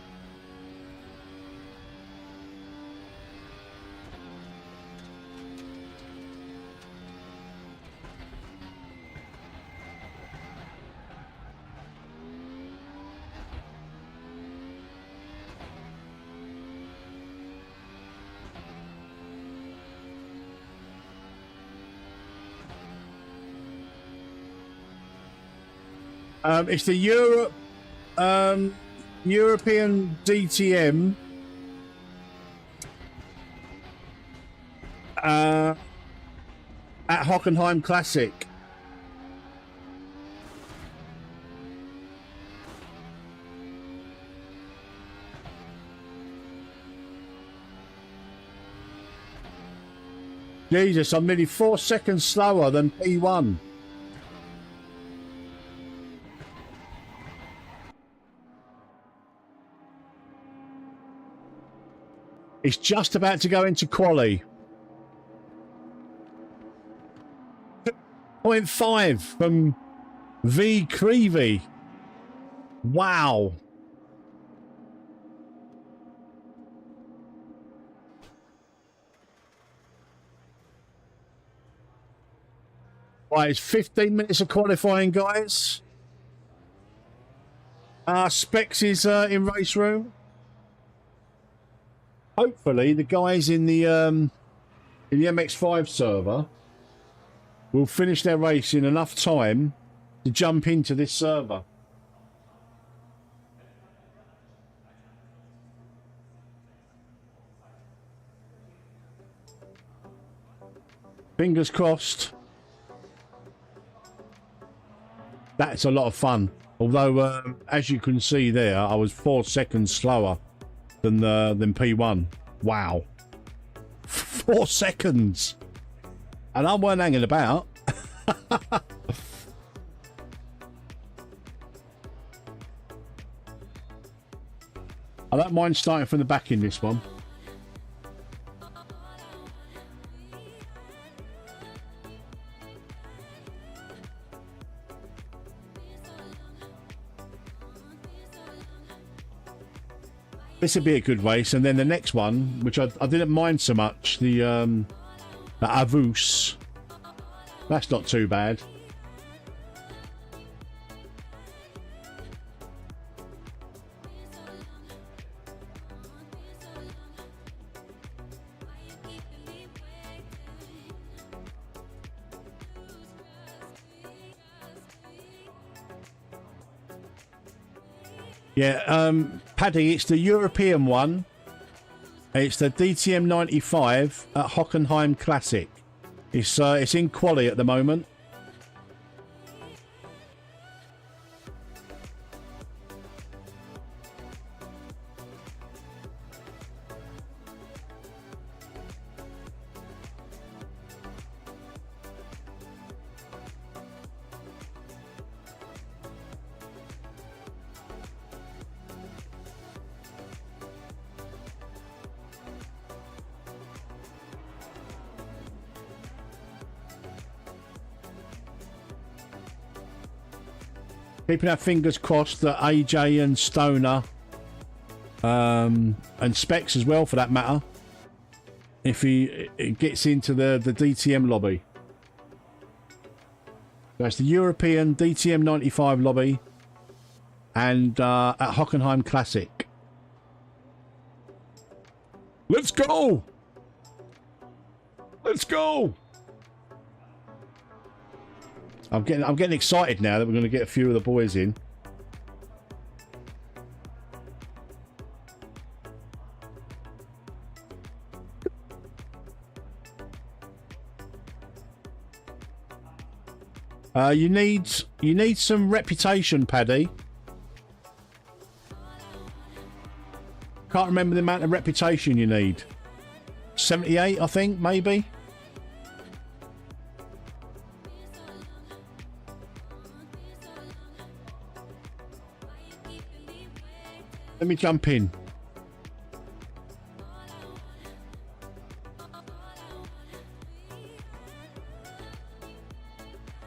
It's the European DTM at Hockenheim Classic. Jesus, I'm nearly 4 seconds slower than P1. It's just about to go into quali. 0.5 from V Creevy. Wow. Right, it's 15 minutes of qualifying, guys. Specs is in Raceroom. Hopefully, the guys in the MX5 server will finish their race in enough time to jump into this server. Fingers crossed. That's a lot of fun. Although, as you can see there, I was 4 seconds slower than P1. Wow. 4 seconds. And I weren't hanging about. I don't mind starting from the back in this one. This would be a good race, and then the next one, which I didn't mind so much, the Avus. That's not too bad. Yeah, Paddy, it's the European one. It's the DTM 95 at Hockenheim Classic. It's in quali at the moment. Keeping our fingers crossed that AJ and Stoner and specs as well, for that matter, if he gets into the DTM lobby. That's the European DTM 95 lobby, and at Hockenheim Classic. Let's go! Let's go! I'm getting excited now that we're going to get a few of the boys in. You need some reputation, Paddy. Can't remember the amount of reputation you need. 78, I think, maybe. Let me jump in.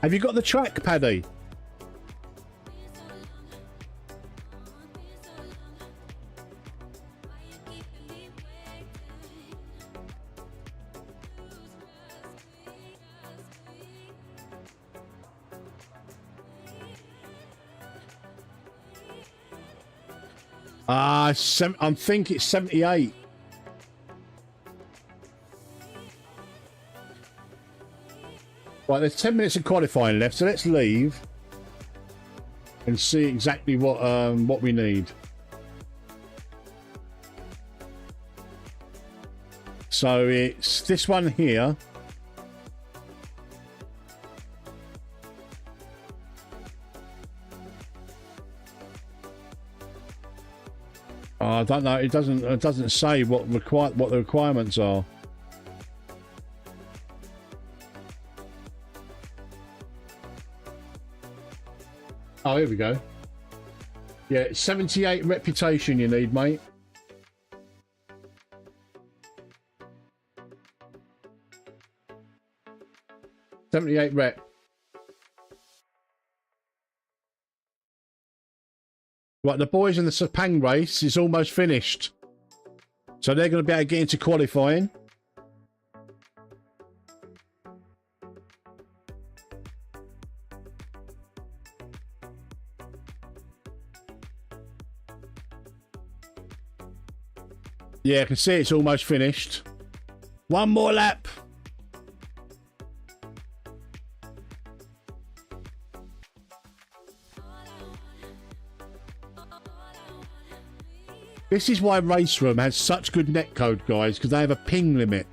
Have you got the track, Paddy? I think it's 78. Right, there's 10 minutes of qualifying left, so let's leave and see exactly what we need. So it's this one here. I don't know. It doesn't say what the requirements are. Oh, here we go. Yeah, 78 reputation you need, mate. $78 rep. Right, the boys in the Sepang race is almost finished. So they're going to be able to get into qualifying. Yeah, I can see it's almost finished. One more lap. This is why Raceroom has such good netcode, guys, because they have a ping limit.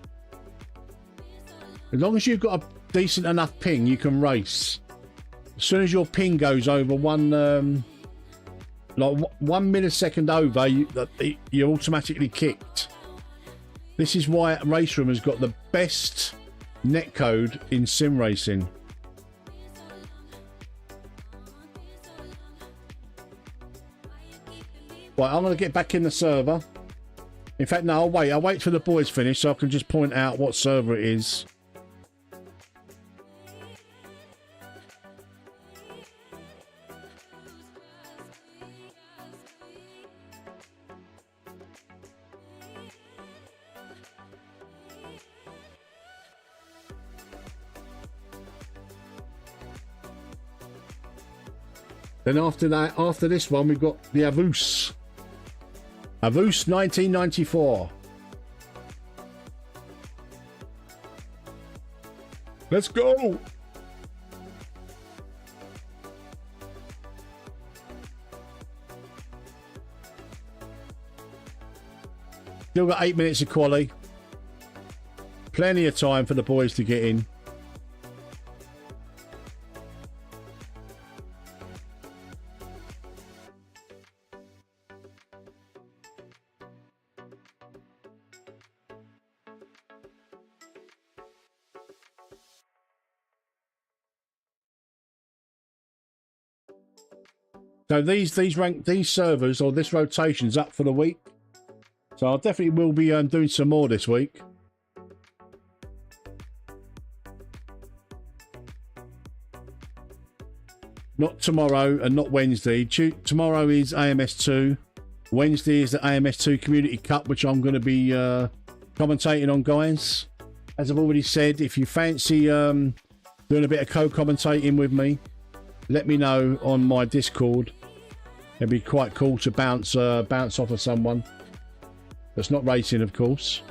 As long as you've got a decent enough ping, you can race. As soon as your ping goes over one millisecond over, you're automatically kicked. This is why Raceroom has got the best netcode in sim racing. Right, I'm going to get back in the server. In fact, no, I'll wait till the boys finish so I can just point out what server it is. Then after that, after this one, we've got the Avus. Avus 1994. Let's go! Still got 8 minutes of quali. Plenty of time for the boys to get in. So these servers or this rotation's up for the week. So I definitely will be doing some more this week. Not tomorrow and not Wednesday. Tomorrow is AMS2. Wednesday is the AMS2 Community Cup, which I'm going to be commentating on, guys. As I've already said, if you fancy doing a bit of co-commentating with me, let me know on my Discord. It'd be quite cool to bounce off of someone that's not racing, of course.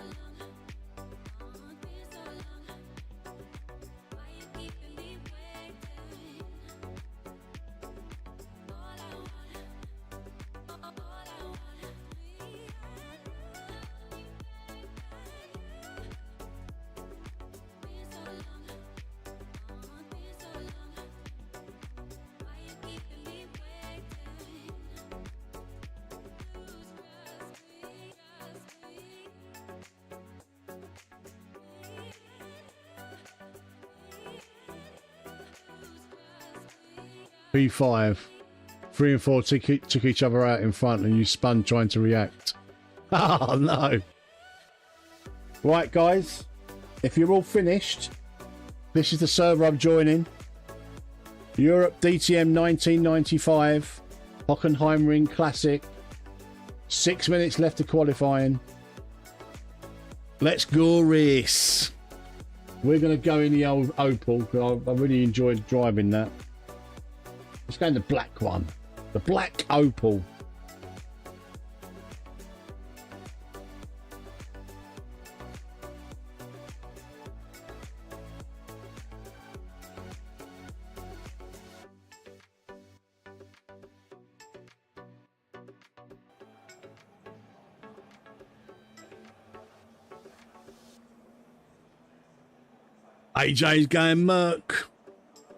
P5. 3 and 4 took each other out in front and you spun trying to react. Oh no. Right guys, if you're all finished, this is the server I'm joining. Europe DTM 1995 Hockenheim Ring Classic. 6 minutes left of qualifying. Let's go race. We're going to go in the old Opal because I really enjoyed driving that. Let's go in the black one. The black Opal. AJ's going Merc.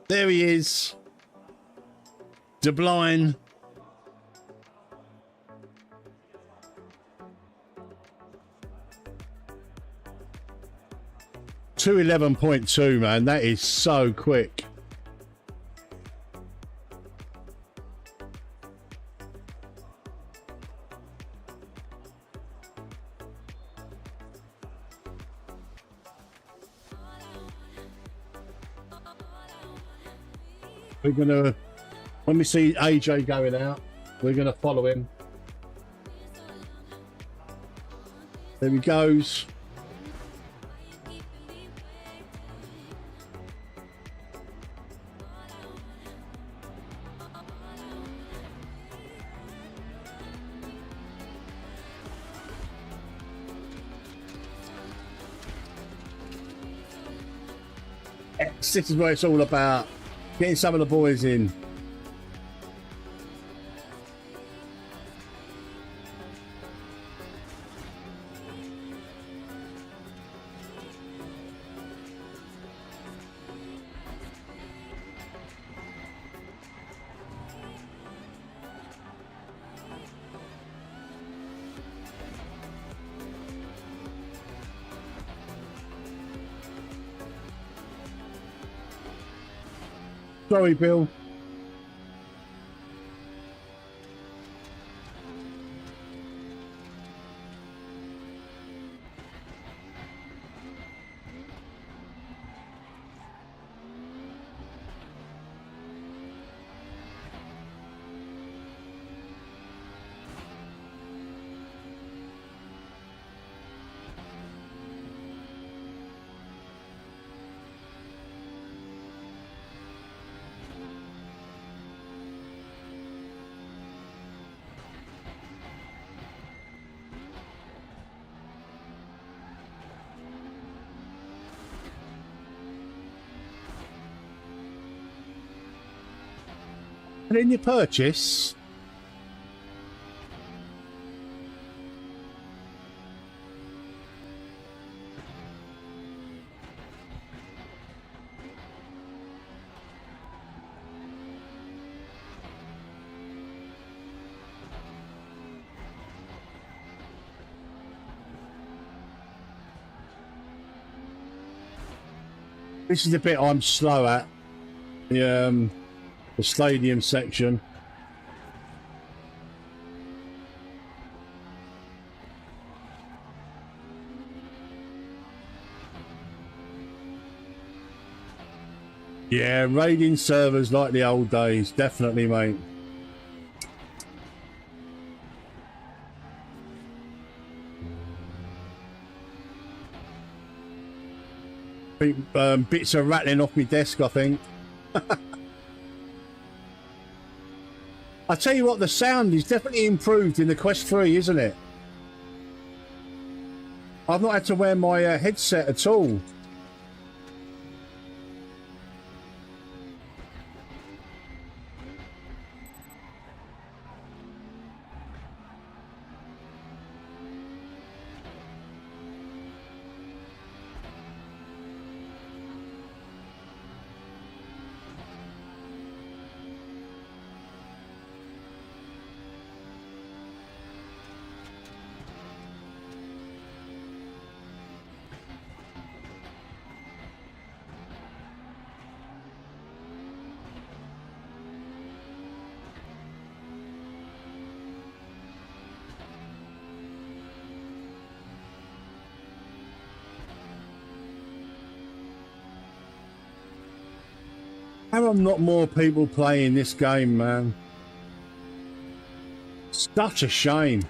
There he is. De Blind. .211.2, man. That is so quick. We're gonna, when we see AJ going out, we're gonna follow him. There he goes. This is what it's all about. Getting some of the boys in. Sorry, Bill. And in your purchase, this is the bit I'm slow at. The stadium section. Yeah, raiding servers like the old days, definitely, mate. Bits are rattling off my desk, I think. I tell you what, the sound is definitely improved in the Quest 3, isn't it? I've not had to wear my headset at all. How are not more people playing this game, man? Such a shame.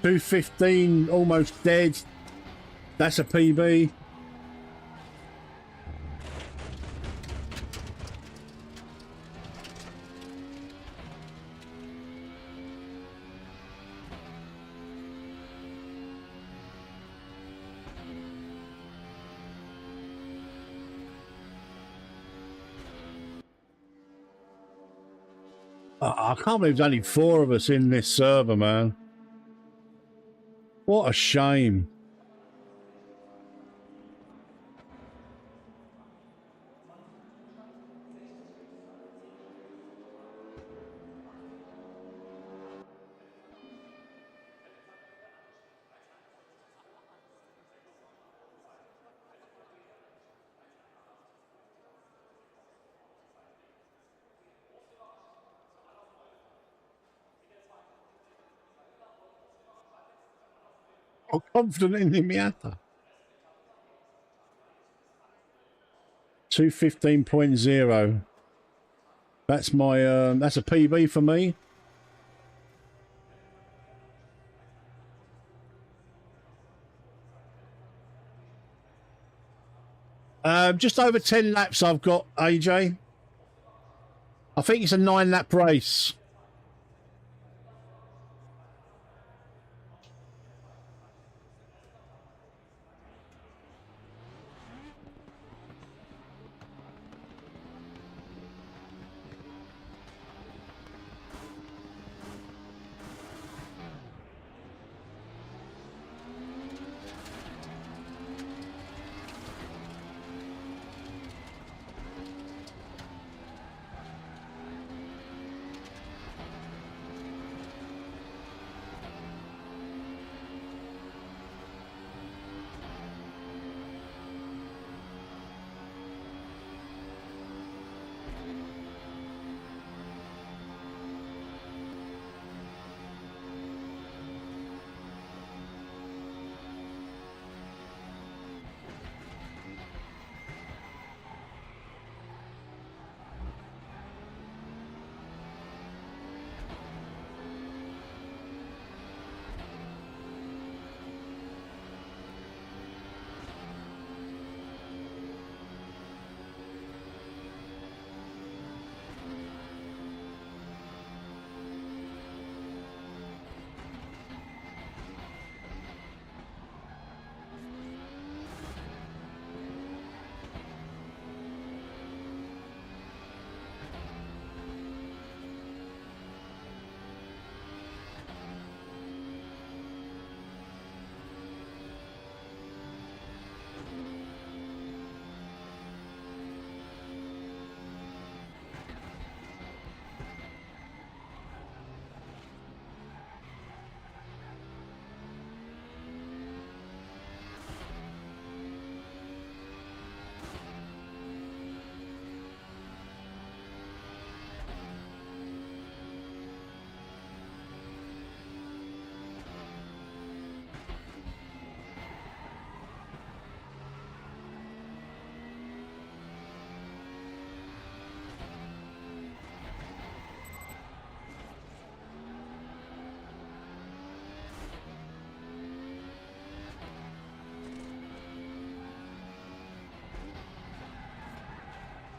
$215, almost dead. That's a PB. I can't believe there's only 4 of us in this server, man. What a shame. I'm confident in the Miata. 215.0. That's my that's a PB for me. Just over 10 laps I've got, AJ. I think it's a 9-lap race.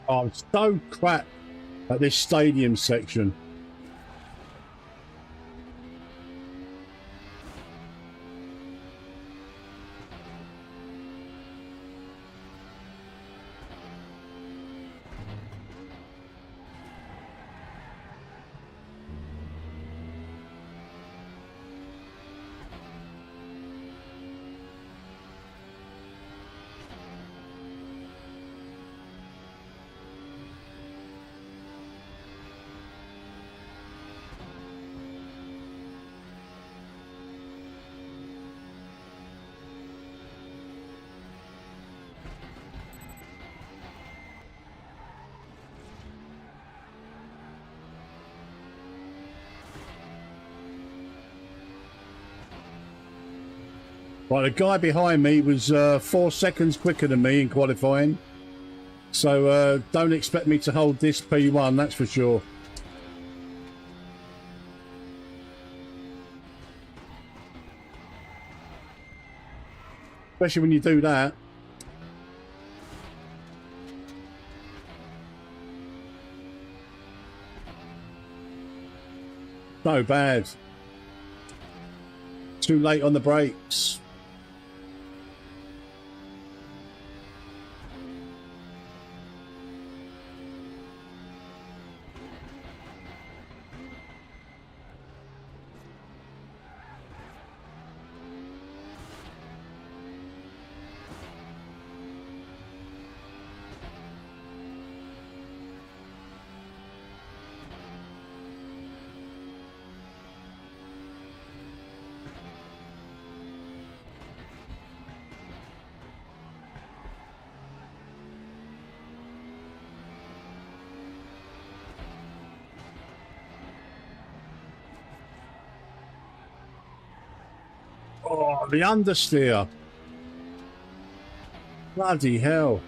Oh, I'm so crap at this stadium section. Right, the guy behind me was 4 seconds quicker than me in qualifying. So don't expect me to hold this P1, that's for sure. Especially when you do that. So bad. Too late on the brakes. Oh, the understeer. Bloody hell.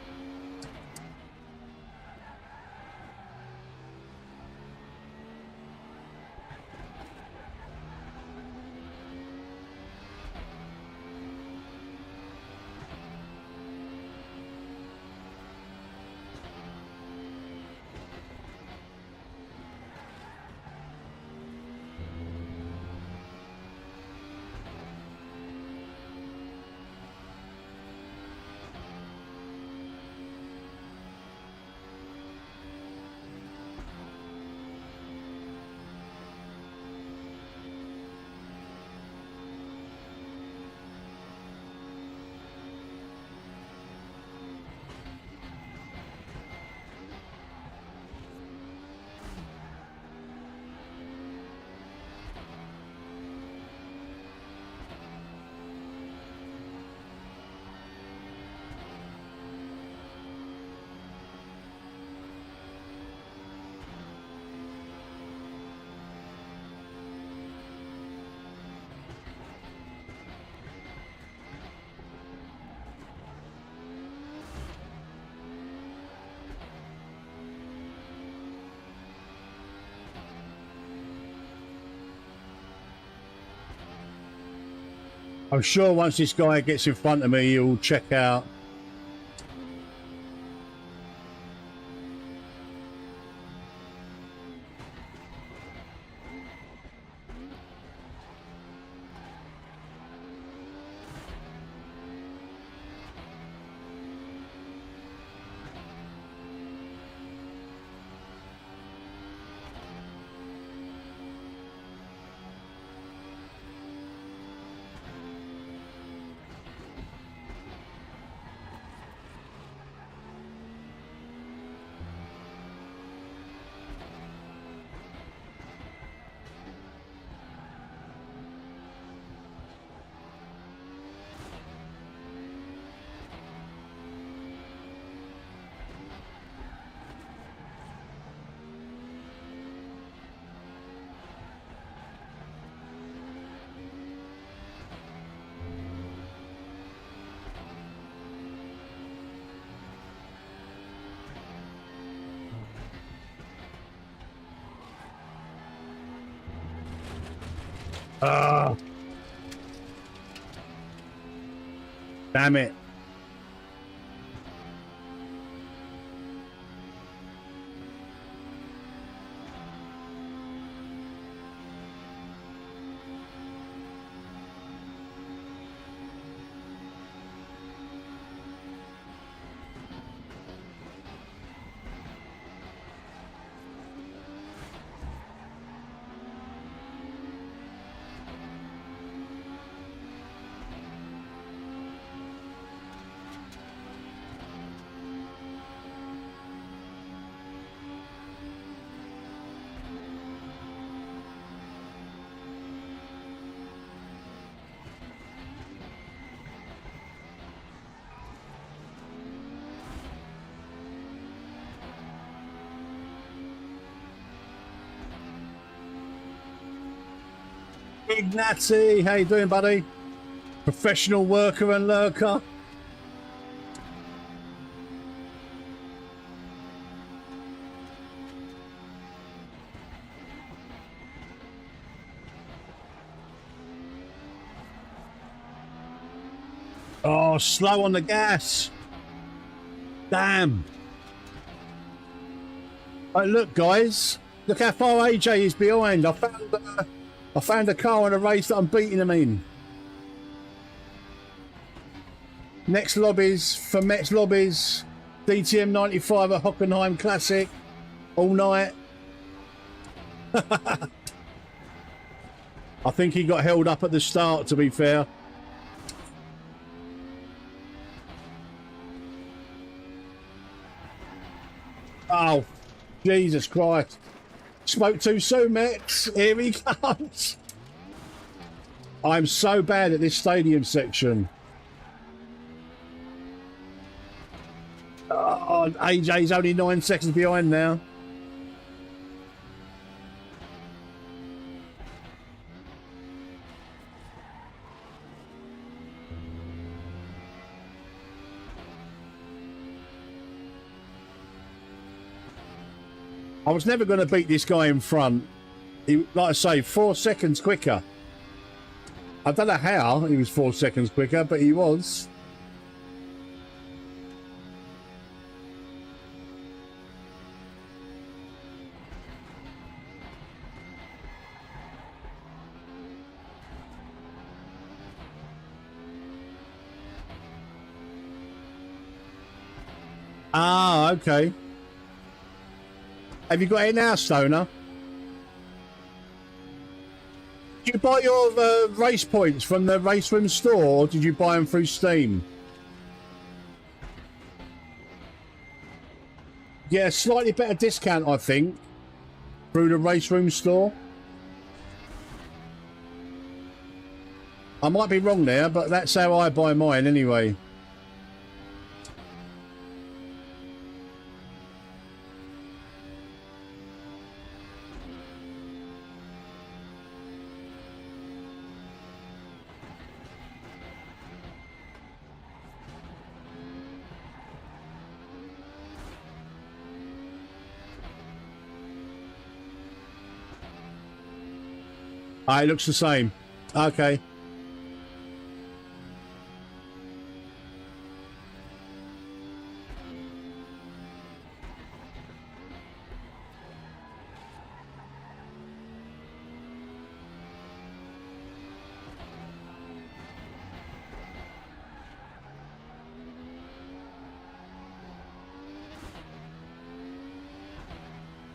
I'm sure once this guy gets in front of me, he'll check out. Damn it. Ignacy, how you doing, buddy? Professional worker and lurker. Oh, slow on the gas. Damn. Oh, look, guys. Look how far AJ is behind. I found a car in a race that I'm beating him in. Next lobbies for Metz lobbies. DTM 95 at Hockenheim Classic. All night. I think he got held up at the start, to be fair. Oh, Jesus Christ. Spoke too soon, Metz. Here he comes. I'm so bad at this stadium section. Oh, AJ's only 9 seconds behind now. I was never going to beat this guy in front. He, like I say, 4 seconds quicker. I don't know how he was 4 seconds quicker, but he was. Ah, okay. Have you got it now, Stoner? Did you buy your race points from the Raceroom store, or did you buy them through Steam? Yeah, slightly better discount, I think, through the Raceroom store. I might be wrong there, but that's how I buy mine anyway. Ah, it looks the same. Okay.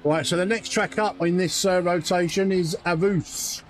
Right, so the next track up in this rotation is Avus.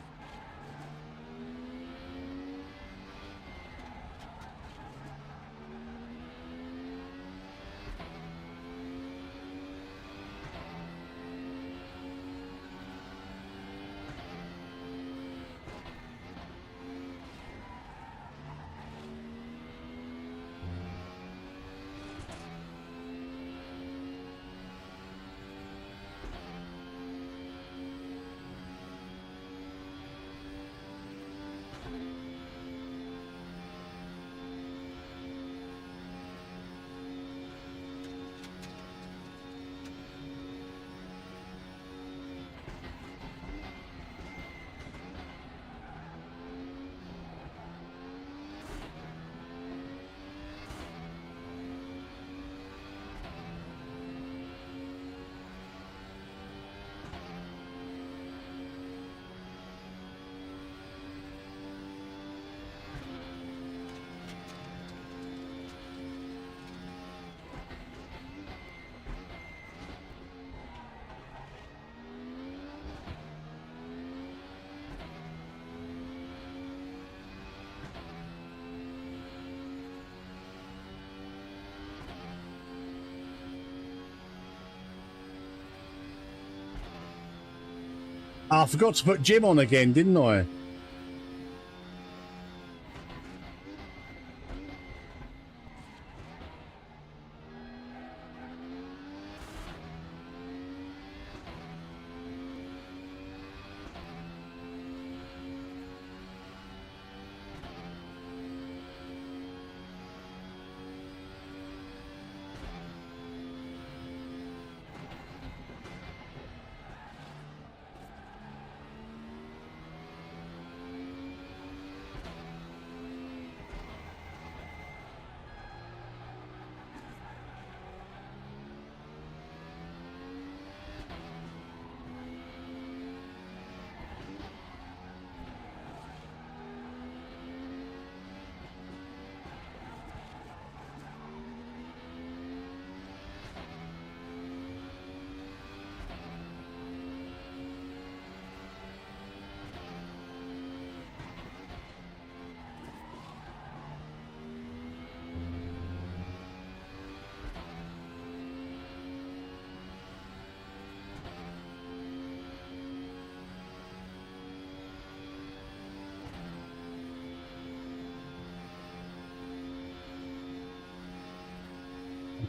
I forgot to put Jim on again, didn't I?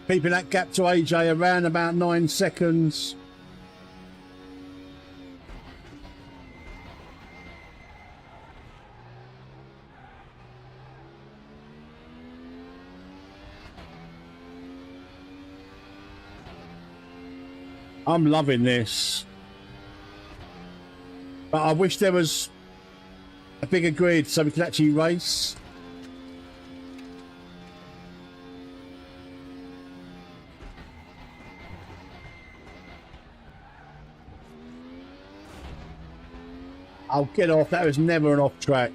Keeping that gap to AJ around about 9 seconds. I'm loving this. But I wish there was a bigger grid so we could actually race. I'll get off. That was never an off track.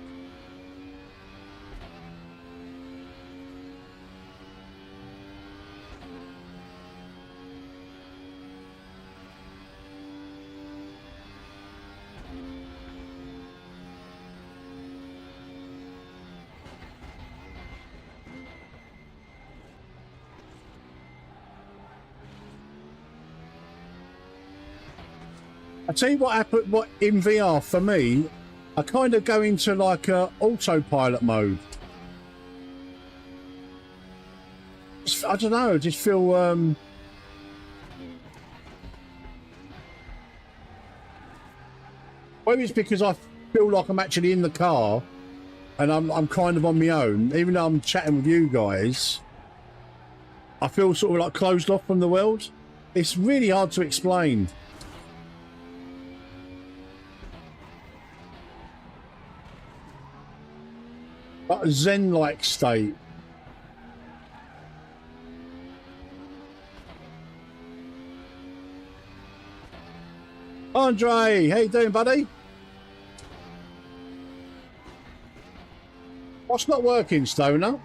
I tell you what happened. What in VR for me, I kind of go into like a autopilot mode. I don't know. I just feel maybe it's because I feel like I'm actually in the car, and I'm kind of on my own. Even though I'm chatting with you guys, I feel sort of like closed off from the world. It's really hard to explain. Like a zen-like state. Andre, how you doing, buddy? What's not working, Stoner?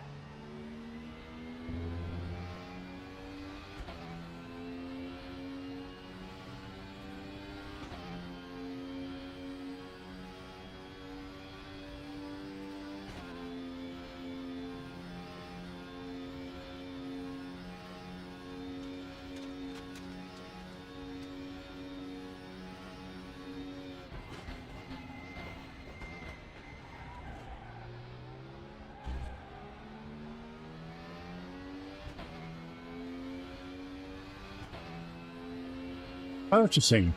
Purchasing.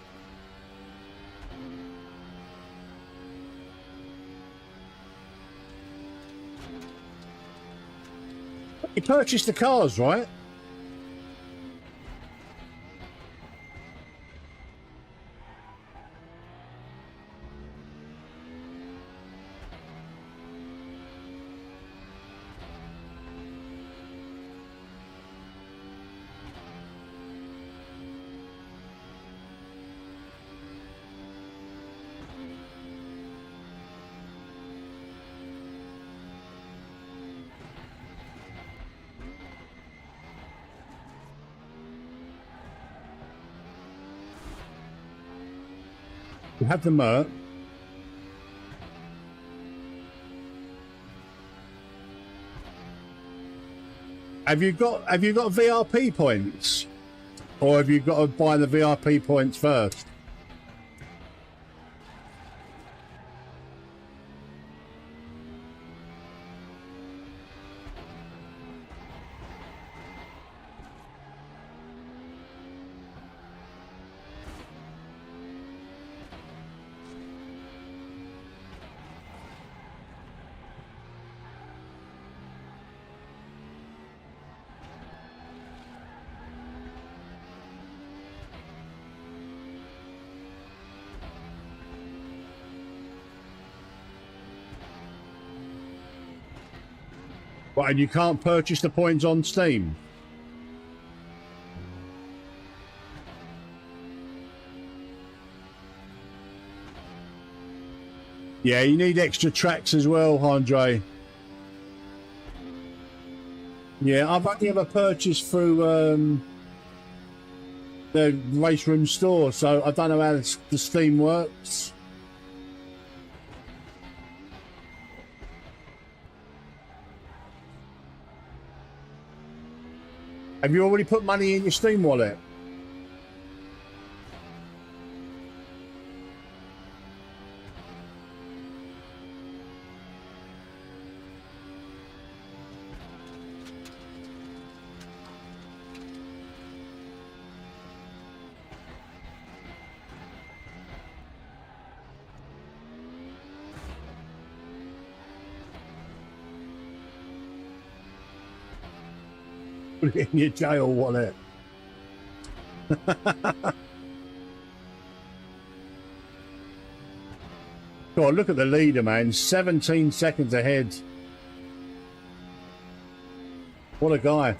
You purchased the cars, right? You have the Merc. Have you got VRP points? Or have you got to buy the VRP points first? What, and you can't purchase the points on Steam? Yeah, you need extra tracks as well, Andre. Yeah, I've only ever purchased through the Raceroom store, so I don't know how the Steam works. Have you already put money in your Steam wallet? Put it in your jail wallet. God, look at the leader, man. 17 seconds ahead. What a guy.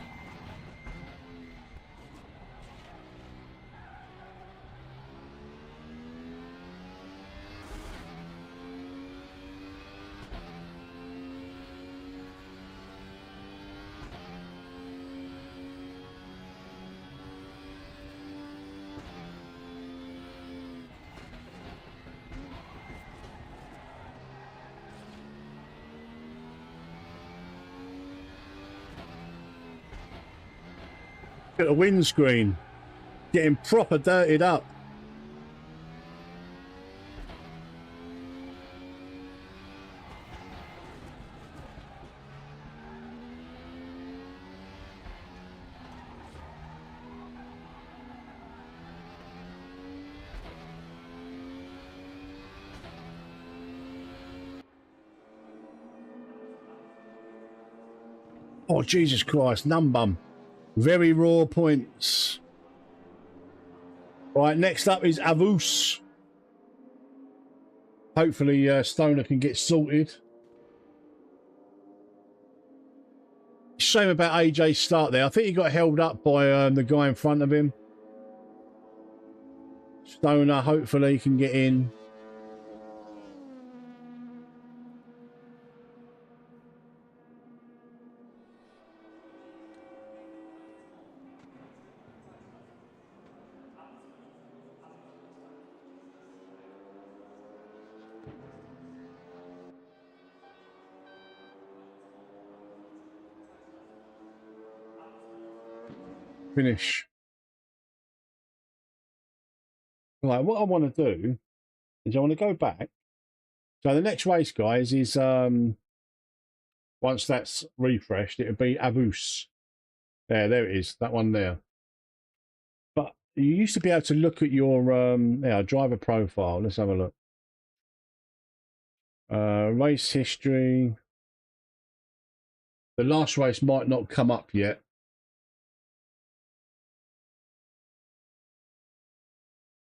Look at the windscreen. Getting proper dirtied up. Oh, Jesus Christ, numbum. Very raw points. Right, next up is Avus. Hopefully Stoner can get sorted. Shame about AJ's start there. I think he got held up by the guy in front of him. Stoner hopefully can get in. Finish. Right, what I want to do is I want to go back. So the next race, guys, is once that's refreshed, it'll be Avus. There it is, that one there. But you used to be able to look at your driver profile. Let's have a look. Race history. The last race might not come up yet.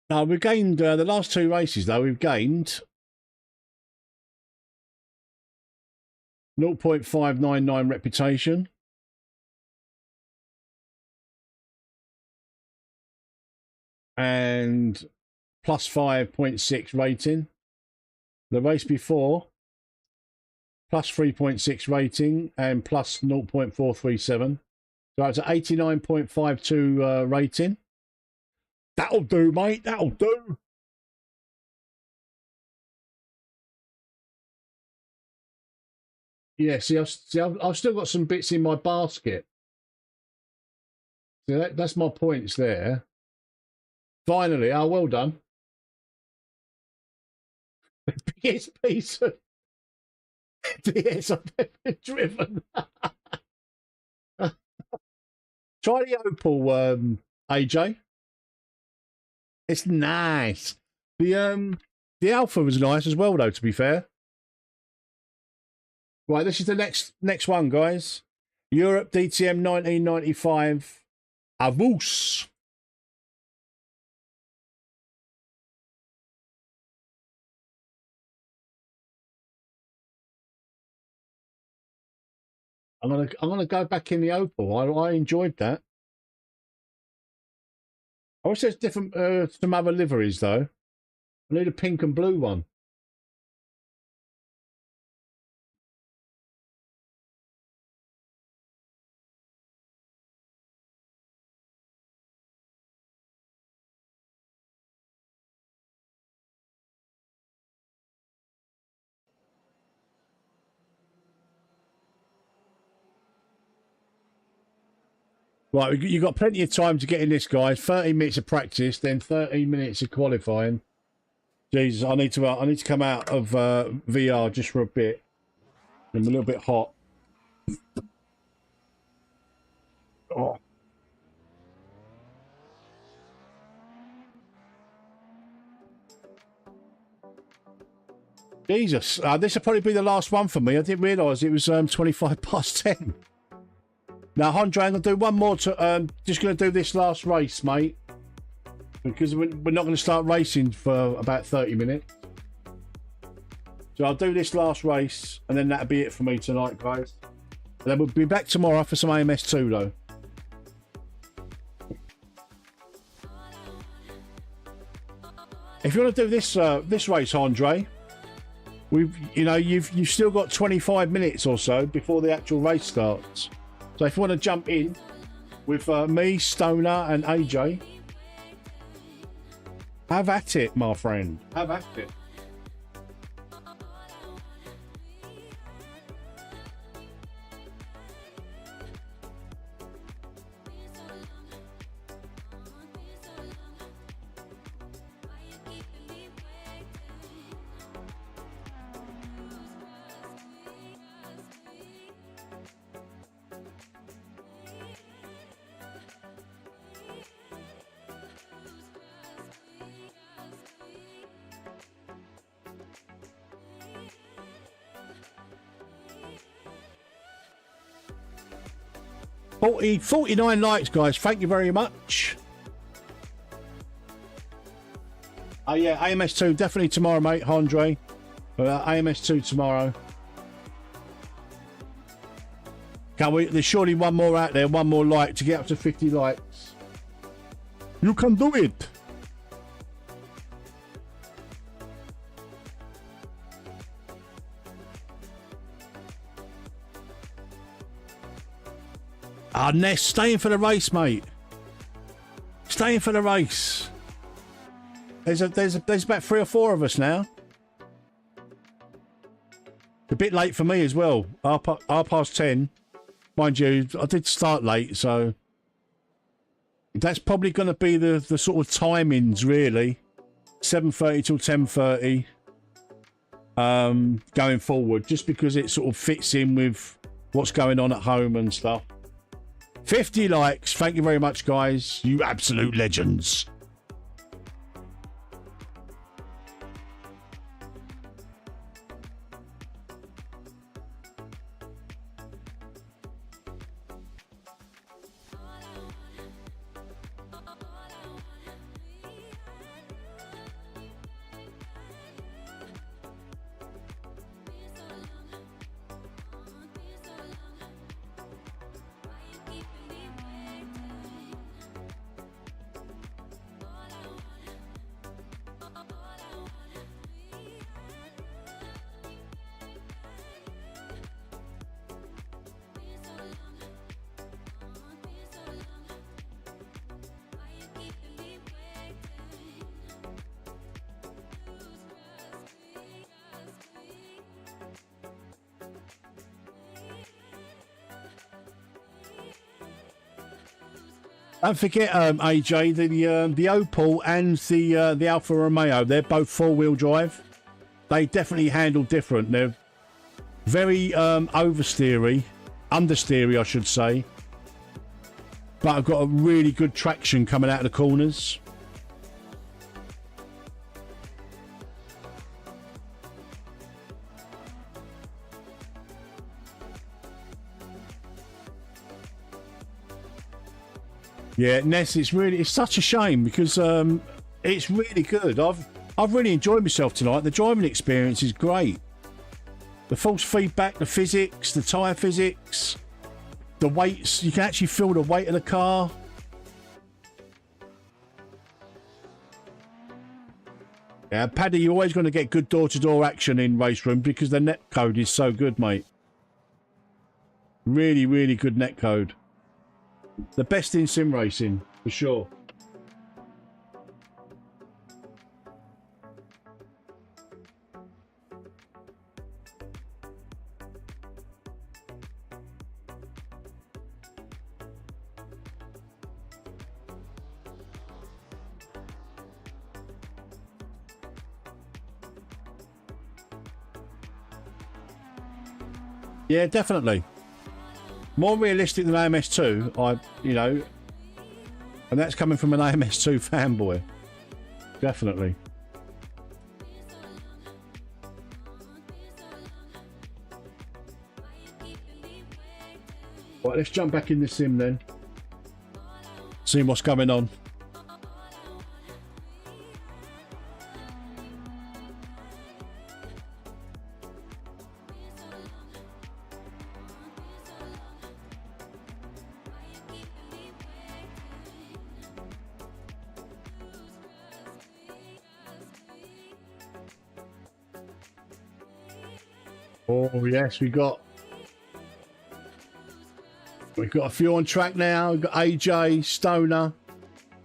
No, we've gained the last two races, though. We've gained 0.599 reputation. And plus 5.6 rating. The race before, plus 3.6 rating and plus 0.437. So it's an 89.52 rating. That'll do, mate. That'll do. Yeah, see, I've still got some bits in my basket. See, that's my points there. Finally, oh, well done. The biggest piece of DS I've ever driven. Try the Opal, AJ. It's nice. The Alpha was nice as well, though, to be fair. Right, this is the next one, guys. Europe DTM 1995 Avus. I'm gonna go back in the Opal. I enjoyed that. I wish there's different some other liveries though. I need a pink and blue one. Right, you've got plenty of time to get in this, guys. 30 minutes of practice, then 30 minutes of qualifying. Jesus, I need to come out of VR just for a bit. I'm a little bit hot. Oh. Jesus, this will probably be the last one for me. I didn't realise it was 25 past 10. Now, Andre, I'm going to do one more. Just going to do this last race, mate. Because we're not going to start racing for about 30 minutes. So I'll do this last race, and then that'll be it for me tonight, guys. And then we'll be back tomorrow for some AMS2, though. If you want to do this race, Andre, you've still got 25 minutes or so before the actual race starts. So if you want to jump in with me, Stoner, and AJ, have at it, my friend. Have at it. Oh, 49 likes, guys. Thank you very much. Oh, yeah, AMS2 definitely tomorrow, mate, Andre. AMS2 tomorrow. Can we? There's surely one more out there, one more like to get up to 50 likes. You can do it. Ah, Ness, staying for the race, mate. Staying for the race. There's about 3 or 4 of us now. A bit late for me as well. Half past 10. Mind you, I did start late, so that's probably going to be the sort of timings, really. 7:30 till 10:30. Going forward, just because it sort of fits in with what's going on at home and stuff. 50 likes. Thank you very much, guys. You absolute legends. Don't forget, AJ, the Opel and the Alfa Romeo, they're both 4-wheel drive. They definitely handle different. They're very understeery, I should say. But I've got a really good traction coming out of the corners. Yeah, Ness, it's such a shame because it's really good. I've really enjoyed myself tonight. The driving experience is great. The false feedback, the physics, the tyre physics, the weights. You can actually feel the weight of the car. Yeah, Paddy, you're always going to get good door-to-door action in Raceroom because the net code is so good, mate. Really, really good net code. The best in sim racing, for sure. Yeah, definitely. More realistic than AMS2, and that's coming from an AMS2 fanboy. Definitely. Right, let's jump back in the sim then. See what's going on. Oh yes, we've got a few on track now. We've got AJ, Stoner,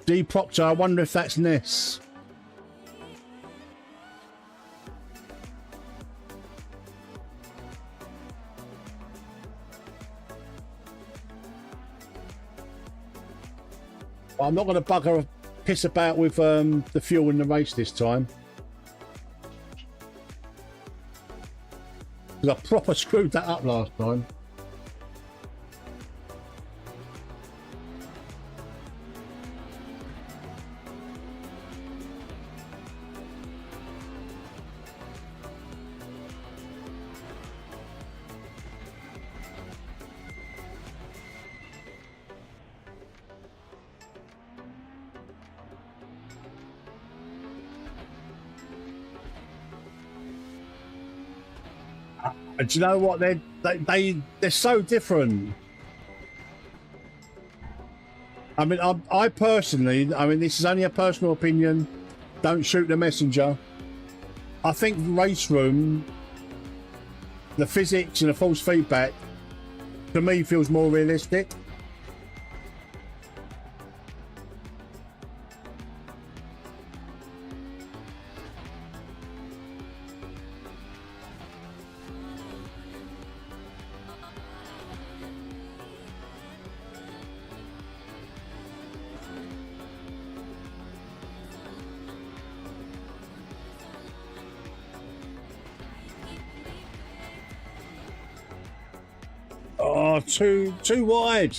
D Proctor. I wonder if that's Ness. I'm not going to bugger a piss about with the fuel in the race this time. Because I proper screwed that up last time. Do you know what? They're so different. I mean, I personally, I mean, this is only a personal opinion. Don't shoot the messenger. I think Raceroom, the physics and the false feedback, to me feels more realistic. Oh, too wide.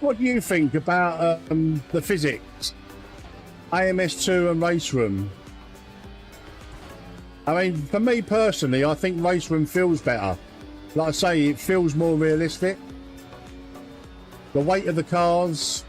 What do you think about the physics, AMS2 and Raceroom? I mean, for me personally, I think Raceroom feels better. Like I say, it feels more realistic. The weight of the cars.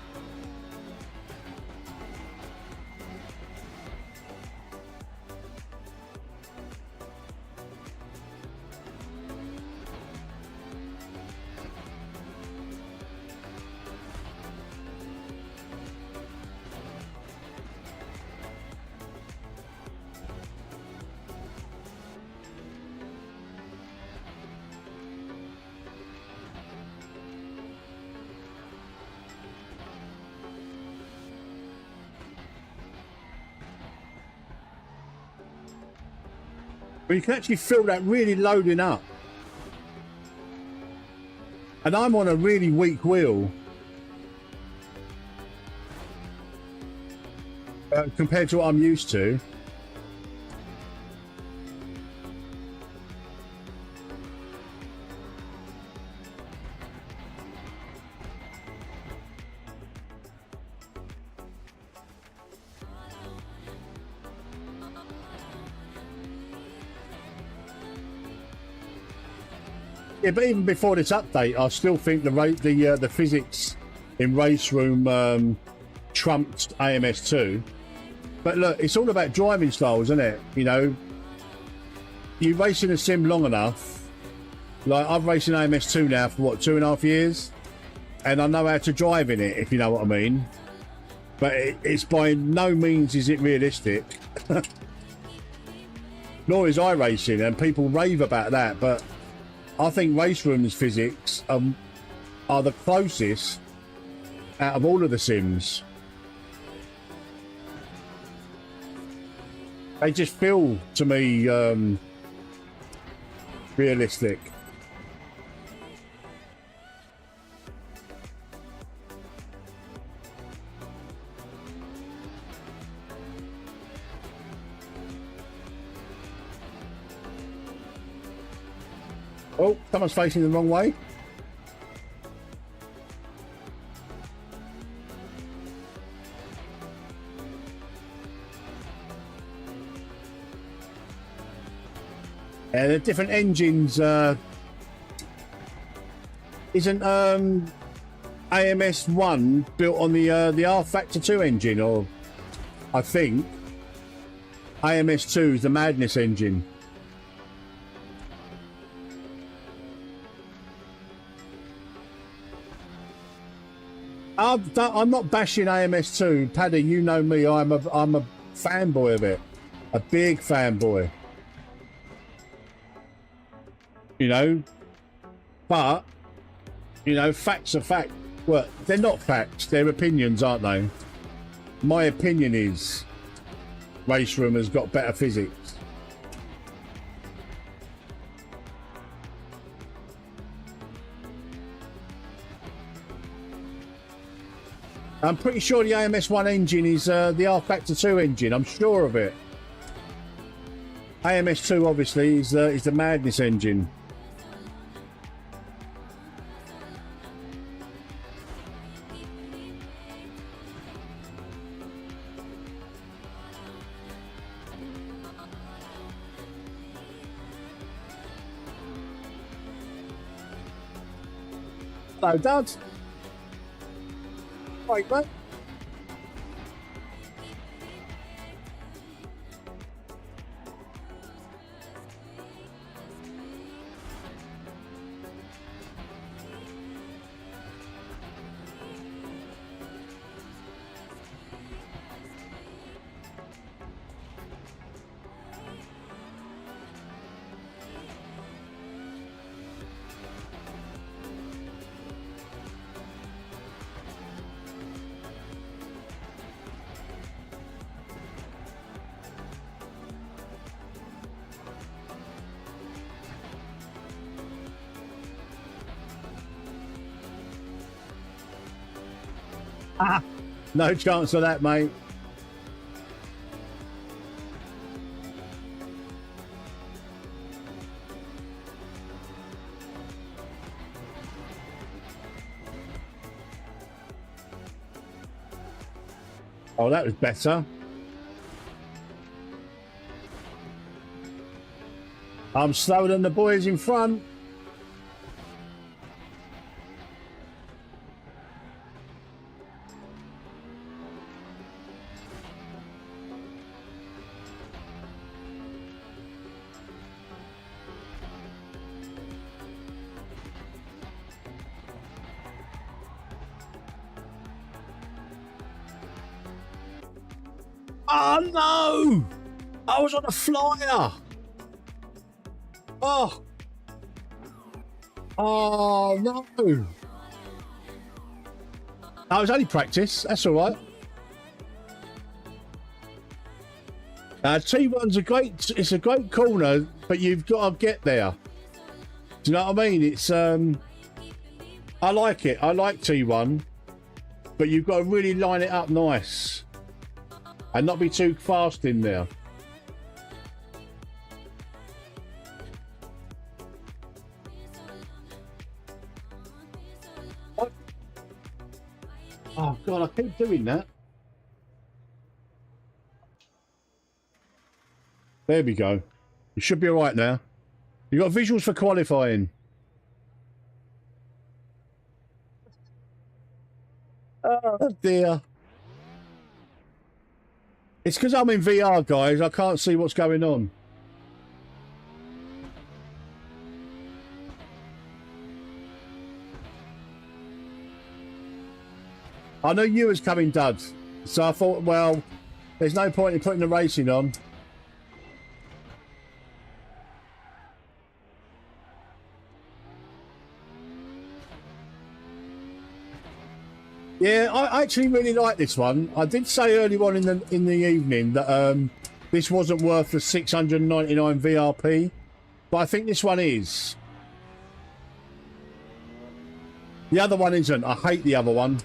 But you can actually feel that really loading up. And I'm on a really weak wheel. Compared to what I'm used to. Yeah, but even before this update, I still think the physics in Raceroom trumped AMS2. But look, it's all about driving styles, isn't it? You know, you race in a sim long enough. Like, I've raced in AMS2 now for what, 2.5 years, and I know how to drive in it, if you know what I mean. But it's by no means is it realistic. Nor is iRacing, and people rave about that, but I think Raceroom's physics are the closest out of all of the sims. They just feel, to me, realistic. Oh, someone's facing the wrong way. Yeah, the different engines. Isn't AMS 1 built on the R Factor 2 engine, or I think AMS 2 is the Madness engine. I'm not bashing AMS 2, Paddy. You know me. I'm a fanboy of it, a big fanboy. You know, but you know, facts are facts. Well, they're not facts. They're opinions, aren't they? My opinion is Raceroom has got better physics. I'm pretty sure the AMS 1 engine is the R Factor 2 engine. I'm sure of it. AMS 2 obviously is the Madness engine. Hello, Dad. Right, mate. Ah, no chance of that, mate. Oh, that was better. I'm slower than the boys in front. Oh no! I was on a flyer. Oh. Oh no. That was only practice. That's all right. T1's it's a great corner, but you've got to get there. Do you know what I mean? It's I like it. I like T1, but you've got to really line it up nice and not be too fast in there. Oh God, I keep doing that. There we go. You should be all right now. You got visuals for qualifying. Oh dear. It's because I'm in VR, guys. I can't see what's going on. I know you was coming, Dud. So I thought, well, there's no point in putting the racing on. Yeah, I actually really like this one. I did say early on in the evening that this wasn't worth the 699 VRP, but I think this one is. The other one isn't. I hate the other one.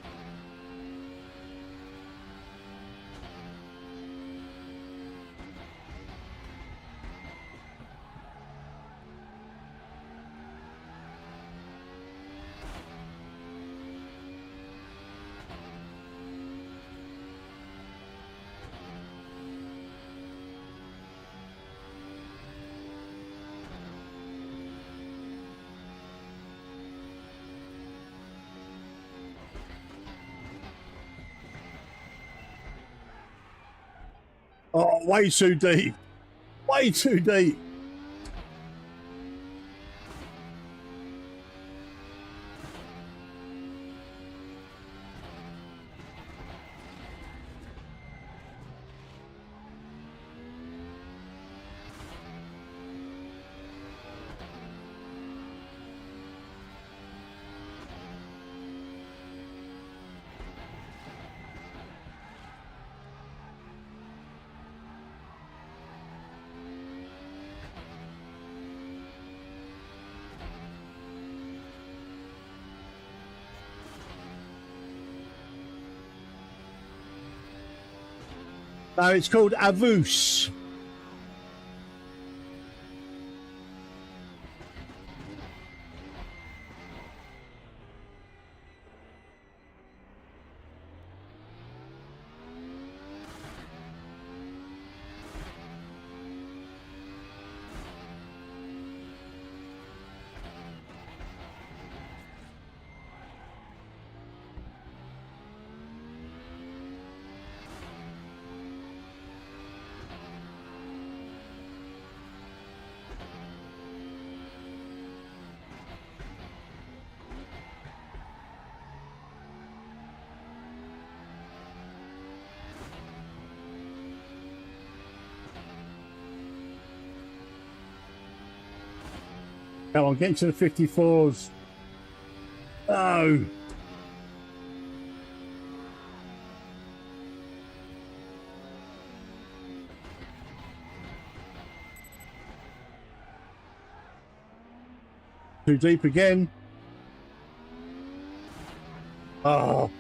Oh, way too deep. Way too deep. No, it's called Avus. Come on, get into the 54s. Oh. Too deep again. Oh.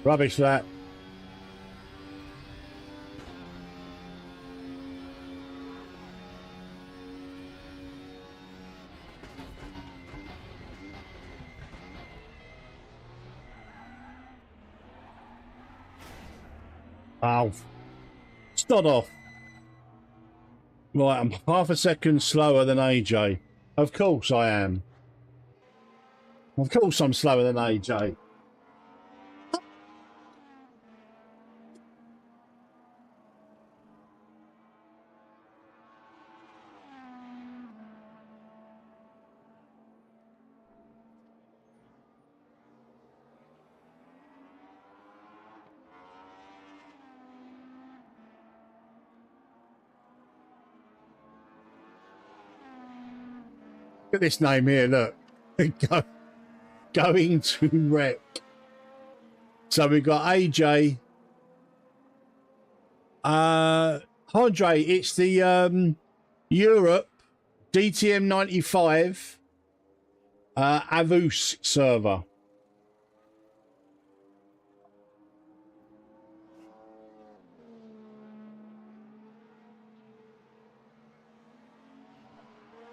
Rubbish that. Oh. Start off. Right, I'm half a second slower than AJ. Of course I am. Of course I'm slower than AJ. Look at this name here, look. Going to wreck. So we've got AJ. Andre, it's the Europe DTM 95 Avus server.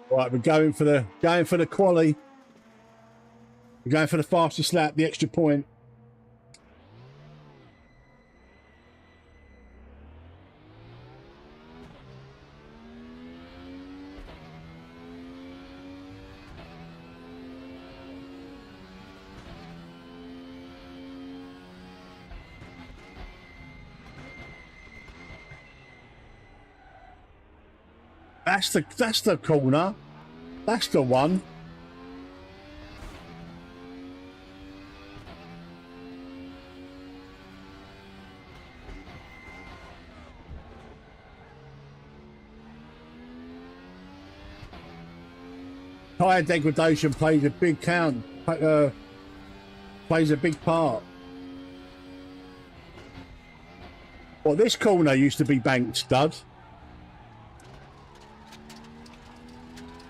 Right, we're going for the quali. We're going for the fastest lap, the extra point. That's the corner. That's the one. Tire degradation plays a big plays a big part. Well, this corner used to be banked, stud.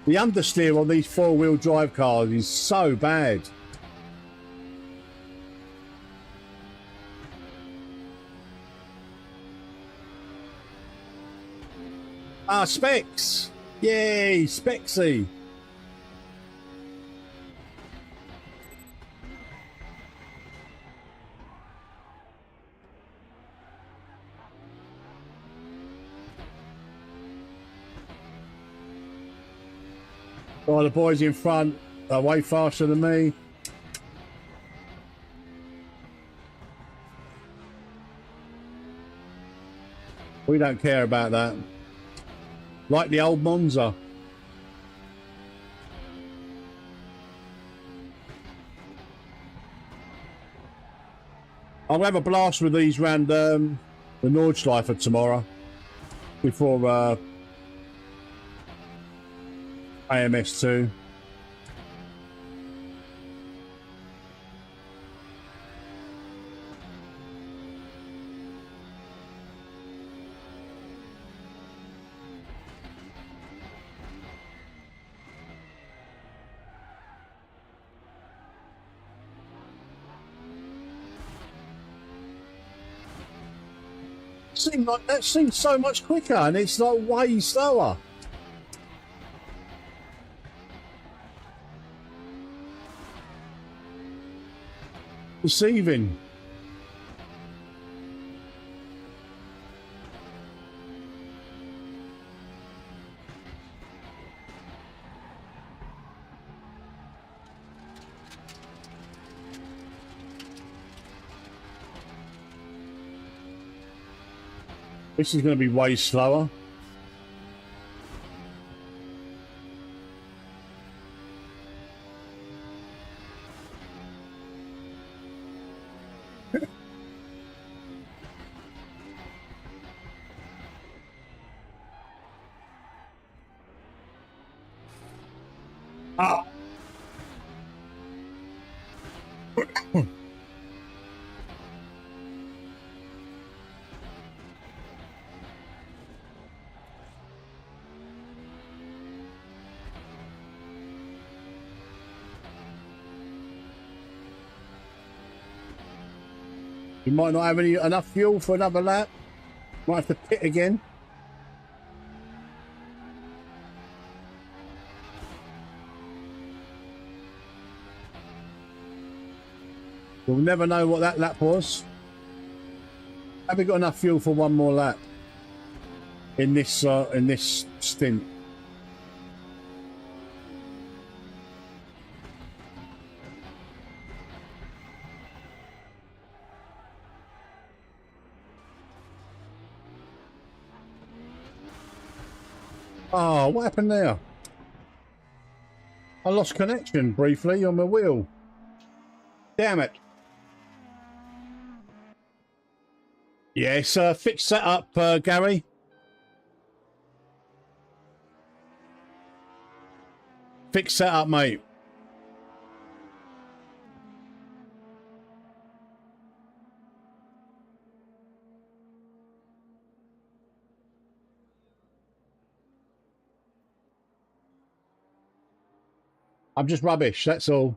The understeer on these 4-wheel drive cars is so bad. Ah, Specs. Yay, Specsy. Oh, the boys in front are way faster than me. We don't care about that. Like the old Monza. I'll have a blast with these round the Nordschleife tomorrow before AMS2. Seemed like that seems so much quicker, and it's like way slower. Deceiving. This is going to be way slower. Ah. You might not have enough fuel for another lap. Might have to pit again. We'll never know what that lap was. Have we got enough fuel for one more lap in this stint? Oh, what happened there? I lost connection briefly on my wheel. Damn it. Yes, fix that up, Gary. Fix that up, mate. I'm just rubbish, that's all.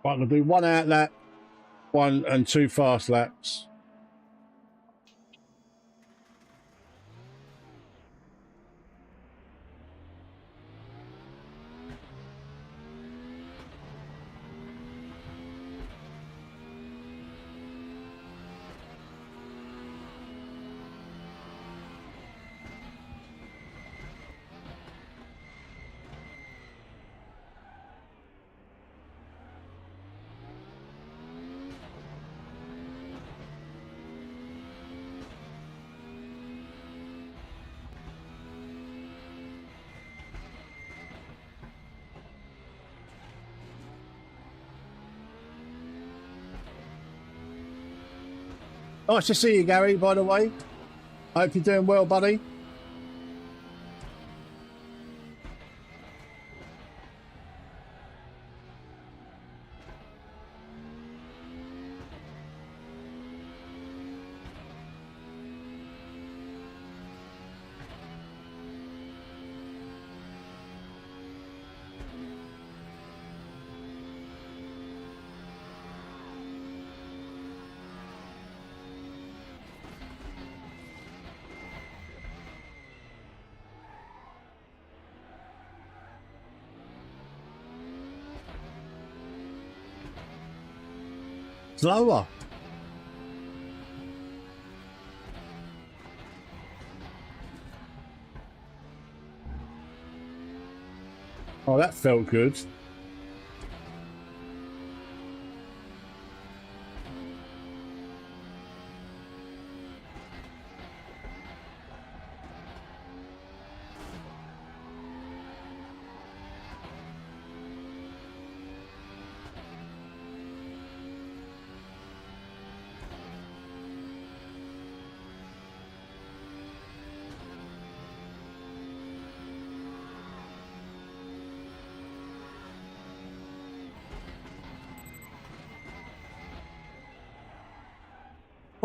Right, I'm going to do one out lap, 1 and 2 fast laps. Nice to see you, Gary, by the way. Hope you're doing well, buddy. Slower. Oh, that felt good.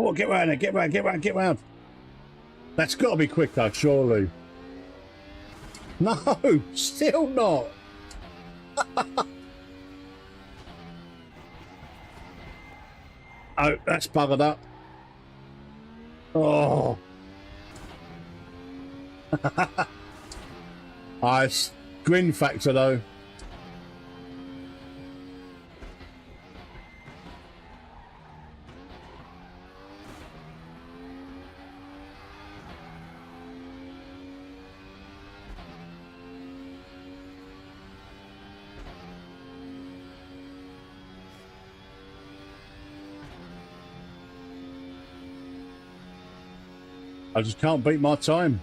Oh, get round there, get round, get round, get round. That's got to be quicker, surely. No, still not. Oh, that's buggered up. Oh. Nice. Grin factor, though. I just can't beat my time.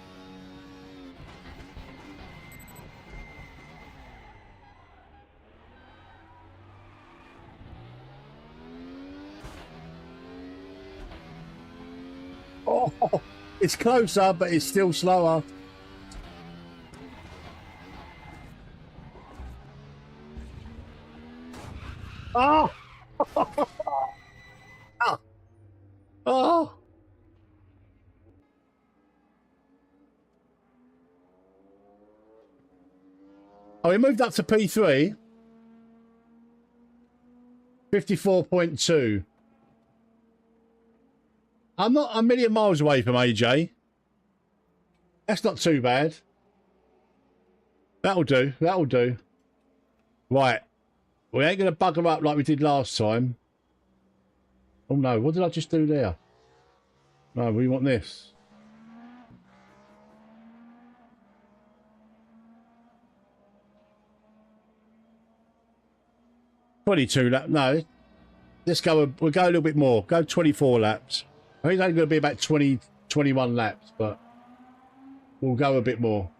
Oh, it's closer, but it's still slower. Oh! Oh! Oh! Oh, he moved up to P3. 54.2. I'm not a million miles away from AJ. That's not too bad. That'll do. That'll do. Right. We ain't going to bugger up like we did last time. Oh, no. What did I just do there? No, we want this. No, let's go. We'll go a little bit more. Go 24 laps. I think it's only going to be about 20, 21 laps, but we'll go a bit more.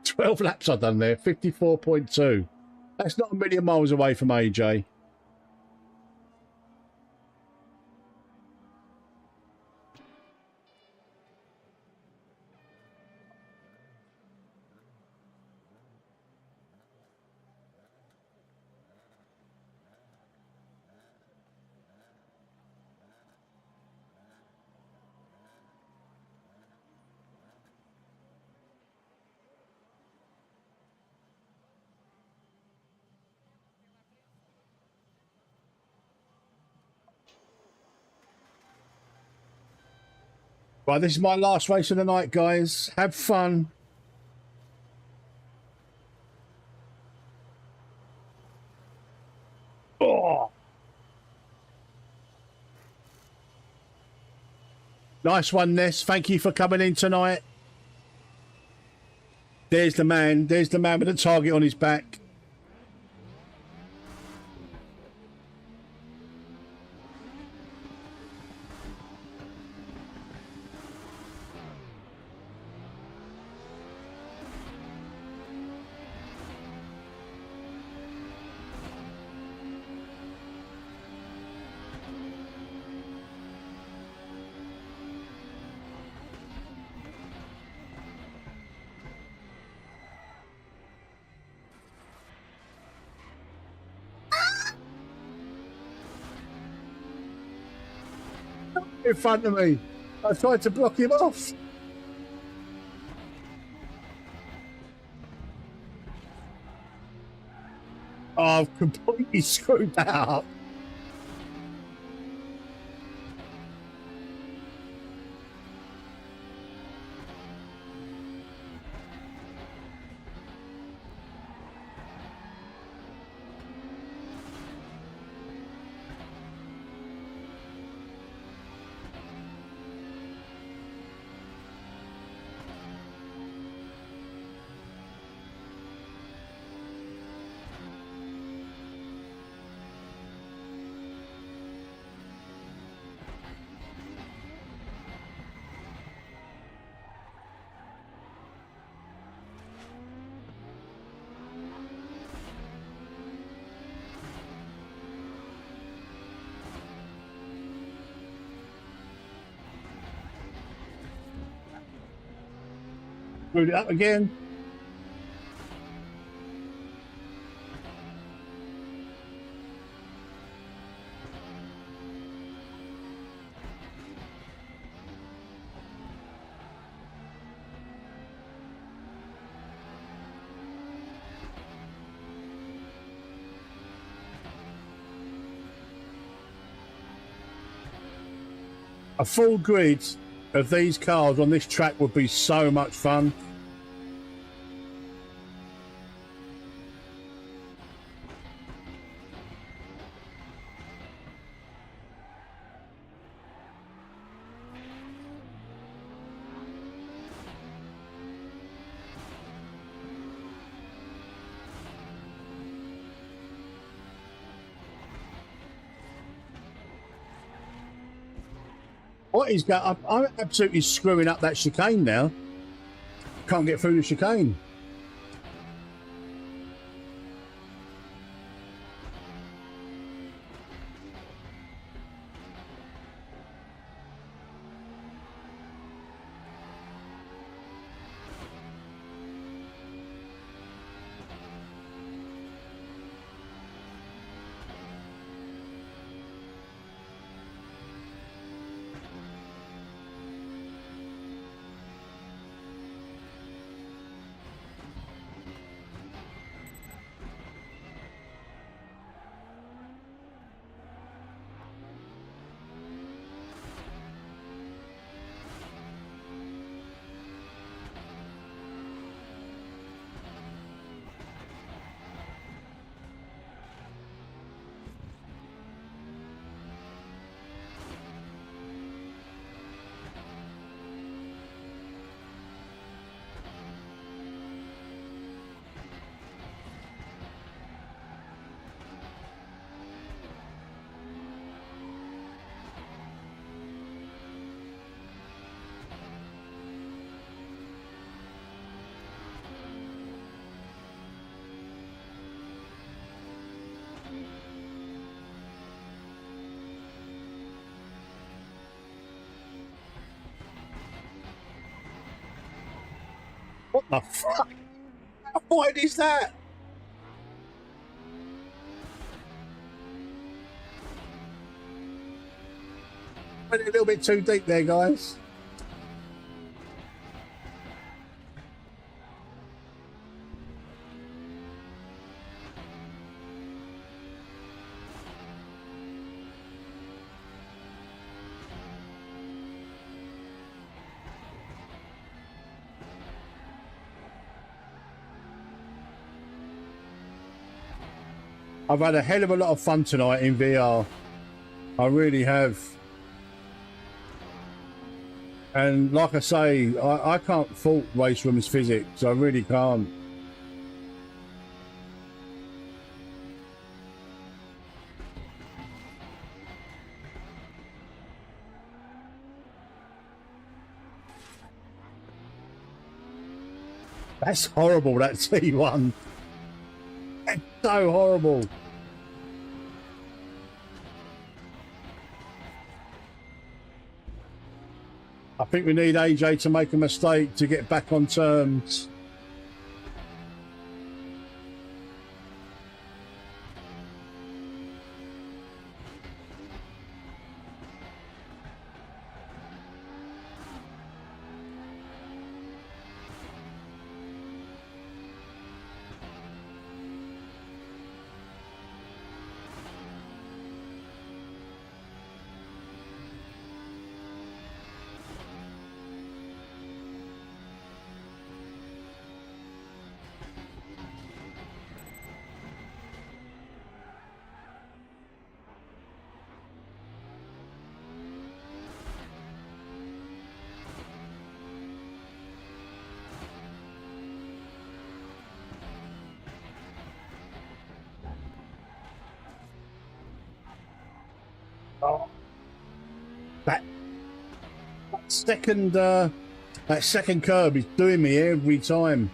12 laps I've done there. 54.2. That's not a million miles away from AJ. Right, this is my last race of the night, guys. Have fun. Oh. Nice one, Ness. Thank you for coming in tonight. There's the man. There's the man with the target on his back. In front of me. I tried to block him off. Oh, I've completely screwed that up. Screwed it up again. A full grid of these cars on this track would be so much fun. What is going? I'm absolutely screwing up that chicane now. Can't get through the chicane. What the fuck? How wide is that? Went a little bit too deep there, guys. I've had a hell of a lot of fun tonight in VR. I really have. And like I say, I can't fault Raceroom's physics. I really can't. That's horrible, that T1. That's so horrible. I think we need AJ to make a mistake to get back on terms. Oh, that second curb is doing me every time.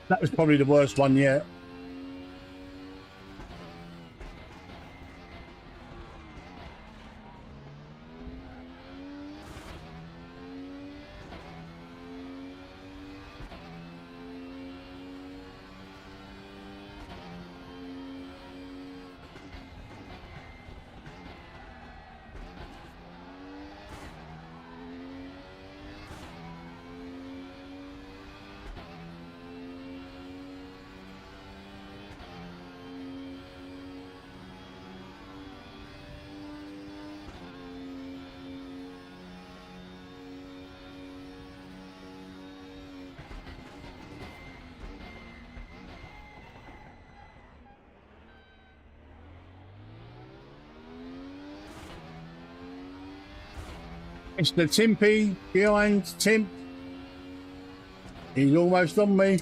That was probably the worst one yet. It's the Timpy behind Timp. He's almost on me.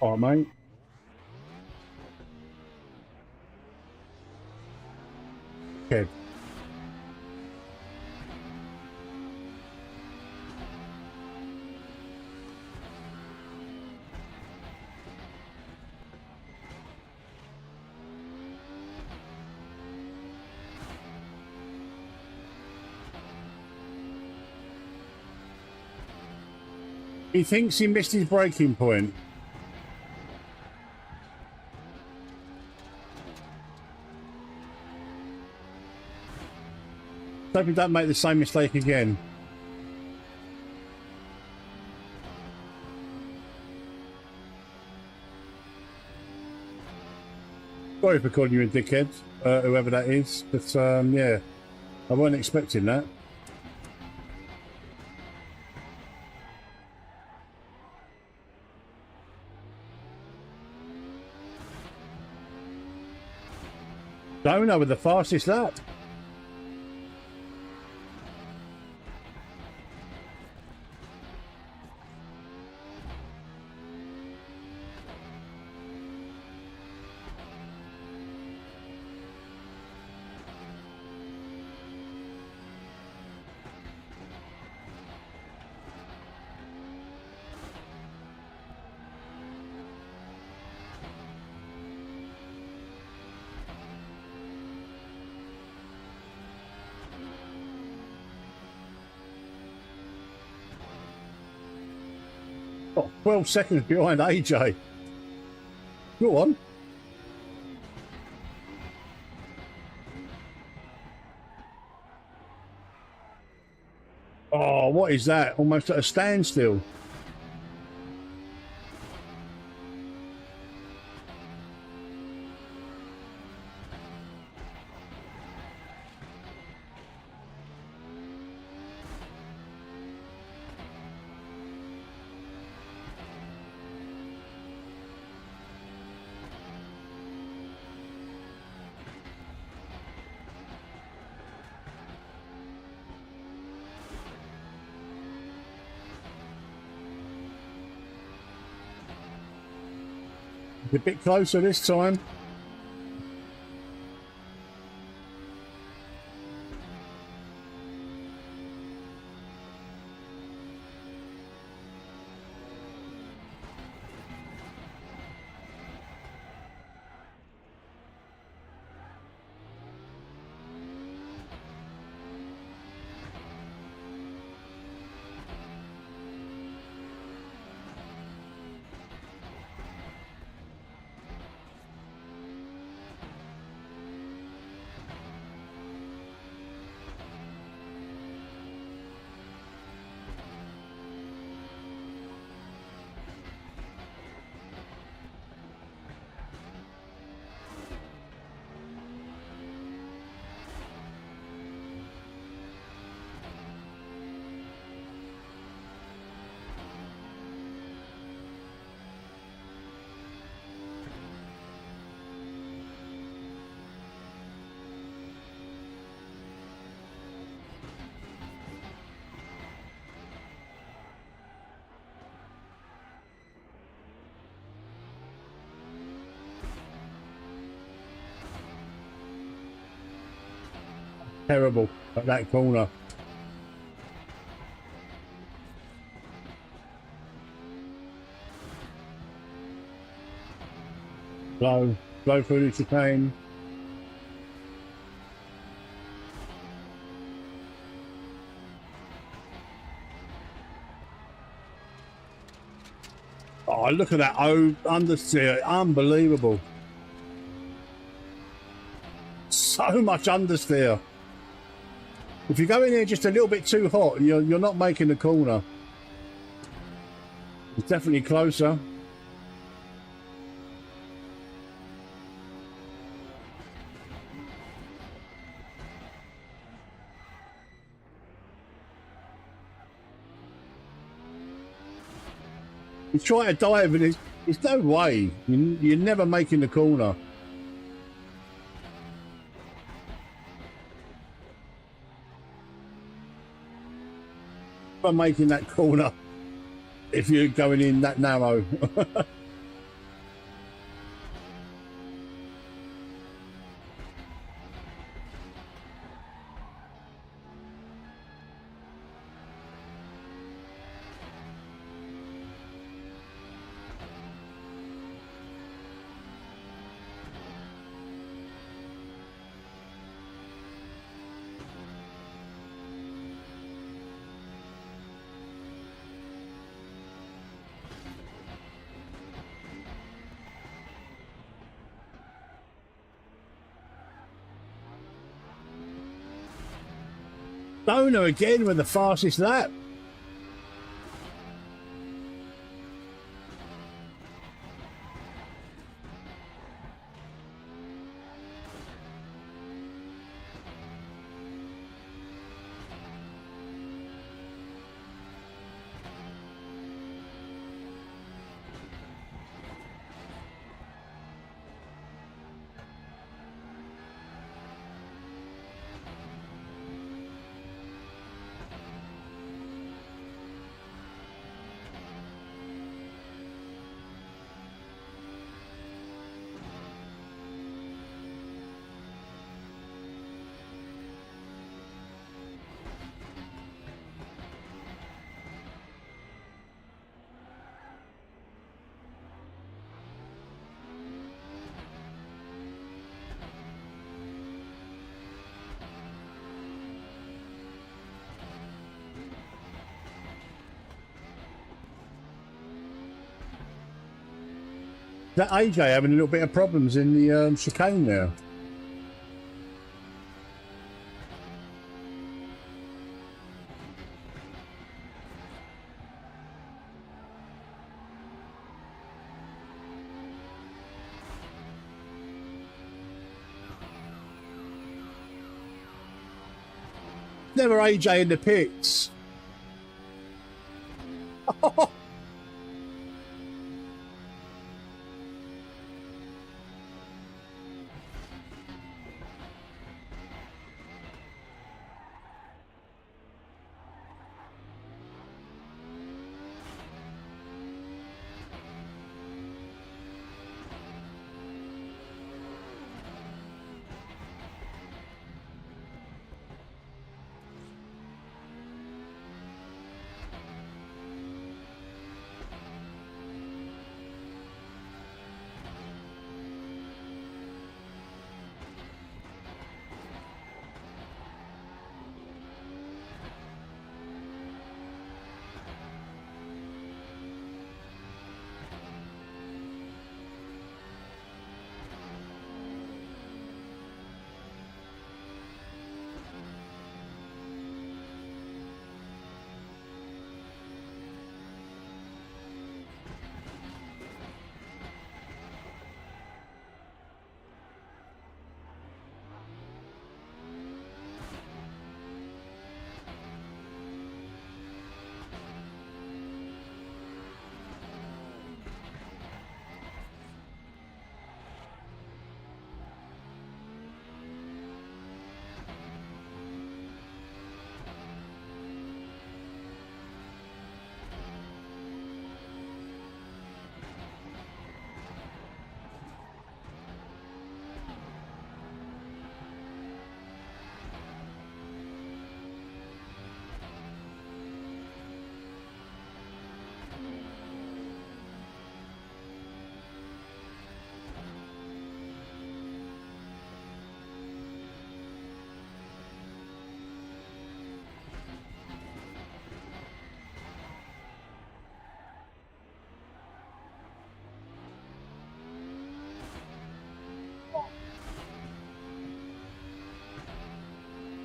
All right, mate. Okay. He thinks he missed his breaking point. Hope he don't make the same mistake again. Sorry for calling you a dickhead, whoever that is, but yeah, I wasn't expecting that. Donut with the fastest lap. Oh, 12 seconds behind AJ. Go on. Oh, what is that? Almost at a standstill. A bit closer this time. terrible at that corner. Slow through the chicane. Oh, look at that understeer. Unbelievable. So much understeer. If you go in here just a little bit too hot, you're not making the corner. It's definitely closer. You try to dive and there's no way. You're never making the corner. Never making that corner if you're going in that narrow. Stoner again with the fastest lap. That AJ having a little bit of problems in the chicane there. Never AJ in the pits.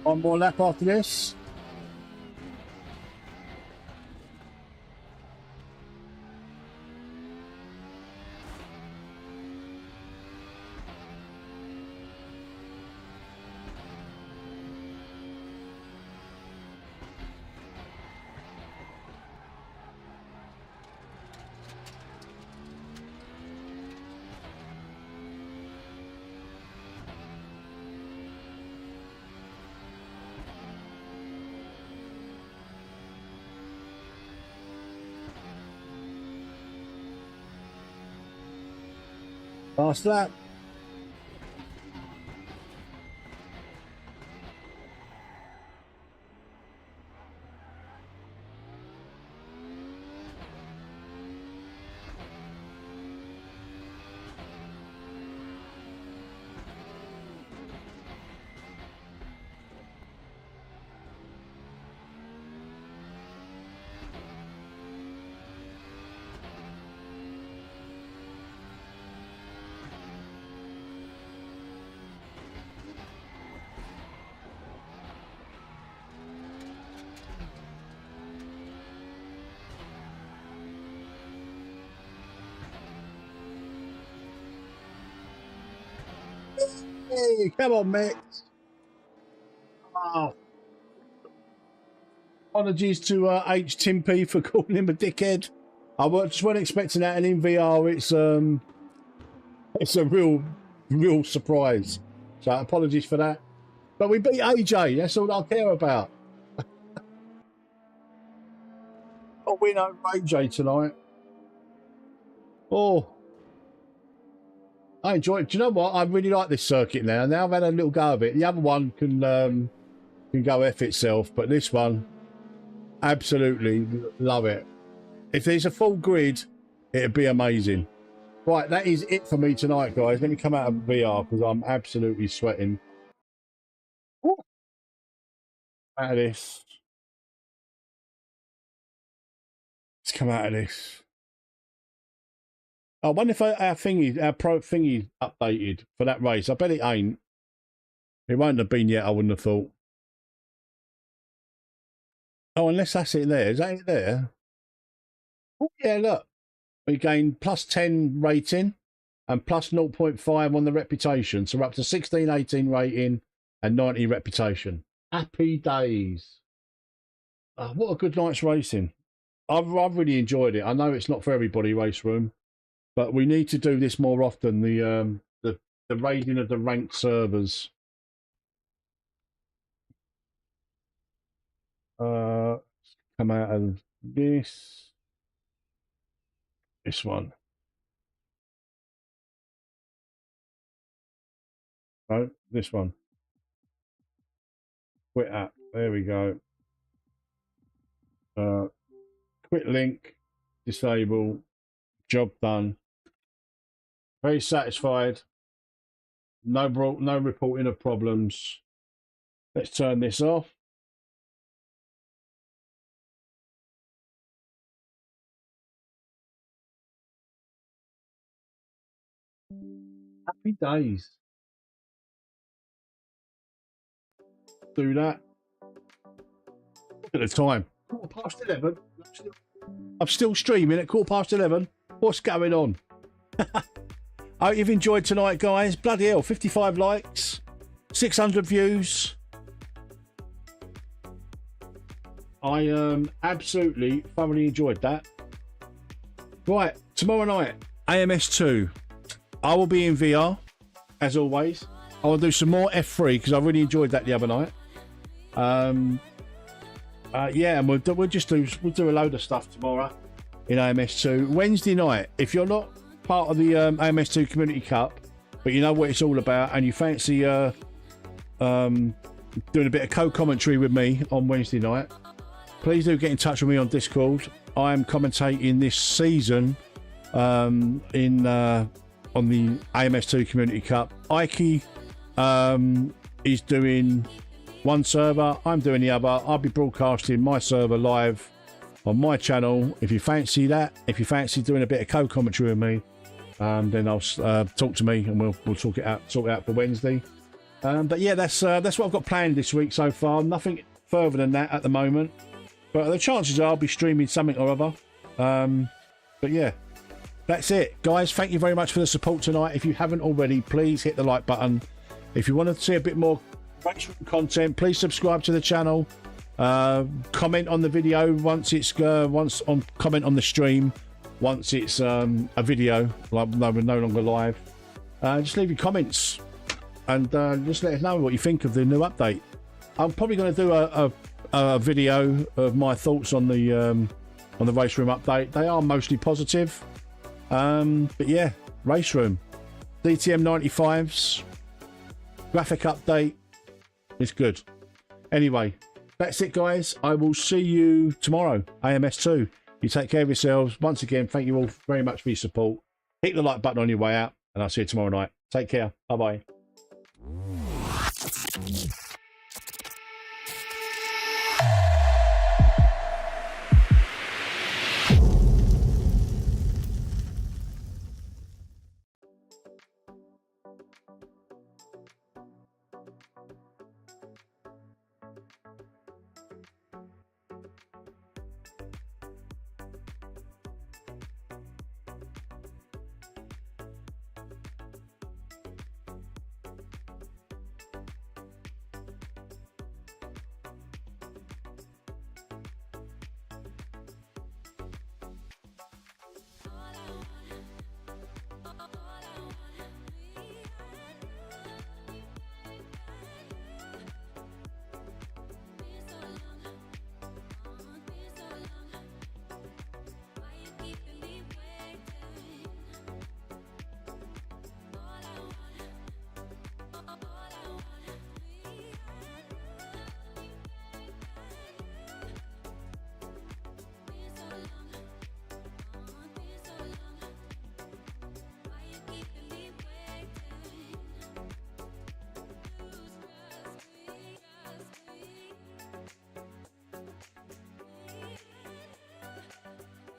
One more lap after this. Last lap. Hey, come on, mate. Oh. Apologies to H. Timpy for calling him a dickhead. I just weren't expecting that, and in VR, it's a real surprise. So apologies for that. But we beat AJ. That's all I care about. A win over AJ tonight. Oh. I enjoy it. Do you know what? I really like this circuit now. Now I've had a little go of it. The other one can go F itself, but this one, absolutely love it. If there's a full grid, it'd be amazing. Right, that is it for me tonight, guys. Let me come out of VR because I'm absolutely sweating. Ooh. Out of this. Let's come out of this. I wonder if our pro thingy updated for that race. I bet it ain't. It won't have been yet, I wouldn't have thought. Oh, unless that's it there. Is that it there? Oh, yeah, look. We gained plus 10 rating and plus 0.5 on the reputation. So we're up to 16, 18 rating and 90 reputation. Happy days. Oh, what a good night's racing. I've really enjoyed it. I know it's not for everybody, Raceroom. But we need to do this more often. The raiding of the ranked servers. Come out of this one. Oh, this one. Quit app. There we go. Quit link. Disable. Job done. Very satisfied. No reporting of problems. Let's turn this off. Happy days. Do that. Look at the time. 11:15. I'm still streaming at 11:15. What's going on? I hope you've enjoyed tonight, guys. Bloody hell, 55 likes, 600 views. I absolutely thoroughly enjoyed that. Right, tomorrow night, AMS2. I will be in VR, as always. I will do some more F3 because I really enjoyed that the other night. Yeah, and we'll do a load of stuff tomorrow in AMS2. Wednesday night, if you're not part of the AMS2 Community Cup, but you know what it's all about, and you fancy doing a bit of co-commentary with me on Wednesday night, please do get in touch with me on Discord. I am commentating this season on the AMS2 Community Cup. Ike is doing one server, I'm doing the other. I'll be broadcasting my server live on my channel. If you fancy that, if you fancy doing a bit of co-commentary with me, then I'll talk to me and we'll sort it out for Wednesday. But yeah, that's what I've got planned this week so far. Nothing further than that at the moment. But the chances are I'll be streaming something or other. But yeah, that's it. Guys, thank you very much for the support tonight. If you haven't already, please hit the like button. If you want to see a bit more content, please subscribe to the channel. Comment on the video once it's comment on the stream once it's a video, like we're no longer live. Just leave your comments and just let us know what you think of the new update. I'm probably going to do a video of my thoughts on the Raceroom update. They are mostly positive, but yeah, Raceroom DTM 95s graphic update is good. Anyway, that's it, guys. I will see you tomorrow, AMS2. You take care of yourselves. Once again, thank you all very much for your support. Hit the like button on your way out, and I'll see you tomorrow night. Take care. Bye bye.